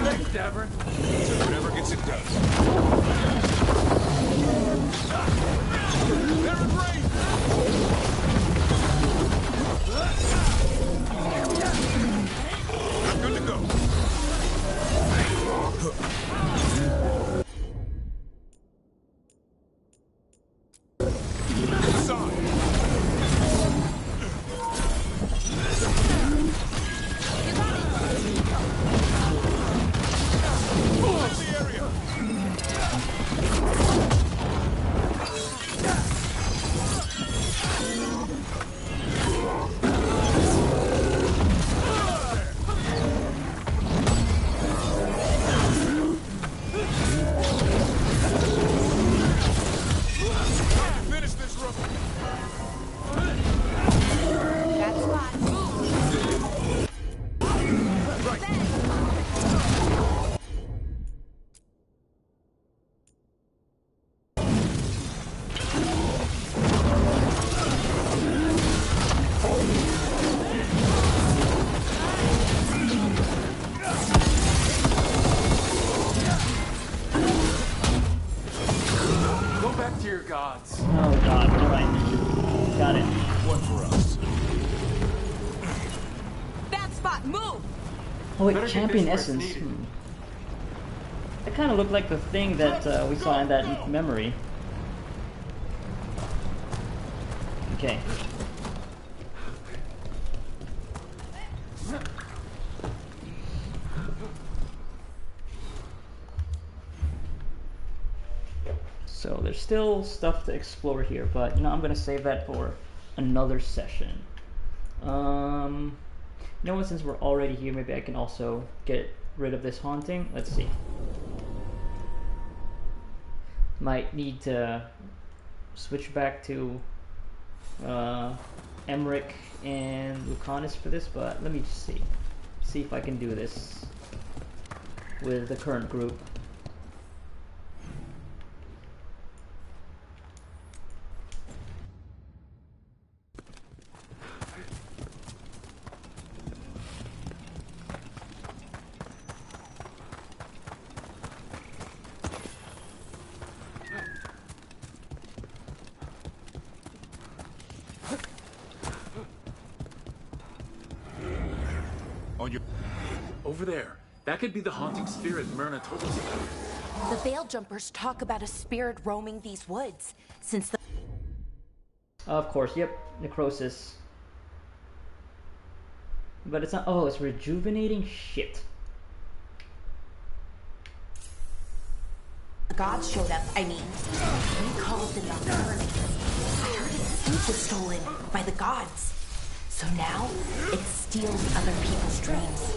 Thanks, Davern. Whatever gets it done. They're in range! I'm good to go. gods. Oh god, alright. Got it. One for us. Bad spot, move! Oh wait, champion essence. That kind of looked like the thing that we saw in that memory. Okay. So there's still stuff to explore here, but you know, I'm gonna save that for another session. You know what, since we're already here, maybe I can also get rid of this haunting. Let's see. Might need to switch back to Emmerich and Lucanus for this, but let me just see if I can do this with the current group. you... Over there. That could be the haunting spirit Myrna told us about. The Veil Jumpers talk about a spirit roaming these woods since the... Of course, yep. Necrosis. But it's not... Oh, it's rejuvenating? Shit. The gods showed up, I mean. We called the Nocturnes. I heard its ink was stolen by the gods. So now, it steals other people's dreams.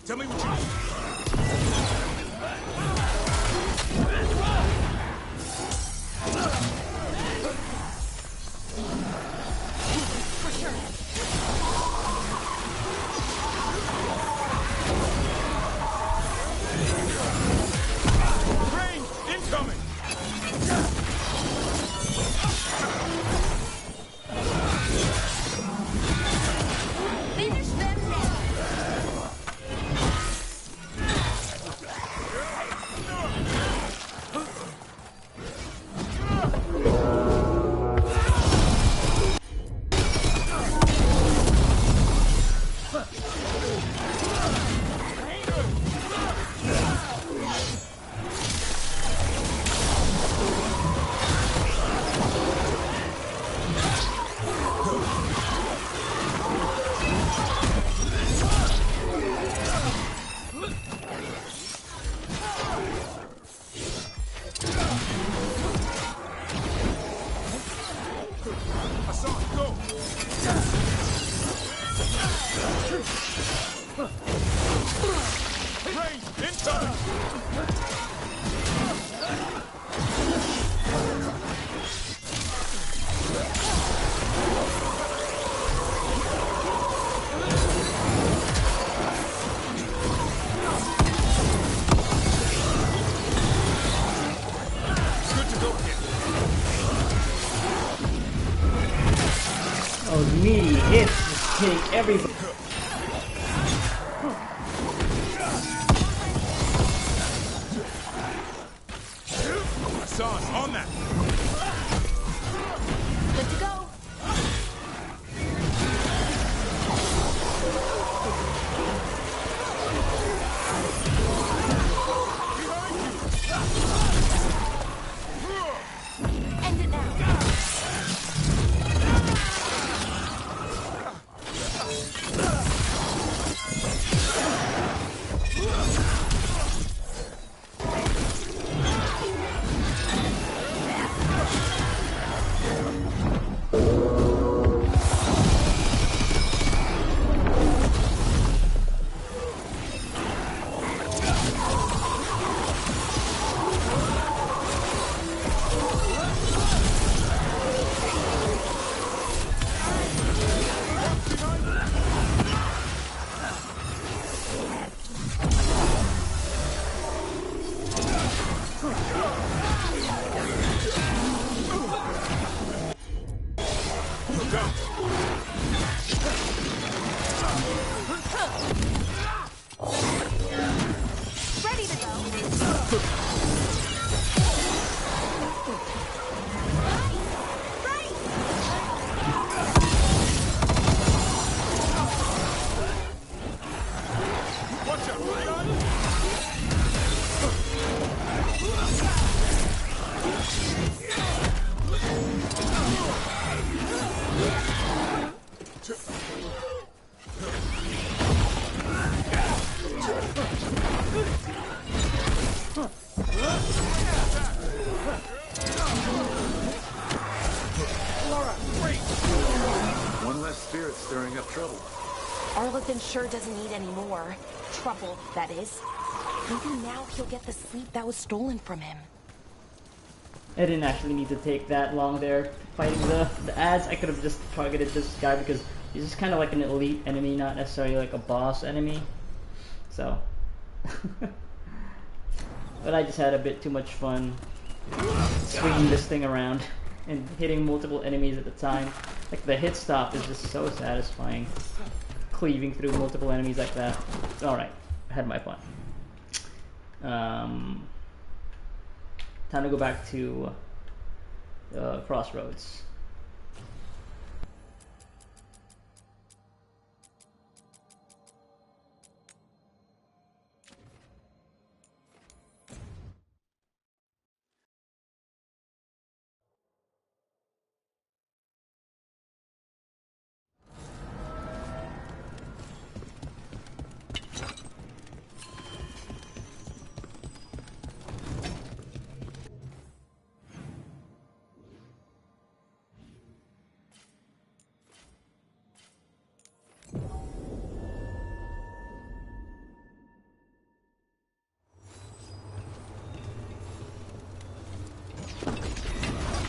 Tell me what you need. For sure. Rain incoming! hitting everybody. Hassan, on that! Good to go. End it now. Ready to go. Watch out! One less spirit stirring up trouble. Arlathan sure doesn't need any more. Trouble, that is. Maybe now he'll get the sleep that was stolen from him. I didn't actually need to take that long there fighting the ads. I could have just targeted this guy because he's just kind of like an elite enemy, not necessarily like a boss enemy. So, but I just had a bit too much fun swinging this thing around and hitting multiple enemies at the time. Like the hit stop is just so satisfying, cleaving through multiple enemies like that. All right, I had my fun. Time to go back to Crossroads.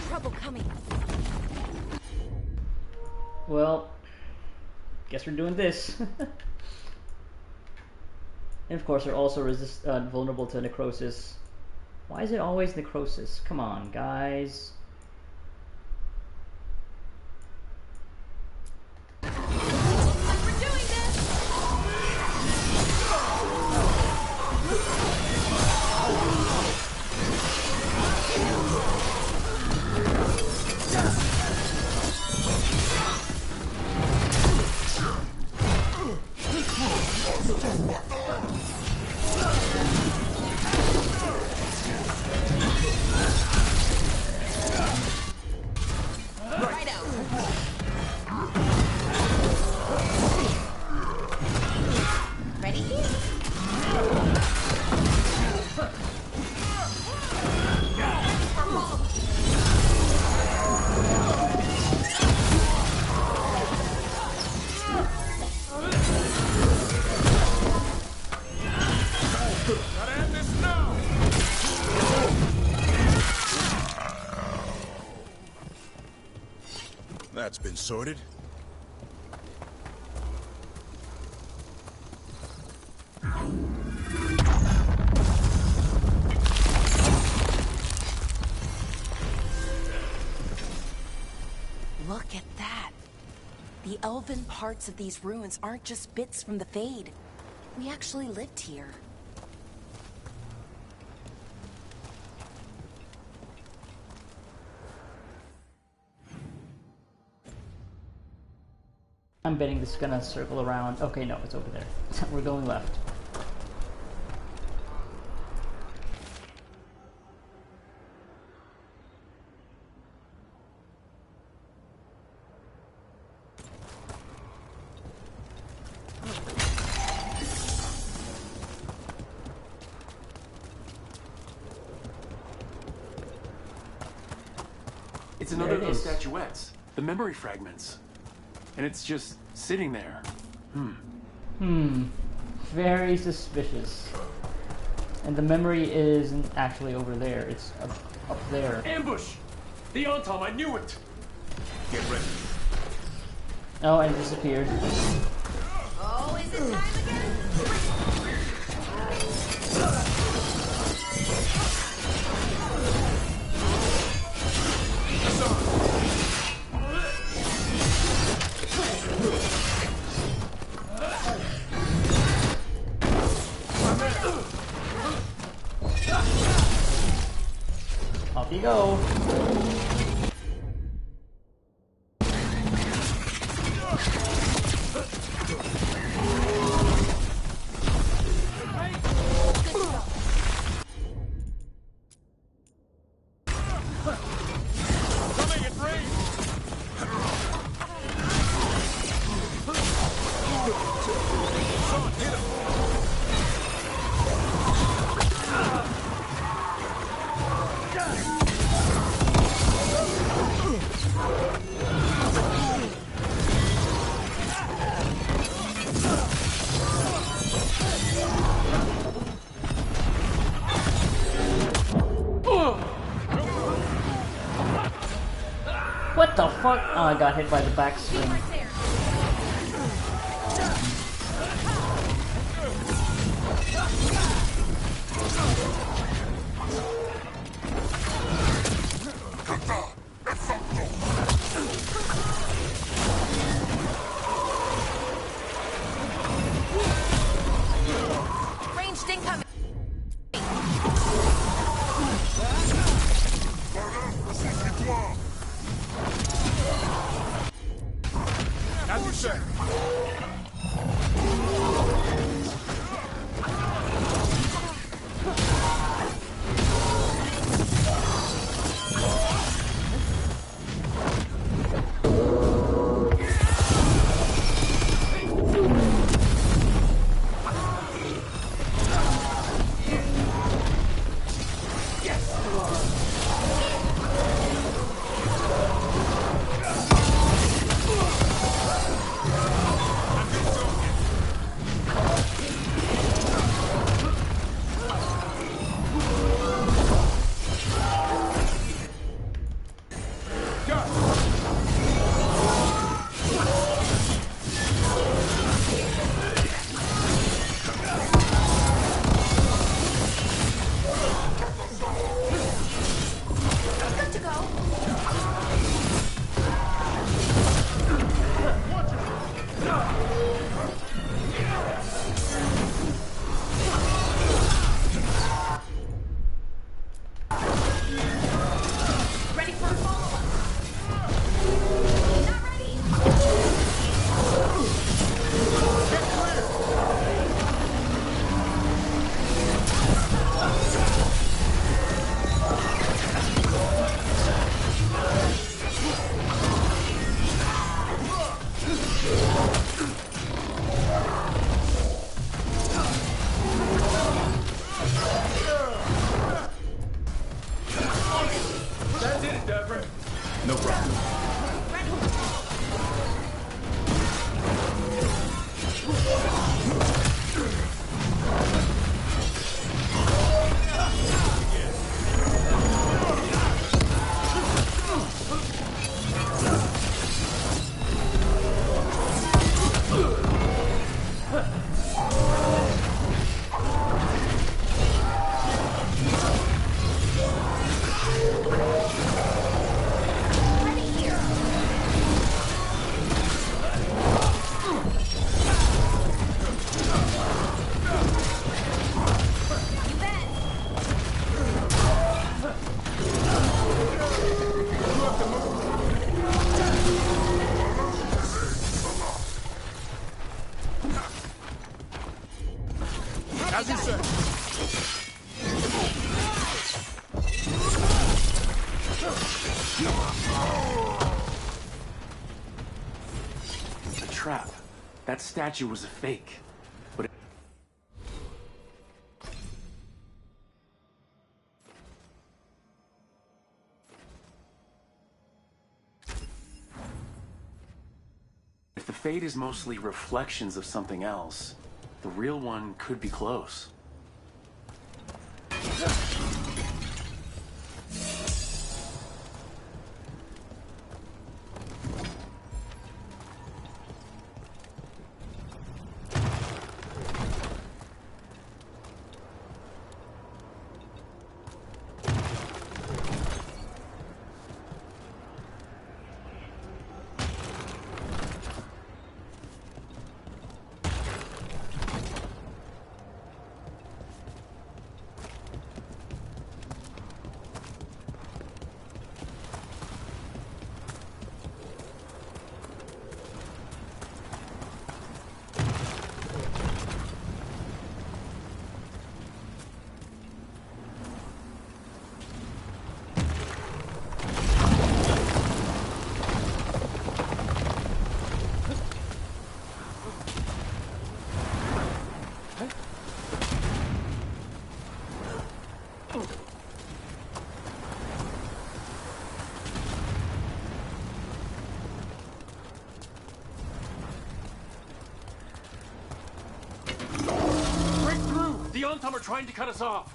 Trouble coming. Well, guess we're doing this. And of course, they're also vulnerable to necrosis. Why is it always necrosis? Come on, guys. That's been sorted. Look at that. The the elven parts of these ruins aren't just bits from the Fade. We actually lived here. I'm betting this is gonna circle around. Okay, no, it's over there. We're going left. It's another of those statuettes, the memory fragments. And it's just sitting there. Very suspicious. And the memory isn't actually over there, it's up there. Ambush! The Antom, I knew it! Get ready. Oh, and it disappeared. Oh, is it time again? Off you go. What the fuck? Oh, I got hit by the backswing. Ranged incoming. As you say. No problem. Ready The trap. That statue was a fake. But if the fade is mostly reflections of something else, the real one could be close. The Untum are trying to cut us off.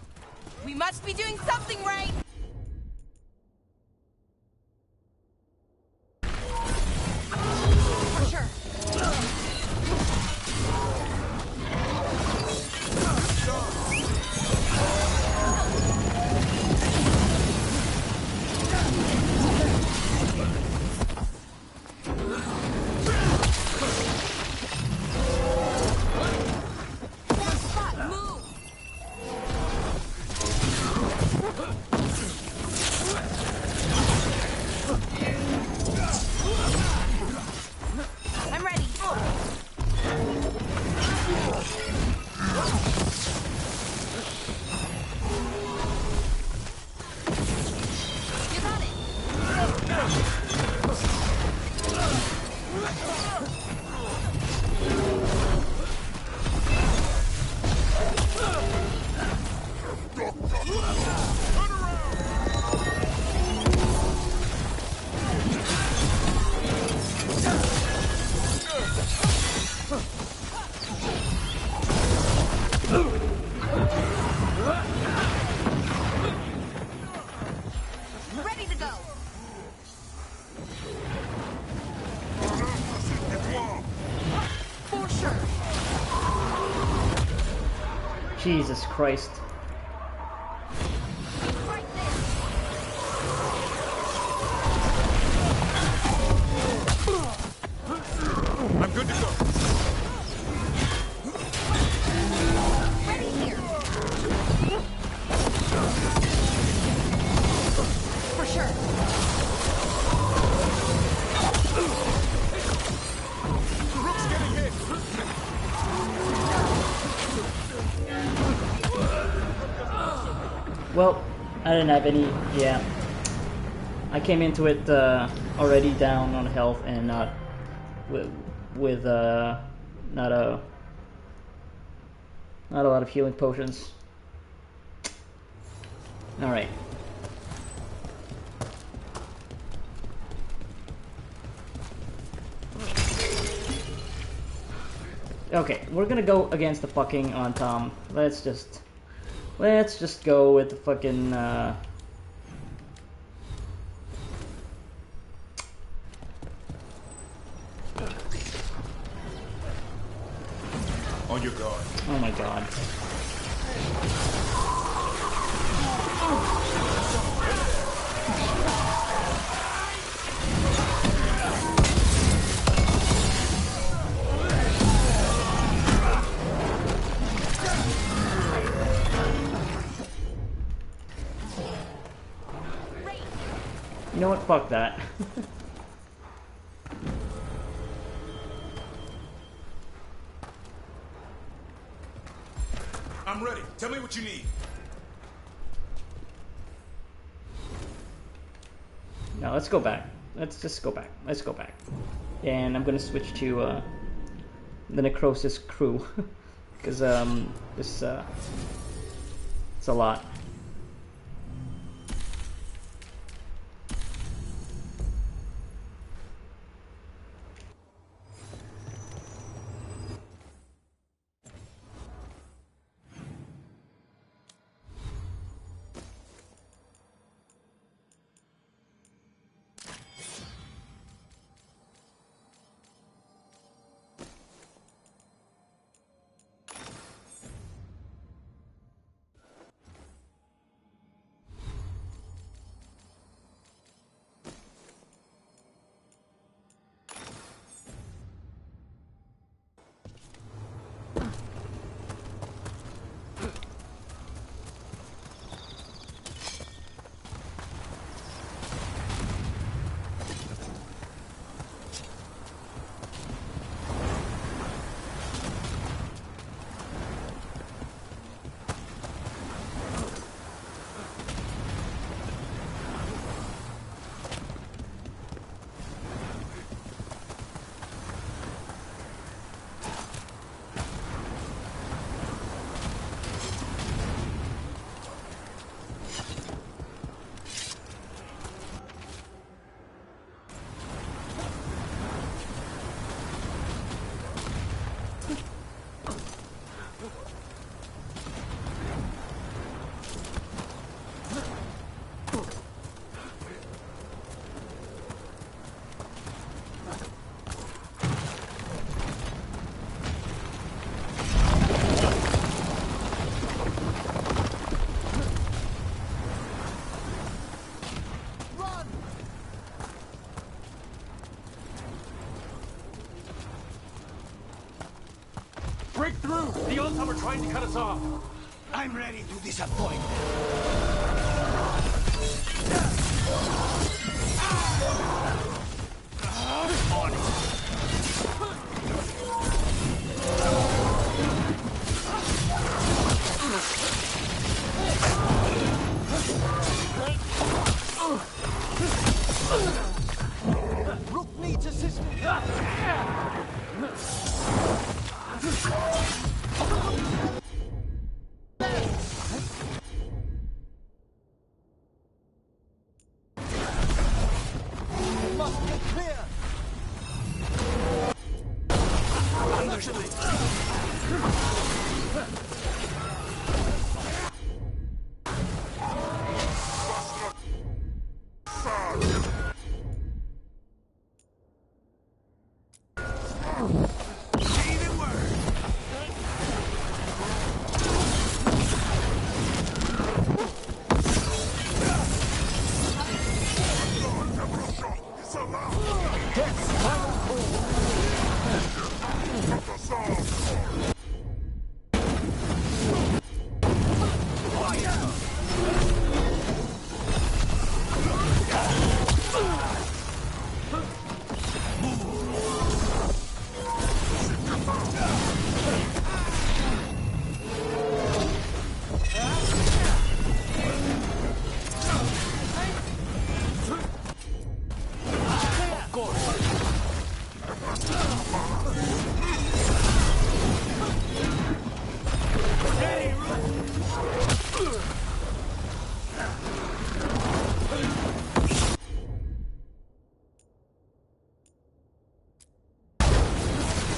We must be doing something right! For sure. I'm ready. You got it. Ready to go. For sure. Jesus Christ. I'm good to go. Ready here. For sure. Rook's getting hit. Well, I didn't have any, yeah. I came into it already down on health and not with not a lot of healing potions. All right. Okay, we're gonna go against the fucking Untum. Let's just go with the fucking On your guard. oh my god. You know what? Fuck that. I'm ready. Tell me Say what you need. Now let's go back. Let's just go back. Let's go back. And I'm gonna switch to the Necrosis crew because this it's a lot. Break through! The Oldtimer are trying to cut us off! I'm ready to disappoint. On it. Rook needs assistance. Must be clear.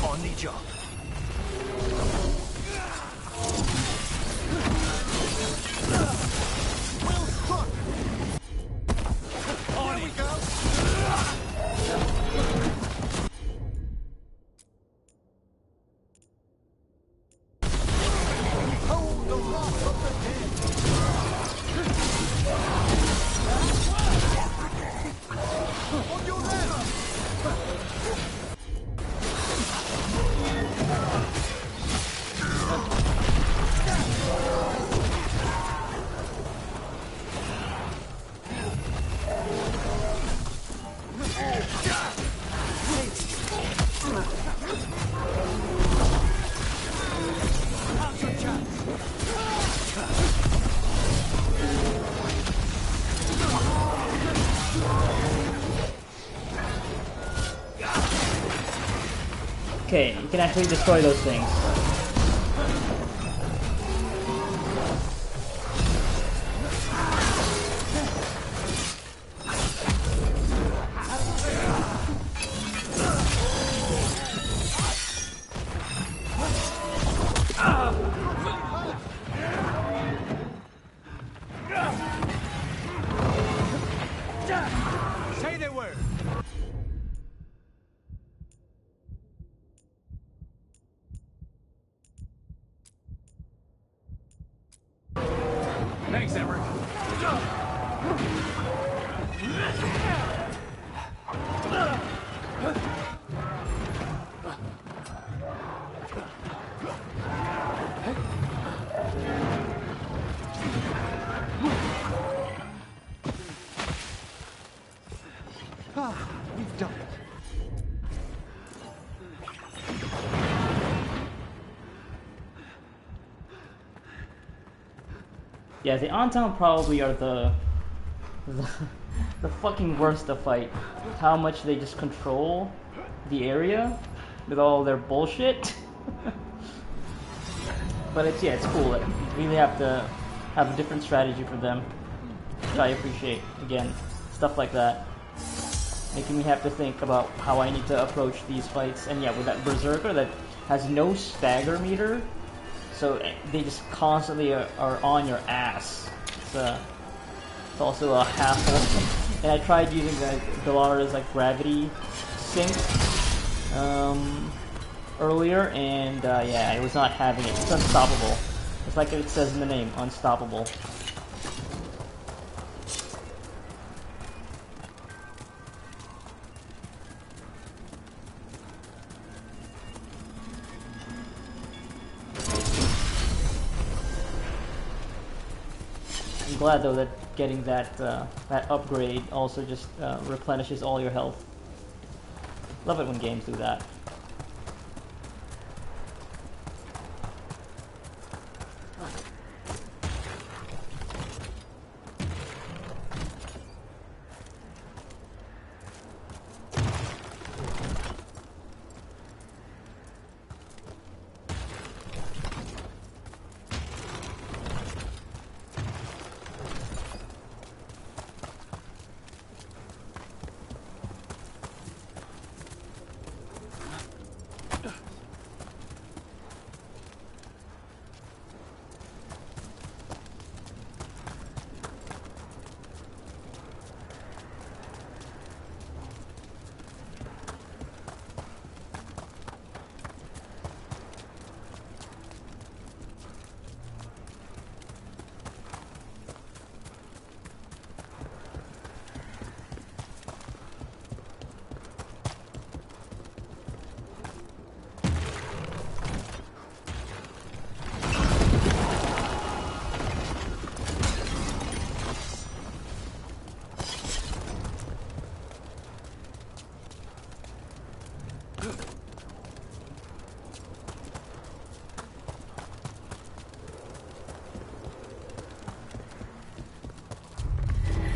On the job. Well struck. On it. We go. Hold the wrath of the dead. On your left. Okay, you can actually destroy those things. Say the word. Thanks, Emmerich. Ah, we've done it. Yeah, the on-town probably are the fucking worst to fight. How much they just control the area with all their bullshit. But it's cool. You really have to have a different strategy for them, which I appreciate. Again, stuff like that, making me have to think about how I need to approach these fights. And yeah, with that berserker that has no stagger meter, so they just constantly are on your ass. It's also a hassle. And I tried using Galara's like gravity sink earlier, and yeah, I was not having it. It's unstoppable. It's like it says in the name, unstoppable. I'm glad though that getting that that upgrade also just replenishes all your health. Love it when games do that.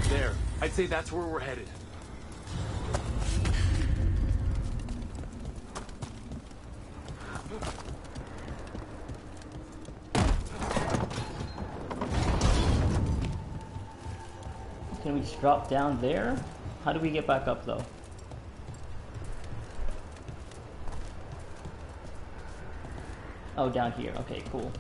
There. I'd say that's where we're headed. Can we just drop down there? How do we get back up though? Oh, down here. Okay, cool.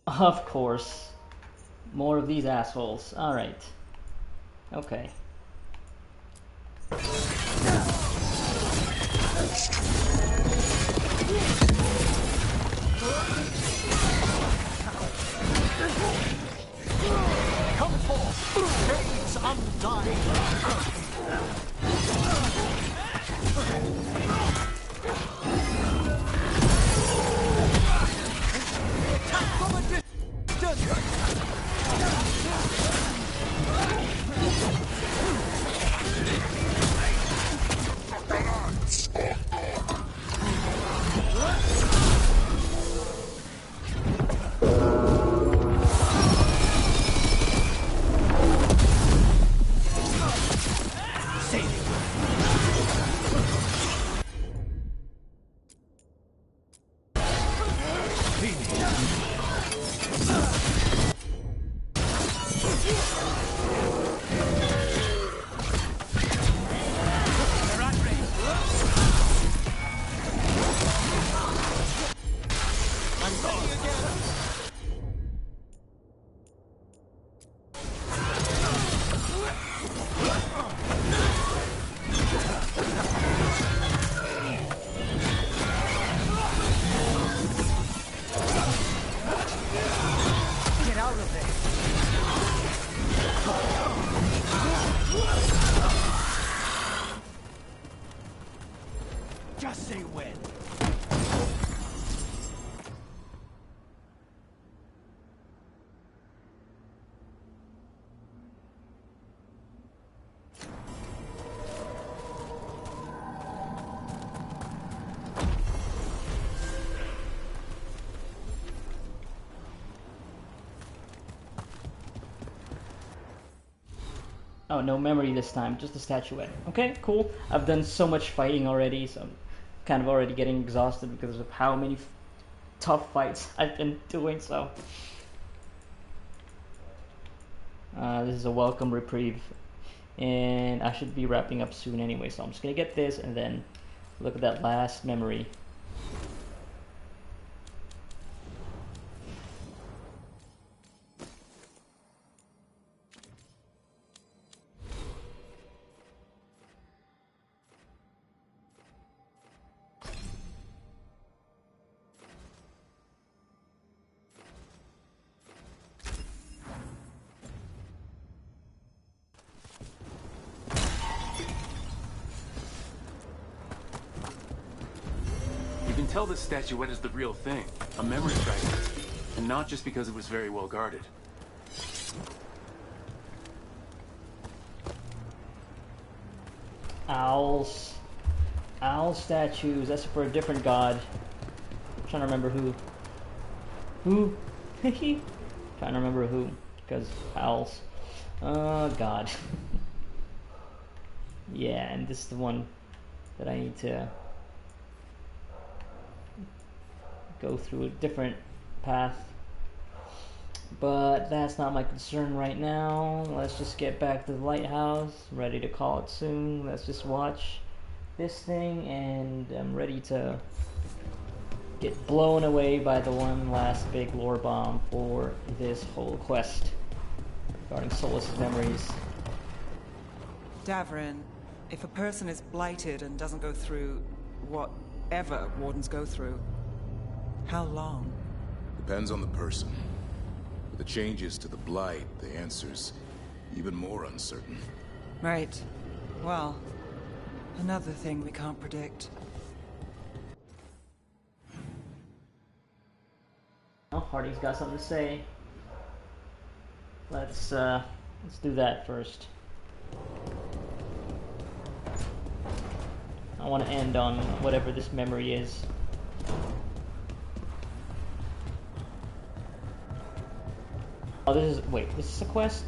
Of course. More of these assholes. Alright. Okay. Come forth, days undying. Attack from a distance. Just say when. Oh, no memory this time, just a statuette. Okay, cool. I've done so much fighting already, so I'm kind of already getting exhausted because of how many tough fights I've been doing, so... this is a welcome reprieve. And I should be wrapping up soon anyway, so I'm just gonna get this and then look at that last memory. You can tell this statuette is the real thing, a memory fragment, and not just because it was very well guarded. Owls. Owl statues, that's for a different god. I'm trying to remember who. Trying to remember who, because owls. Oh god. Yeah, and this is the one that I need to go through a different path, but that's not my concern right now. Let's just get back to the lighthouse. Ready to call it soon. Let's just watch this thing, and I'm ready to get blown away by the one last big lore bomb for this whole quest regarding Solas's memories. Davrin, if a person is blighted and doesn't go through whatever wardens go through, how long? Depends on the person. With the changes to the blight, the answer's even more uncertain. Right. Well, another thing we can't predict. Oh, Hardy's got something to say. Let's do that first. I want to end on whatever this memory is. Oh, this is a quest?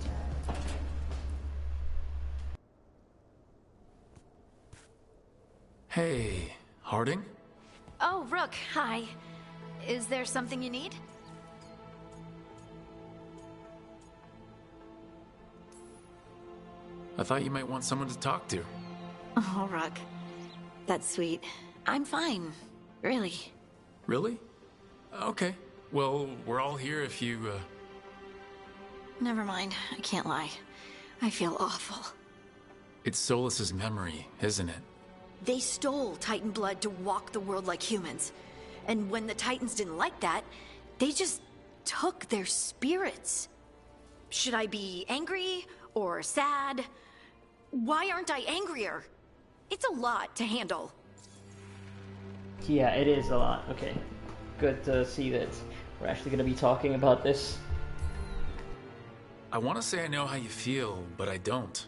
Hey, Harding? Oh, Rook, hi. Is there something you need? I thought you might want someone to talk to. Oh, Rook. That's sweet. I'm fine. Really. Really? Okay. Well, we're all here if you, Never mind. I can't lie. I feel awful. It's Solus's memory, isn't it? They stole Titan blood to walk the world like humans. And when the Titans didn't like that, they just took their spirits. Should I be angry or sad? Why aren't I angrier? It's a lot to handle. Yeah, it is a lot. Okay. Good to see that we're actually going to be talking about this. I want to say I know how you feel, but I don't.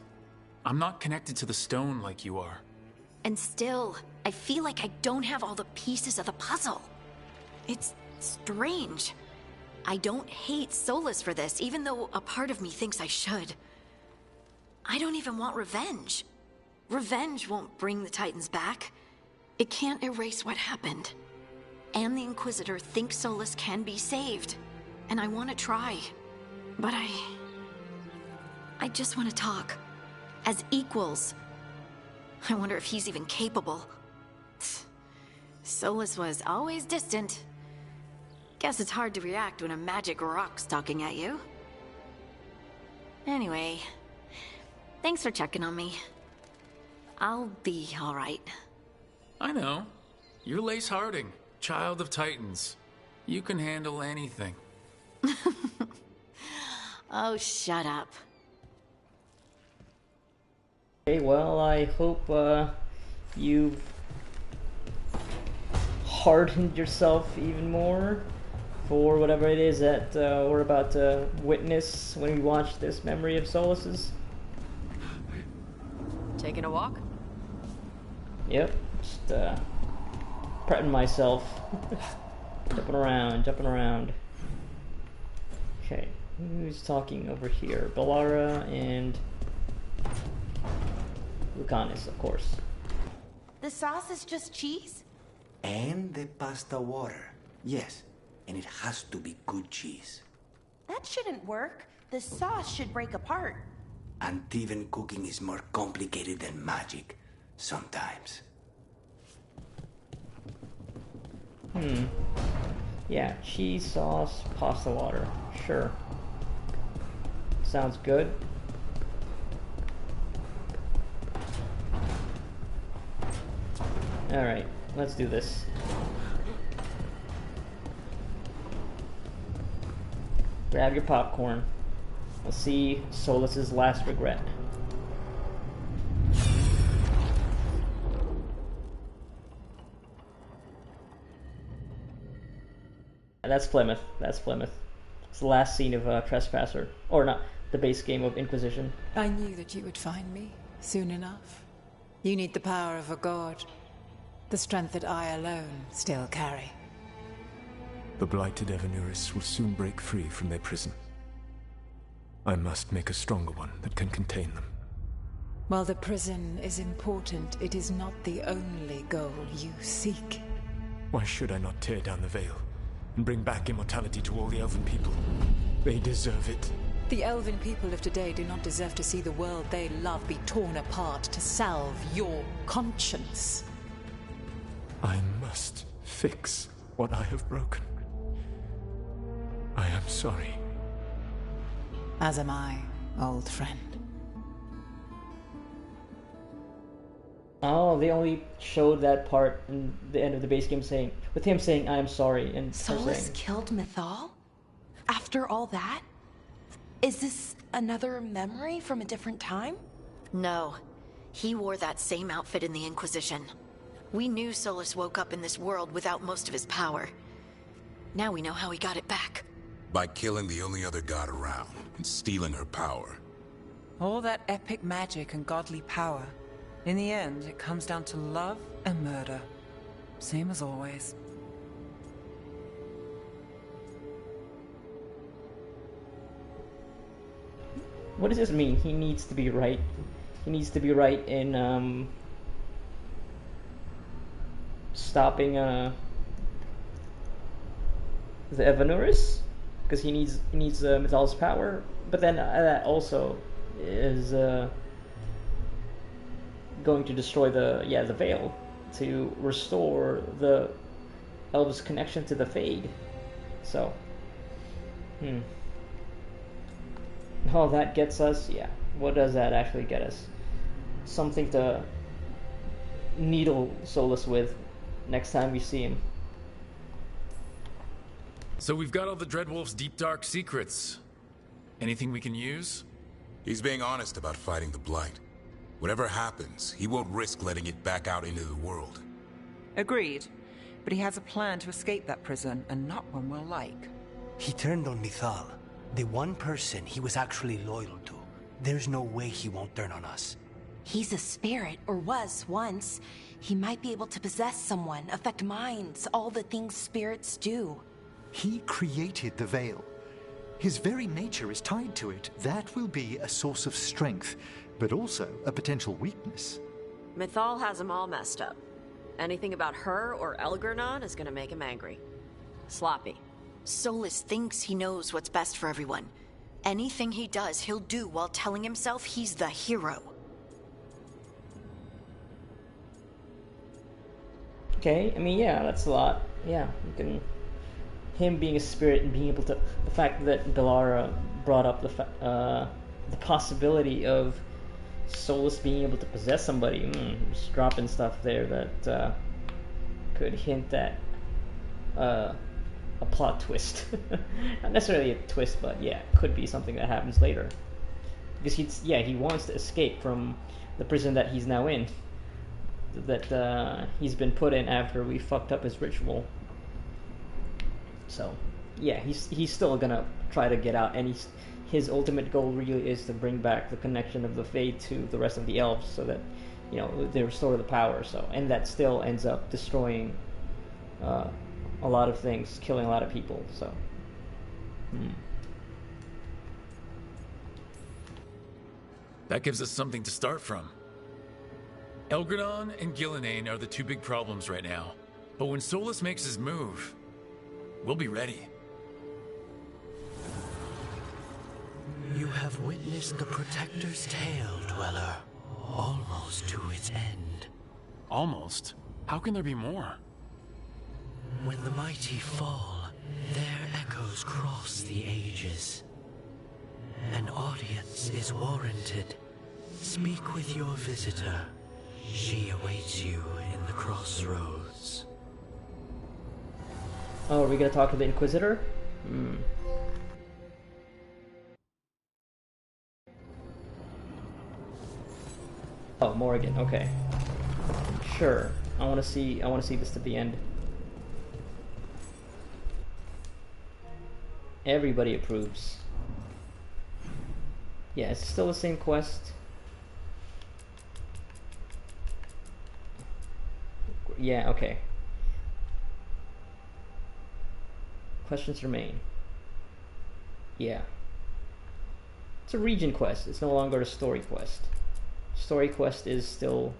I'm not connected to the stone like you are. And still, I feel like I don't have all the pieces of the puzzle. It's strange. I don't hate Solus for this, even though a part of me thinks I should. I don't even want revenge. Revenge won't bring the Titans back. It can't erase what happened. And the Inquisitor thinks Solus can be saved. And I want to try. But I just want to talk. As equals. I wonder if he's even capable. Solus was always distant. Guess it's hard to react when a magic rock's talking at you. Anyway, thanks for checking on me. I'll be alright. I know. You're Lace Harding, child of Titans. You can handle anything. Oh, shut up. Okay, well, I hope you've hardened yourself even more for whatever it is that we're about to witness when we watch this Memory of Solus's. Taking a walk? Yep, just prepping myself. Jumping around. Okay, who's talking over here? Bellara and Lucanus, of course. The sauce is just cheese? And the pasta water. Yes, and it has to be good cheese. That shouldn't work. The sauce should break apart. And even cooking is more complicated than magic. Sometimes. Yeah, cheese, sauce, pasta water. Sure. Sounds good. Alright, let's do this. Grab your popcorn. We'll see Solus's last regret. That's Plymouth. It's the last scene of Trespasser. Or not, the base game of Inquisition. I knew that you would find me soon enough. You need the power of a god. The strength that I alone still carry. The blighted Evanuris will soon break free from their prison. I must make a stronger one that can contain them. While the prison is important, it is not the only goal you seek. Why should I not tear down the veil and bring back immortality to all the Elven people? They deserve it. The Elven people of today do not deserve to see the world they love be torn apart to salve your conscience. I must fix what I have broken. I am sorry. As am I, old friend. Oh, they only showed that part in the end of the base game with him saying, I am sorry, and Solus killed Mythal? After all that? Is this another memory from a different time? No. He wore that same outfit in the Inquisition. We knew Solus woke up in this world without most of his power. Now we know how he got it back. By killing the only other god around and stealing her power. All that epic magic and godly power. In the end, it comes down to love and murder. Same as always. What does this mean? He needs to be right. He needs to be right in stopping the Evanuris, because he needs Mythal's power. But then that also is going to destroy the veil to restore the elves' connection to the Fade. So, all that gets us, yeah. What does that actually get us? Something to needle Solus with next time we see him. So we've got all the Dreadwolf's deep dark secrets. Anything we can use? He's being honest about fighting the Blight. Whatever happens, he won't risk letting it back out into the world. Agreed. But he has a plan to escape that prison, and not one we'll like. He turned on Mythal, the one person he was actually loyal to. There's no way he won't turn on us. He's a spirit, or was once. He might be able to possess someone, affect minds, all the things spirits do. He created the Veil. His very nature is tied to it. That will be a source of strength, but also a potential weakness. Mythal has him all messed up. Anything about her or Elgernon is gonna make him angry. Sloppy. Solus thinks he knows what's best for everyone. Anything he does, he'll do while telling himself he's the hero. Okay, I mean, yeah, that's a lot. Yeah, you can... Him being a spirit and being able to... The fact that Galara brought up the possibility of Solus being able to possess somebody. Just dropping stuff there that could hint at a plot twist. Not necessarily a twist, but yeah, could be something that happens later. Because he wants to escape from the prison that he's now in. That he's been put in after we fucked up his ritual. So, yeah, he's still gonna try to get out, and his ultimate goal really is to bring back the connection of the Fade to the rest of the elves, so that, you know, they restore the power. So, and that still ends up destroying a lot of things, killing a lot of people. So, That gives us something to start from. Elgernon and Gillenane are the two big problems right now. But when Solus makes his move, we'll be ready. You have witnessed the Protector's tale, Dweller. Almost to its end. Almost? How can there be more? When the mighty fall, their echoes cross the ages. An audience is warranted. Speak with your visitor. She awaits you in the crossroads. oh, are we gonna talk to the Inquisitor? Oh, Morrigan. Okay. Sure. I want to see this to the end. Everybody approves. Yeah, it's still the same quest. Yeah, okay. Questions remain. Yeah. It's a region quest. It's no longer a story quest. Story quest is still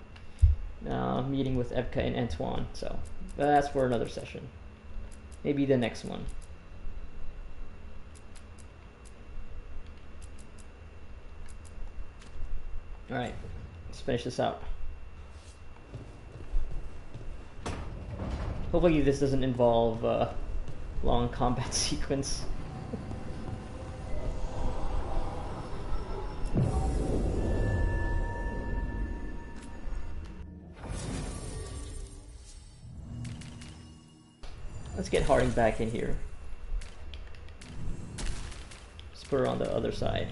meeting with Evka and Antoine, so that's for another session. Maybe the next one. Alright, let's finish this out. Hopefully this doesn't involve a long combat sequence. Let's get Harding back in here. Spur on the other side.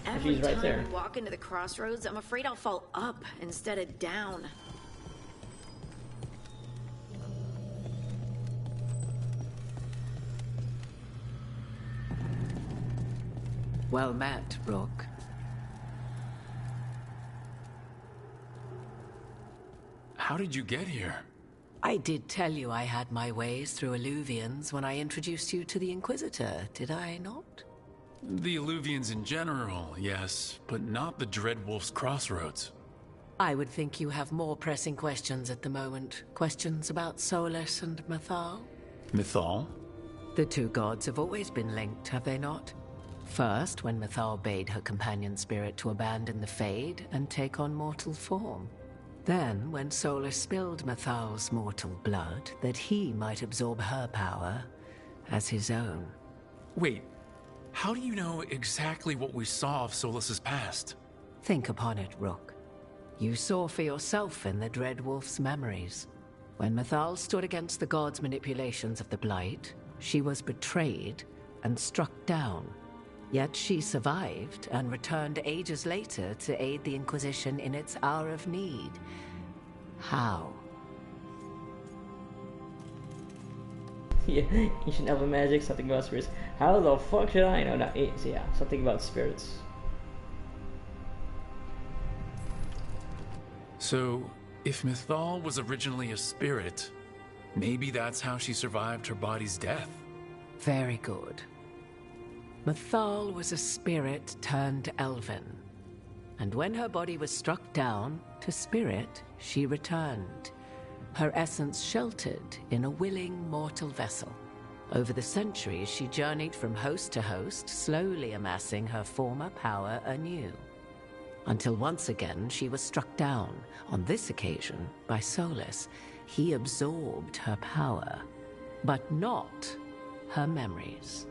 Every She's right time there. I walk into the crossroads, I'm afraid I'll fall up instead of down. Well met, Rook. how did you get here? I did tell you I had my ways through Illuvians when I introduced you to the Inquisitor, did I not? The Illuvians in general, yes, but not the Dreadwolf's Crossroads. I would think you have more pressing questions at the moment. Questions about Solus and Mythal? Mythal? The two gods have always been linked, have they not? First, when Mythal bade her companion spirit to abandon the Fade and take on mortal form. Then, when Solus spilled Mythal's mortal blood, that he might absorb her power as his own. Wait, how do you know exactly what we saw of Solus's past? Think upon it, Rook. You saw for yourself in the Dreadwolf's memories. When Mythal stood against the gods' manipulations of the Blight, she was betrayed and struck down. Yet she survived and returned ages later to aid the Inquisition in its hour of need. How? Yeah, ancient elven magic, something about spirits. How the fuck should I know? Not yeah, something about spirits. So, if Mythal was originally a spirit, maybe that's how she survived her body's death. Very good. Mythal was a spirit turned elven. And when her body was struck down, to spirit, she returned. Her essence sheltered in a willing mortal vessel. Over the centuries, she journeyed from host to host, slowly amassing her former power anew. Until once again, she was struck down, on this occasion, by Solus. He absorbed her power, but not her memories.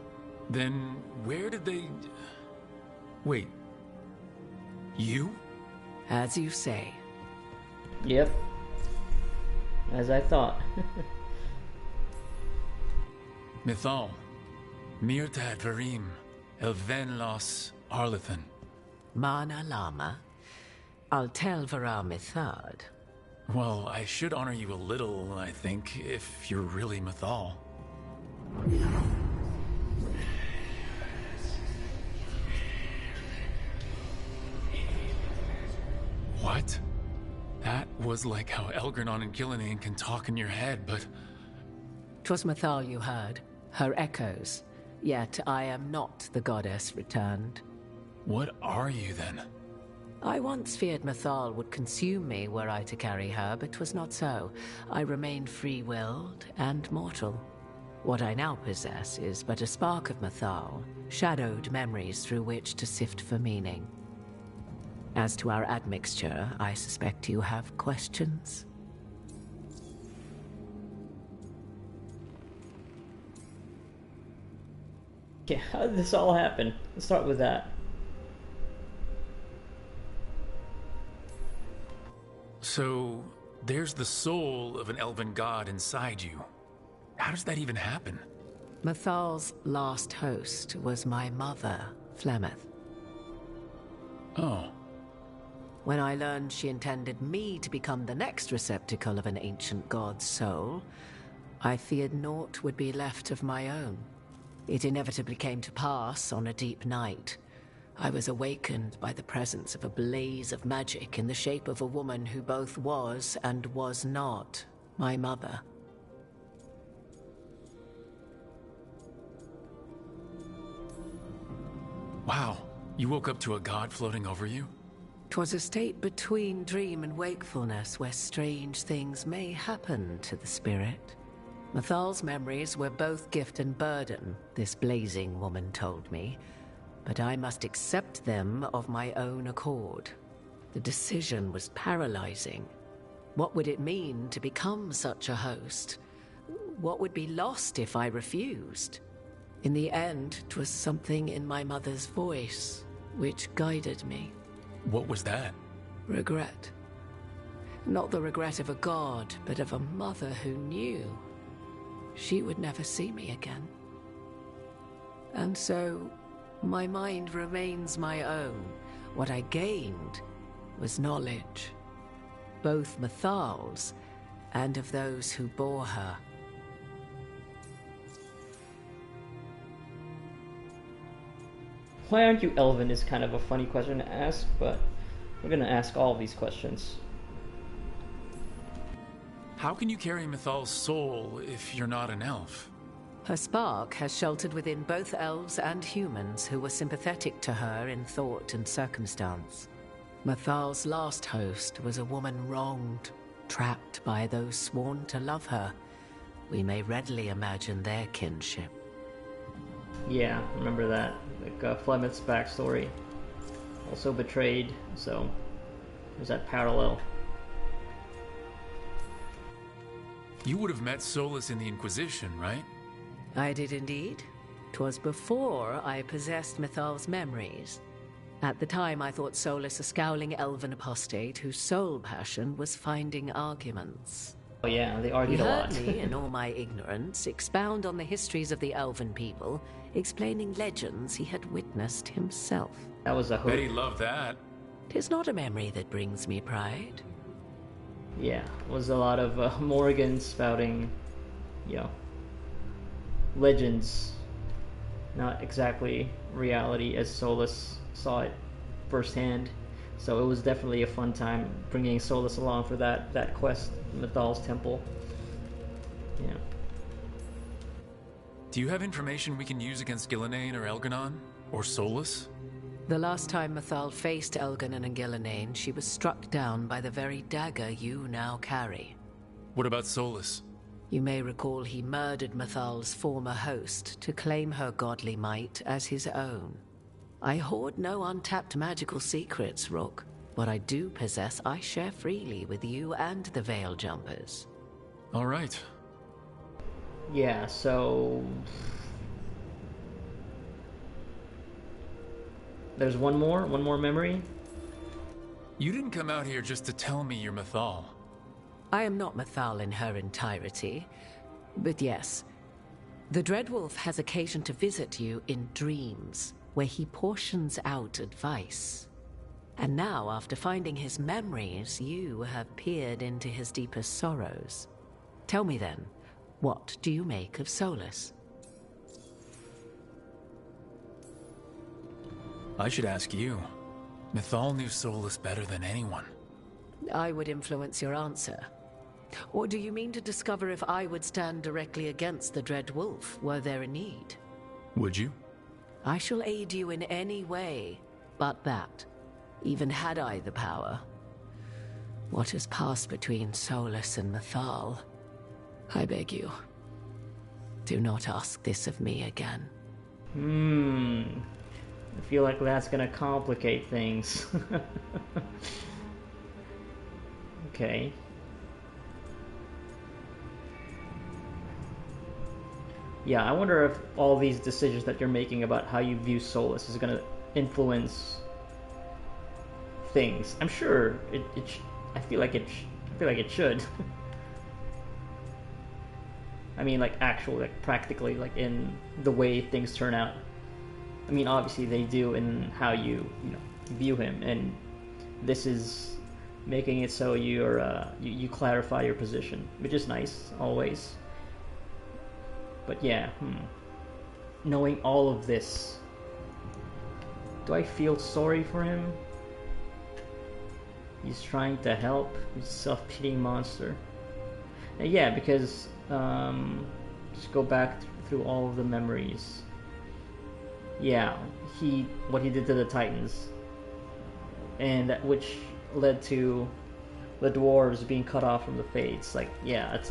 Then where did they... Wait. You? As you say. Yep. As I thought. Mythal. Mirtad Varim. Elven Los Arlethan. Mana Lama. Altel Vara Mythad. Well, I should honor you a little, I think, if you're really Mythal. What? That was like how Elgranon and Gillinan can talk in your head, but... 'Twas Mythal you heard, her echoes. Yet I am not the goddess returned. What are you, then? I once feared Mythal would consume me were I to carry her, but 'twas not so. I remain free-willed and mortal. What I now possess is but a spark of Mythal, shadowed memories through which to sift for meaning. As to our admixture, I suspect you have questions. Okay, how did this all happen? Let's start with that. So, there's the soul of an elven god inside you. How does that even happen? Mythal's last host was my mother, Flemeth. Oh. When I learned she intended me to become the next receptacle of an ancient god's soul, I feared naught would be left of my own. It inevitably came to pass on a deep night. I was awakened by the presence of a blaze of magic in the shape of a woman who both was and was not my mother. Wow, you woke up to a god floating over you? 'Twas a state between dream and wakefulness where strange things may happen to the spirit. Mythal's memories were both gift and burden, this blazing woman told me, but I must accept them of my own accord. The decision was paralyzing. What would it mean to become such a host? What would be lost if I refused? In the end, 'twas something in my mother's voice which guided me. What was that? Regret. Not the regret of a god, but of a mother who knew she would never see me again. And so, my mind remains my own. What I gained was knowledge, both Mythal's and of those who bore her. Why aren't you elven is kind of a funny question to ask, but we're gonna ask all these questions. How can you carry Mythal's soul if you're not an elf? Her spark has sheltered within both elves and humans who were sympathetic to her in thought and circumstance. Mythal's last host was a woman wronged, trapped by those sworn to love her. We may readily imagine their kinship. Yeah, remember that. Like Flemeth's backstory. Also betrayed, so there's that parallel. You would have met Solus in the Inquisition, right? I did indeed. 'Twas before I possessed Mythal's memories. At the time, I thought Solus a scowling elven apostate whose sole passion was finding arguments. Oh yeah, they argued He a heard lot. me, in all my ignorance, expound on the histories of the elven people, explaining legends he had witnessed himself. That was a hoot. Bet he loved that. 'Tis not a memory that brings me pride. Yeah, it was a lot of Morgan spouting, legends. Not exactly reality as Solus saw it firsthand. So it was definitely a fun time bringing Solus along for that quest, Mythal's Temple. Yeah. Do you have information we can use against Gillenane or Elganon? Or Solus? The last time Mythal faced Elganon and Gillenane, she was struck down by the very dagger you now carry. What about Solus? You may recall he murdered Mythal's former host to claim her godly might as his own. I hoard no untapped magical secrets, Rook. What I do possess, I share freely with you and the Veil Jumpers. All right. Yeah, so there's one more memory. You didn't come out here just to tell me you're Mythal. I am not Mythal in her entirety, but yes, the Dreadwolf has occasion to visit you in dreams, where he portions out advice. And now, after finding his memories, you have peered into his deepest sorrows. Tell me then, what do you make of Solus? I should ask you. Mythal knew Solus better than anyone. I would influence your answer. Or do you mean to discover if I would stand directly against the Dread Wolf, were there a need? Would you? I shall aid you in any way, but that, even had I the power. What has passed between Solus and Mythal? I beg you, do not ask this of me again. I feel like that's gonna complicate things. Okay. Yeah, I wonder if all these decisions that you're making about how you view Solus is gonna influence things. I'm sure I feel like it should. I mean, like practically, like in the way things turn out. I mean, obviously they do in how you view him, and this is making it so you clarify your position, which is nice always. But yeah, knowing all of this, do I feel sorry for him? He's trying to help. He's a self-pitying monster. And yeah, because just go back through all of the memories. Yeah, what he did to the Titans, and which led to the dwarves being cut off from the Fates. Like, yeah, it's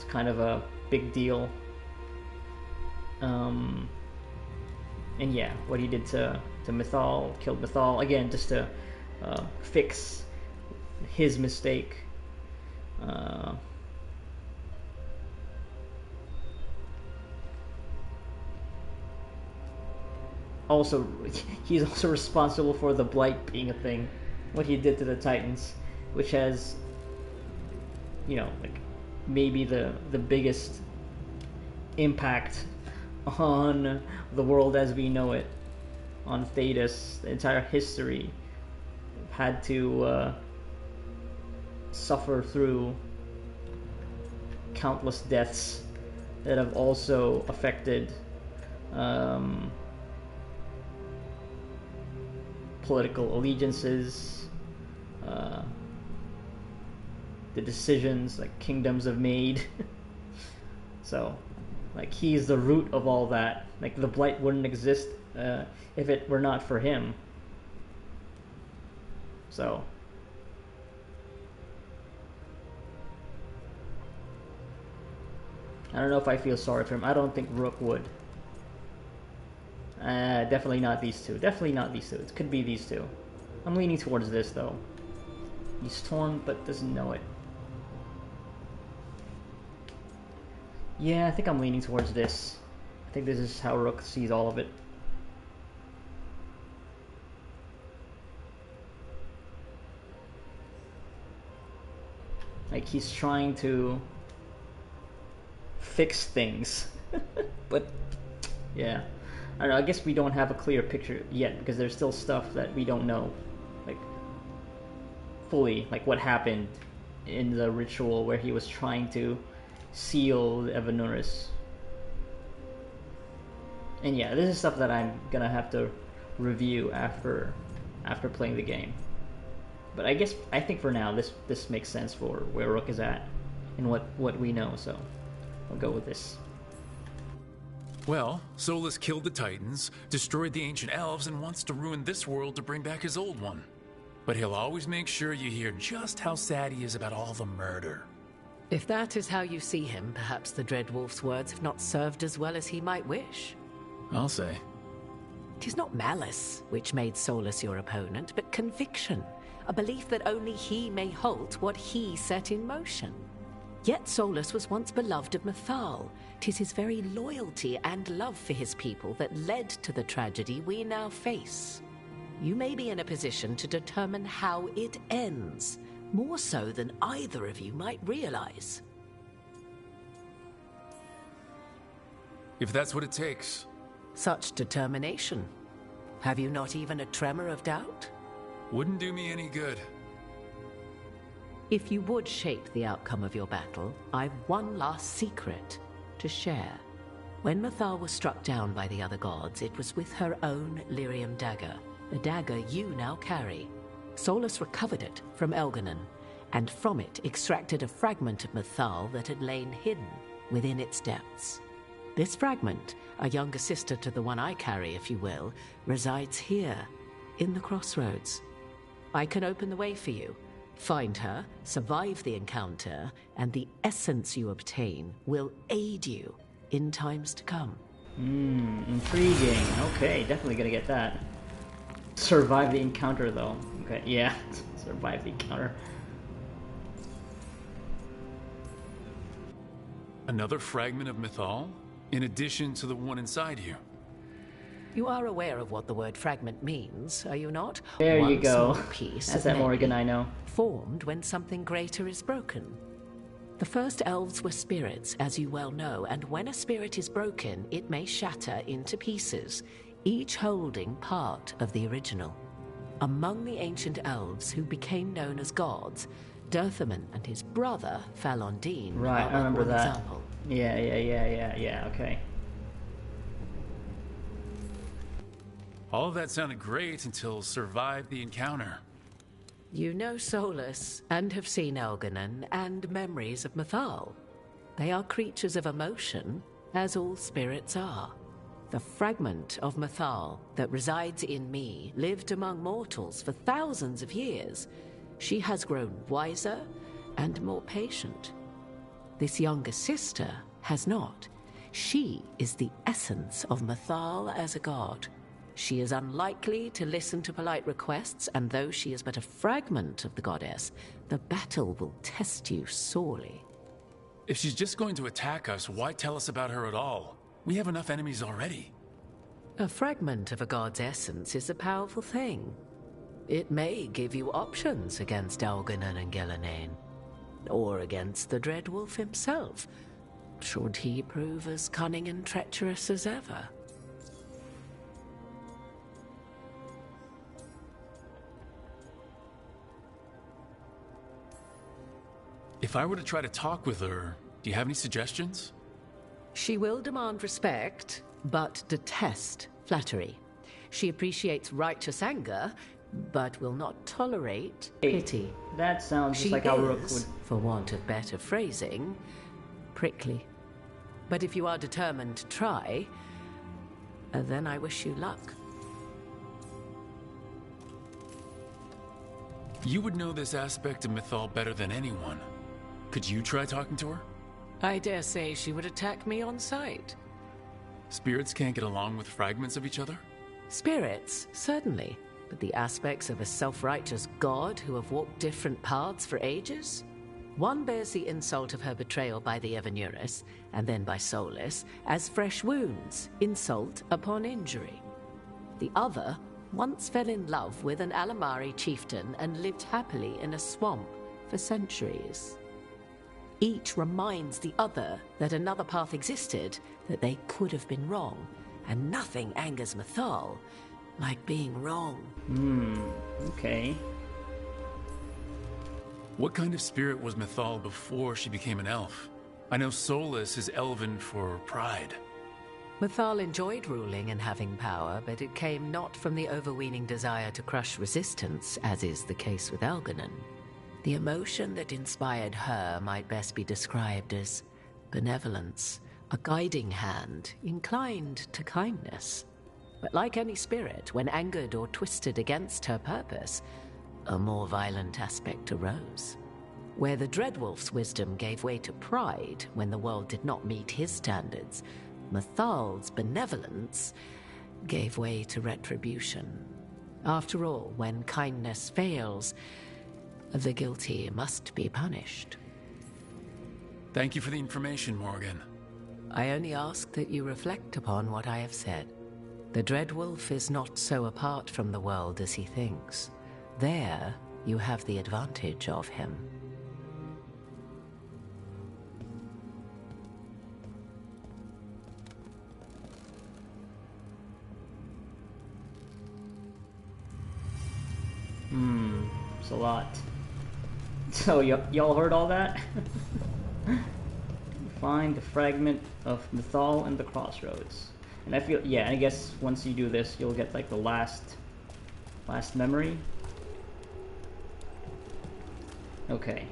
kind of a big deal. And yeah, what he did to Mythal, killed Mythal again, just to fix his mistake. Also, he's also responsible for the Blight being a thing. What he did to the Titans, which has, like maybe the biggest impact on the world as we know it, on Thedas. The entire history had to suffer through countless deaths that have also affected political allegiances, the decisions like kingdoms have made. So, like, he's the root of all that. Like, the Blight wouldn't exist if it were not for him. So, I don't know if I feel sorry for him. I don't think Rook would. Definitely not these two. Definitely not these two. It could be these two. I'm leaning towards this, though. He's torn, but doesn't know it. Yeah, I think I'm leaning towards this. I think this is how Rook sees all of it. Like, he's trying to fix things. But, yeah. I don't know, I guess we don't have a clear picture yet, because there's still stuff that we don't know. Like, fully, like what happened in the ritual where he was trying to seal Evanuris. And yeah, this is stuff that I'm gonna have to review after playing the game. But I think for now this makes sense for where Rook is at and what we know, so I'll go with this. Well, Solus killed the Titans, destroyed the ancient elves, and wants to ruin this world to bring back his old one. But he'll always make sure you hear just how sad he is about all the murder. If that is how you see him, perhaps the Dreadwolf's words have not served as well as he might wish. I'll say. 'Tis not malice which made Solus your opponent, but conviction, a belief that only he may halt what he set in motion. Yet Solus was once beloved of Mythal. 'Tis his very loyalty and love for his people that led to the tragedy we now face. You may be in a position to determine how it ends, more so than either of you might realize. If that's what it takes. Such determination. Have you not even a tremor of doubt? Wouldn't do me any good. If you would shape the outcome of your battle, I've one last secret to share. When Mythal was struck down by the other gods, it was with her own lyrium dagger, the dagger you now carry. Solus recovered it from Elganon, and from it extracted a fragment of Mythal that had lain hidden within its depths. This fragment, a younger sister to the one I carry, if you will, resides here, in the crossroads. I can open the way for you. Find her, survive the encounter, and the essence you obtain will aid you in times to come. Intriguing. Okay, definitely gonna get that. Survive the encounter, though. Okay, yeah, survive the encounter. Another fragment of Mythal? In addition to the one inside you? You are aware of what the word fragment means, are you not? There you go. One small piece That's that Morrigan I know. Formed when something greater is broken. The first elves were spirits, as you well know, and when a spirit is broken, it may shatter into pieces, each holding part of the original. Among the ancient elves who became known as gods, Dirthaman and his brother, Falondine, right, are I remember one that. example. Yeah, okay. All of that sounded great until survived the encounter. You know Solus, and have seen Elganon, and memories of Mythal. They are creatures of emotion, as all spirits are. The fragment of Mythal that resides in me lived among mortals for thousands of years. She has grown wiser and more patient. This younger sister has not. She is the essence of Mythal as a god. She is unlikely to listen to polite requests, and though she is but a fragment of the goddess, the battle will test you sorely. If she's just going to attack us, why tell us about her at all? We have enough enemies already. A fragment of a god's essence is a powerful thing. It may give you options against Elganon and Gillenane, or against the Dreadwolf himself, should he prove as cunning and treacherous as ever. If I were to try to talk with her, do you have any suggestions? She will demand respect, but detest flattery. She appreciates righteous anger, but will not tolerate pity. That sounds just She like how Rook is, would. for want of better phrasing, prickly. But if you are determined to try, then I wish you luck. You would know this aspect of Mythal better than anyone. Could you try talking to her? I dare say she would attack me on sight. Spirits can't get along with fragments of each other? Spirits, certainly. But the aspects of a self-righteous god who have walked different paths for ages? One bears the insult of her betrayal by the Evanurus, and then by Solus, as fresh wounds, insult upon injury. The other once fell in love with an Alamari chieftain and lived happily in a swamp for centuries. Each reminds the other that another path existed, that they could have been wrong, and nothing angers Mythal like being wrong. Okay. What kind of spirit was Mythal before she became an elf? I know Solus is elven for pride. Mythal enjoyed ruling and having power, but it came not from the overweening desire to crush resistance, as is the case with Algernon. The emotion that inspired her might best be described as benevolence, a guiding hand, inclined to kindness. But like any spirit, when angered or twisted against her purpose, a more violent aspect arose. Where the Dreadwolf's wisdom gave way to pride when the world did not meet his standards, Mythal's benevolence gave way to retribution. After all, when kindness fails, the guilty must be punished. Thank you for the information, Morgan. I only ask that you reflect upon what I have said. The Dreadwolf is not so apart from the world as he thinks. There, you have the advantage of him. It's a lot. So y'all heard all that? Find the fragment of Mythal in the crossroads. And I feel, yeah, I guess once you do this, you'll get like the last memory. Okay.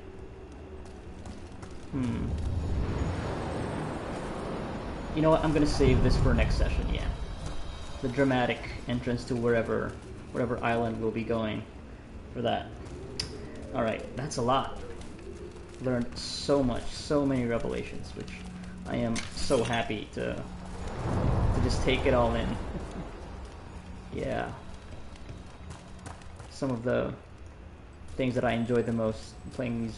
You know what? I'm gonna save this for next session. Yeah, the dramatic entrance to whatever island we'll be going for that. All right, that's a lot. Learned so much, so many revelations, which I am so happy to just take it all in. Yeah. Some of the things that I enjoy the most playing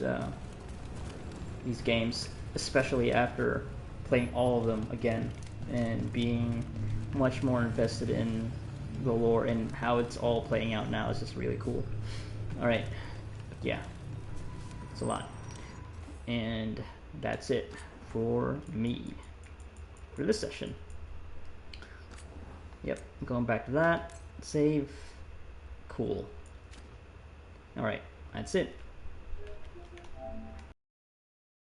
these games, especially after playing all of them again and being much more invested in the lore and how it's all playing out now, is just really cool. Alright, yeah, it's a lot. And that's it for me for this session. Yep, going back to that, save, cool. Alright, that's it.